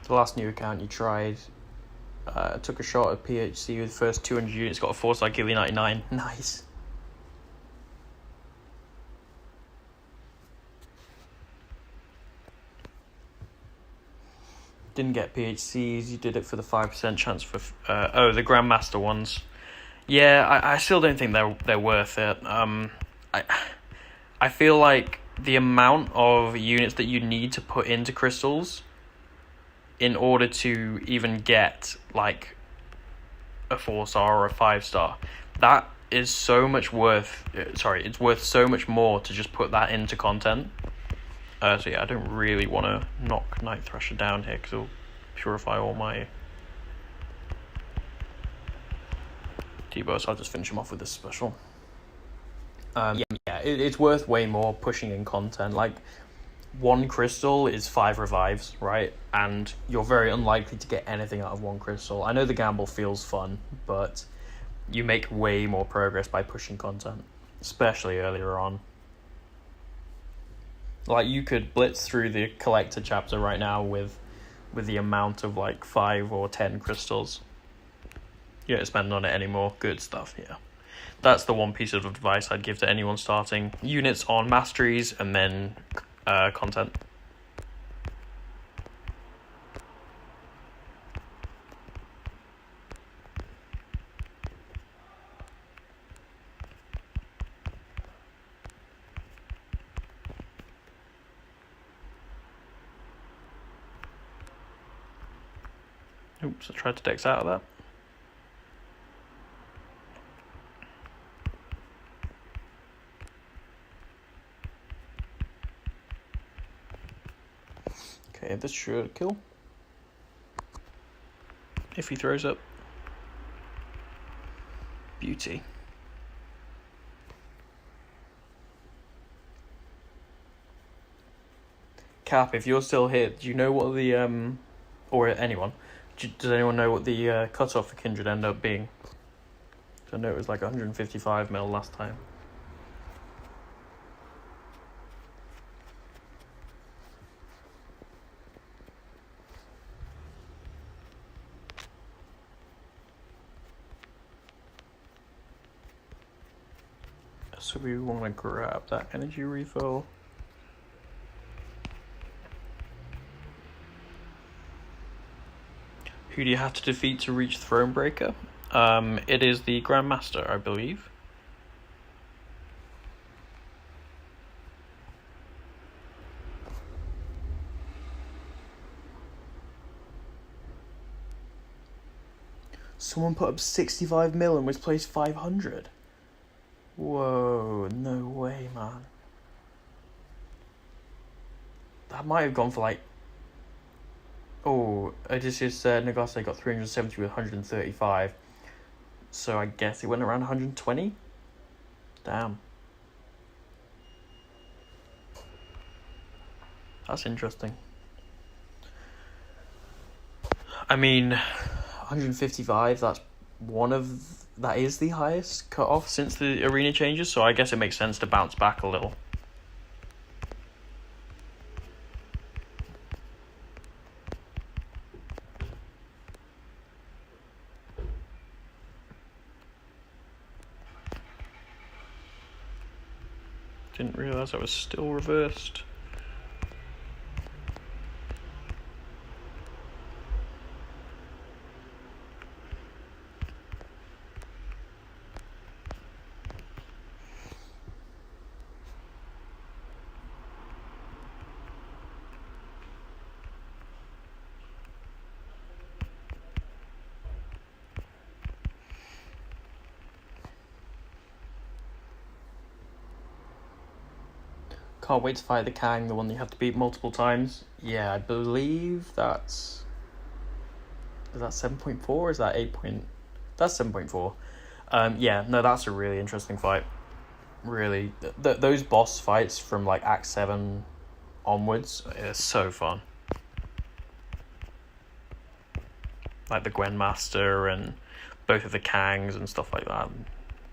The last new account you tried, Took a shot at PHC with the first 200 units, got a 4-star Ghillie 99. Nice. Didn't get PHCs, you did it for the 5% chance for... the Grandmaster ones. Yeah, I still don't think they're worth it. I feel like the amount of units that you need to put into crystals in order to even get, like, a 4-star or a 5-star, that is so much worth... it's worth so much more to just put that into content. So yeah, I don't really want to knock Night Thrasher down here, because it'll purify all my debuffs. So I'll just finish him off with this special. It's worth way more pushing in content. Like, 1 crystal is 5 revives, right? And you're very unlikely to get anything out of 1 crystal. I know the gamble feels fun, but you make way more progress by pushing content, especially earlier on. Like, you could blitz through the collector chapter right now with the amount of, like, 5 or 10 crystals. You don't spend on it anymore. Good stuff, yeah. That's the one piece of advice I'd give to anyone starting. Units on masteries and then content. Oops, I tried to dex out of that. Okay, this should kill. If he throws up. Beauty. Cap, if you're still here, do you know what the, or anyone, does anyone know what the cutoff for Kindred ended up being? I know it was like 155 mil last time. So we want to grab that energy refill. Who do you have to defeat to reach Thronebreaker? It is the Grandmaster, I believe. Someone put up 65 mil and was placed 500. Whoa, no way, man. That might have gone for like... Oh, Odysseus Nagase got 370 with 135. So I guess it went around 120? Damn. That's interesting. I mean, 155, that is the highest cut-off since the arena changes, so I guess it makes sense to bounce back a little. Didn't realise I was still reversed. Can't wait to fight the Kang, the one you have to beat multiple times. Yeah, I believe that's... Is that 7.4 or is that 8 point... That's 7.4. Yeah, no, that's a really interesting fight. Really. Those boss fights from like Act 7 onwards are so fun. Like the Grandmaster and both of the Kangs and stuff like that.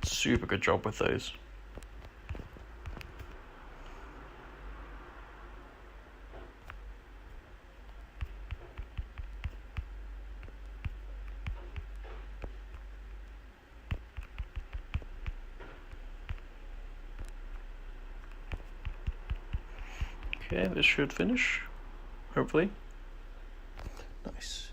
Super good job with those. Okay, this should finish, hopefully. Nice.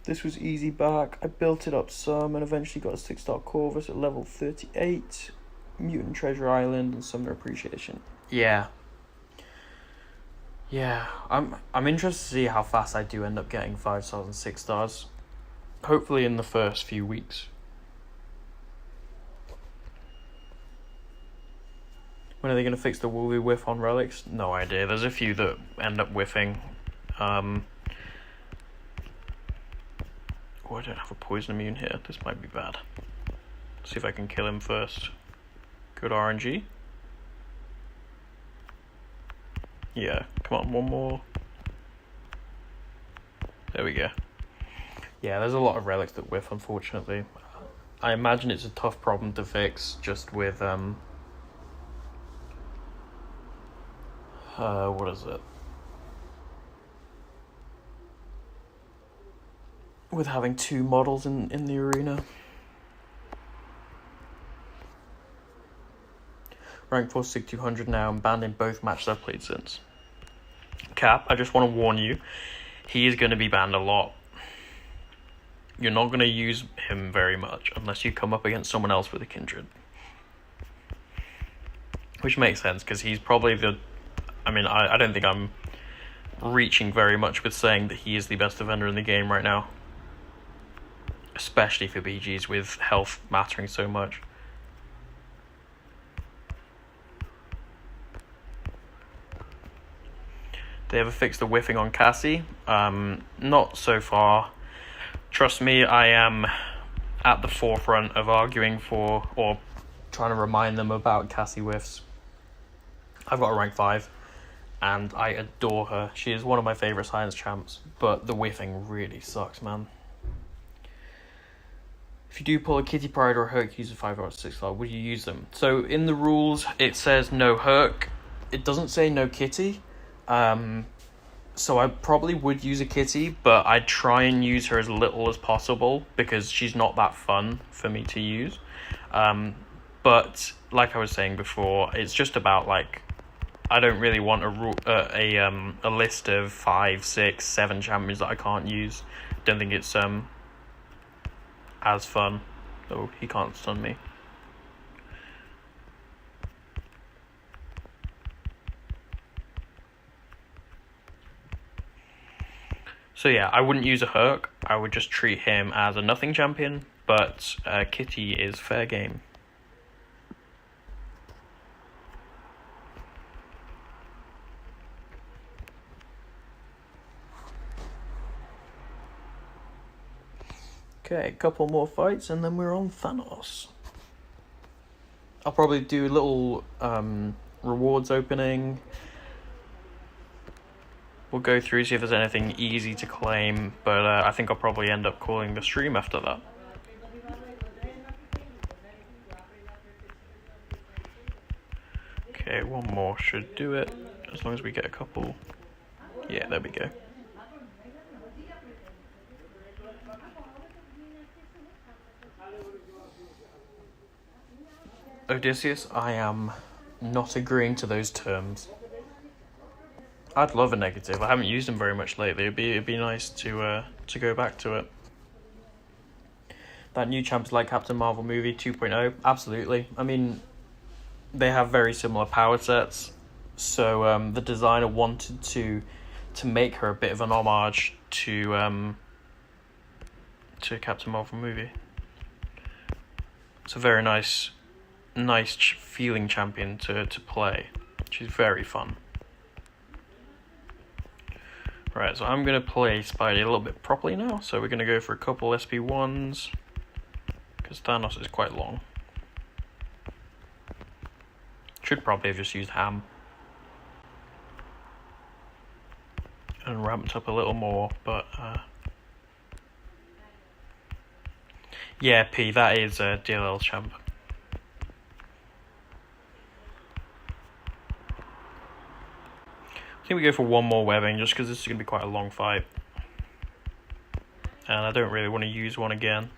This was easy back. I built it up some and eventually got a 6-star Corvus at level 38. Mutant Treasure Island and Summoner Appreciation. Yeah. Yeah, I'm interested to see how fast I do end up getting 5 stars and 6 stars. Hopefully in the first few weeks. When are they going to fix the Woolly whiff on relics? No idea. There's a few that end up whiffing. Oh, I don't have a poison immune here. This might be bad. See if I can kill him first. Good RNG. Yeah, come on, one more. There we go. Yeah, there's a lot of relics that whiff, unfortunately. I imagine it's a tough problem to fix, just with, what is it? With having 2 models in the arena. Rank 4 200 now, and banned in both matches I've played since. Cap, I just want to warn you, he is going to be banned a lot. You're not going to use him very much unless you come up against someone else with a kindred. Which makes sense, because he's probably the... I mean, I don't think I'm reaching very much with saying that he is the best defender in the game right now. Especially for BGs with health mattering so much. They ever fixed the whiffing on Cassie? Not so far. Trust me, I am at the forefront of arguing for, or trying to remind them about Cassie whiffs. I've got a rank 5, and I adore her. She is one of my favourite science champs, but the whiffing really sucks, man. If you do pull a Kitty Pride or a Herc, use a 5 or 6 star, would you use them? So in the rules, it says no Herc. It doesn't say no Kitty. So I probably would use a Kitty, but I'd try and use her as little as possible because she's not that fun for me to use. But like I was saying before, it's just about, like, I don't really want a list of 5, 6, 7 champions that I can't use. Don't think it's as fun. Oh, he can't stun me. So yeah, I wouldn't use a Herc. I would just treat him as a nothing champion, but Kitty is fair game. Okay, a couple more fights and then we're on Thanos. I'll probably do a little rewards opening. We'll go through, see if there's anything easy to claim, but I think I'll probably end up calling the stream after that. Okay, one more should do it, as long as we get a couple. Yeah, there we go. Odysseus, I am not agreeing to those terms. I'd love a negative. I haven't used them very much lately. It'd be nice to go back to it. That new champ's like Captain Marvel movie 2.0. Absolutely. I mean, they have very similar power sets, so the designer wanted to make her a bit of an homage to Captain Marvel movie. It's a very nice feeling champion to play. She's very fun. Right, so I'm going to play Spidey a little bit properly now. So we're going to go for a couple SP1s, because Thanos is quite long. Should probably have just used Ham. And ramped up a little more, but... yeah, P, that is DLL's champ. I think we go for one more webbing, just because this is going to be quite a long fight. And I don't really want to use one again.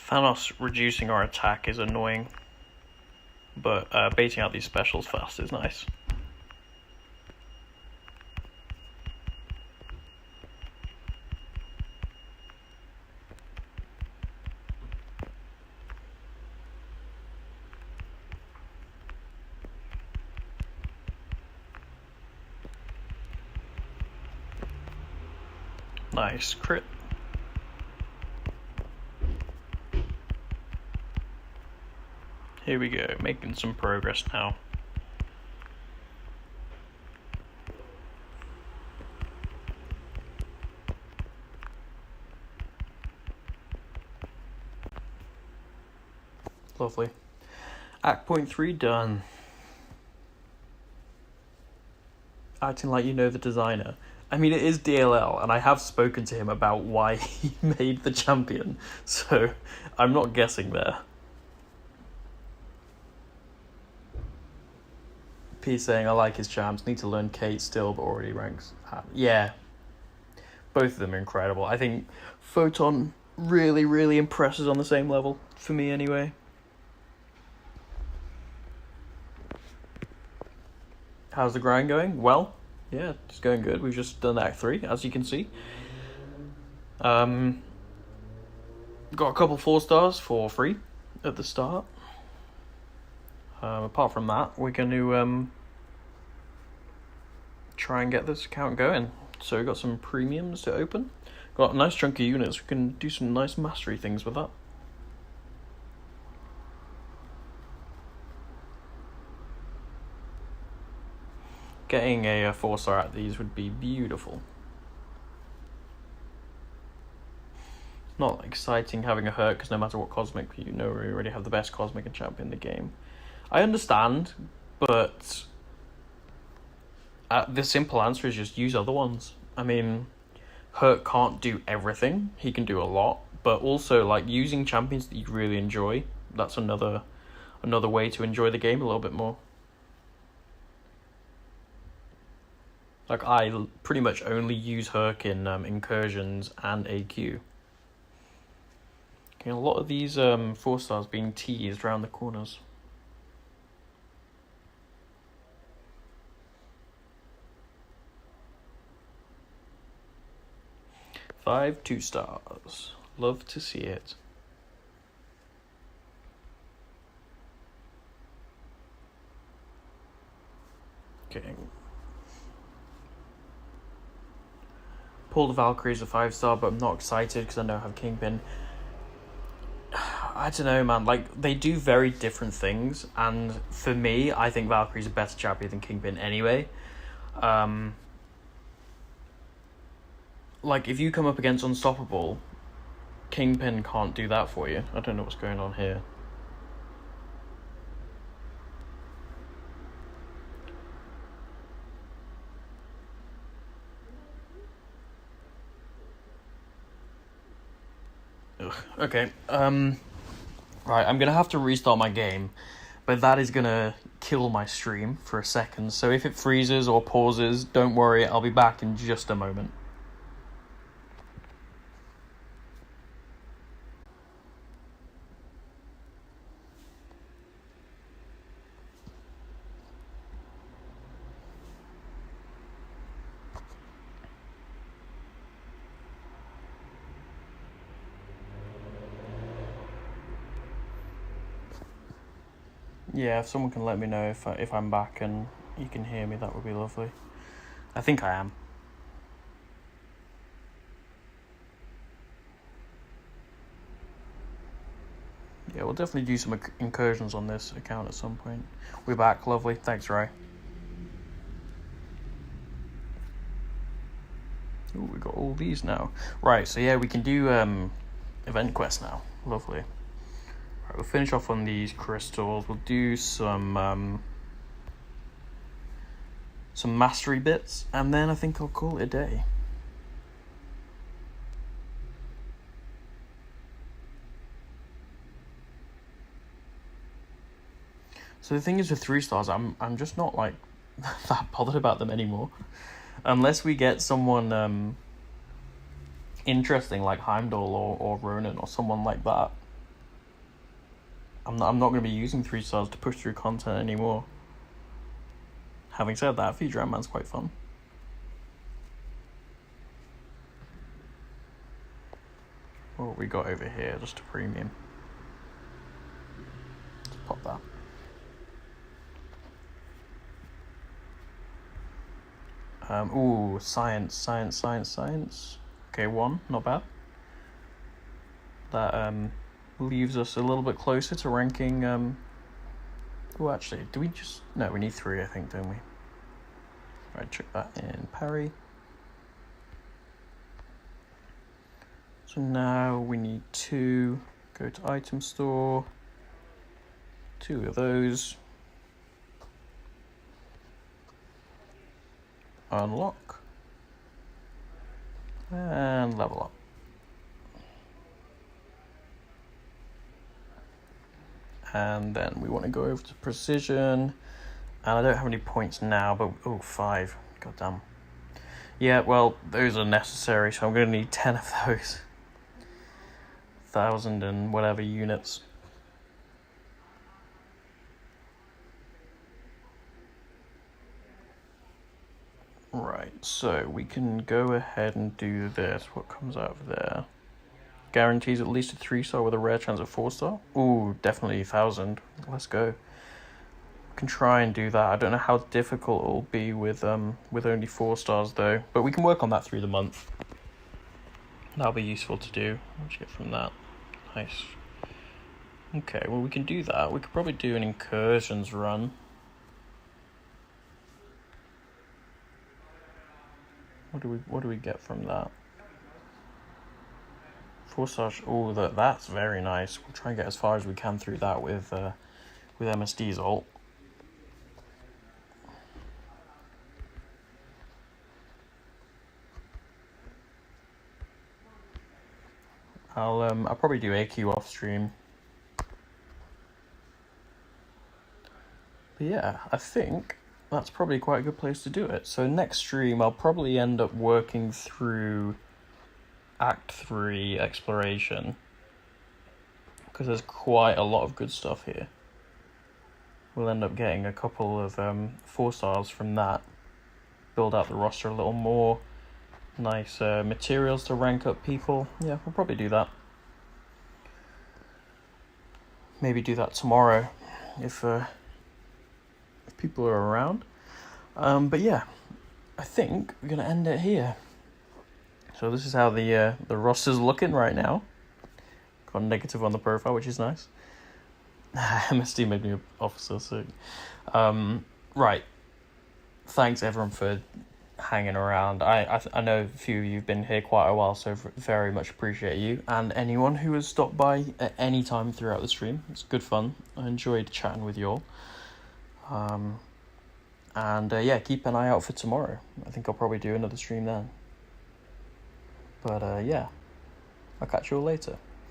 Thanos reducing our attack is annoying, but baiting out these specials fast is nice. Nice crit. Here we go, making some progress now. Lovely. Act point 3 done. Acting like you know the designer. I mean, it is DLL, and I have spoken to him about why he made the champion, so I'm not guessing there. P saying, I like his champs, need to learn Kate still, but already ranks. Yeah. Both of them are incredible. I think Photon really, really impresses on the same level, for me anyway. How's the grind going? Well, yeah, it's going good. We've just done Act 3, as you can see. Got a couple 4 stars for free at the start. Apart from that, we're going to try and get this account going. So we've got some premiums to open. Got a nice chunk of units. We can do some nice mastery things with that. Getting a 4-star at these would be beautiful. Not exciting having a Herc, because no matter what cosmic, you know we already have the best cosmic and champ in the game. I understand, but the simple answer is just use other ones. I mean, Herc can't do everything. He can do a lot, but also like using champions that you really enjoy. That's another way to enjoy the game a little bit more. Like, I pretty much only use Herc in Incursions and AQ. Okay, a lot of these 4 stars being teased around the corners. Five 2 stars. Love to see it. Okay. Pull the Valkyries a 5-star, but I'm not excited because I know I have Kingpin. I don't know, man. Like, they do very different things, and for me, I think Valkyrie's a better champion than Kingpin anyway. Like, if you come up against Unstoppable, Kingpin can't do that for you. I don't know what's going on here. Ugh. Okay, right, I'm gonna have to restart my game, but that is gonna kill my stream for a second, so if it freezes or pauses, don't worry, I'll be back in just a moment. Yeah, if someone can let me know if I'm back and you can hear me, that would be lovely. I think I am. Yeah, we'll definitely do some incursions on this account at some point. We're back, lovely. Thanks, Ray. Ooh, we got all these now. Right, so yeah, we can do event quests now. Lovely. Right, we'll finish off on these crystals. We'll do some mastery bits, and then I think I'll call it a day. So the thing is with 3 stars, I'm just not like that bothered about them anymore, unless we get someone interesting like Heimdall or Ronan or someone like that. I'm not going to be using 3 stars to push through content anymore. Having said that, Feature Ant-Man's quite fun. What have we got over here? Just a premium. Let's pop that. Ooh, science. Okay, 1, not bad. That leaves us a little bit closer to ranking. Oh, actually, do we just... No, we need 3, I think, don't we? Right, check that in parry. So now we need 2. Go to item store. 2 of those. Unlock. And level up. And then we want to go over to precision. And I don't have any points now, but... Oh, 5. God damn. Yeah, well, those are necessary, so I'm going to need 10 of those. 1,000 and whatever units. Right, so we can go ahead and do this. What comes out of there? Guarantees at least a 3-star with a rare chance of 4-star. Ooh, definitely 1,000. Let's go. Can try and do that. I don't know how difficult it'll be with only 4 stars though, but we can work on that through the month. That'll be useful to do. What you get from that? Nice. Okay, well we can do that. We could probably do an Incursions run. What do we get from that? 4 stars. Oh, that's very nice. We'll try and get as far as we can through that with MSD's ult. I'll probably do AQ off stream. But yeah, I think that's probably quite a good place to do it. So next stream, I'll probably end up working through Act 3 exploration, because there's quite a lot of good stuff here. We'll end up getting a couple of 4 stars from that. Build out the roster a little more. Nice materials to rank up people. Yeah, we'll probably do that. Maybe do that tomorrow if people are around. But yeah, I think we're gonna end it here. So this is how the roster's looking right now. Got a negative on the profile, which is nice. MSD made me an officer, so right. Thanks everyone for hanging around. I know a few of you have been here quite a while, so very much appreciate you, and anyone who has stopped by at any time throughout the stream. It's good fun. I enjoyed chatting with you all. And yeah, keep an eye out for tomorrow. I think I'll probably do another stream then. But yeah, I'll catch you all later.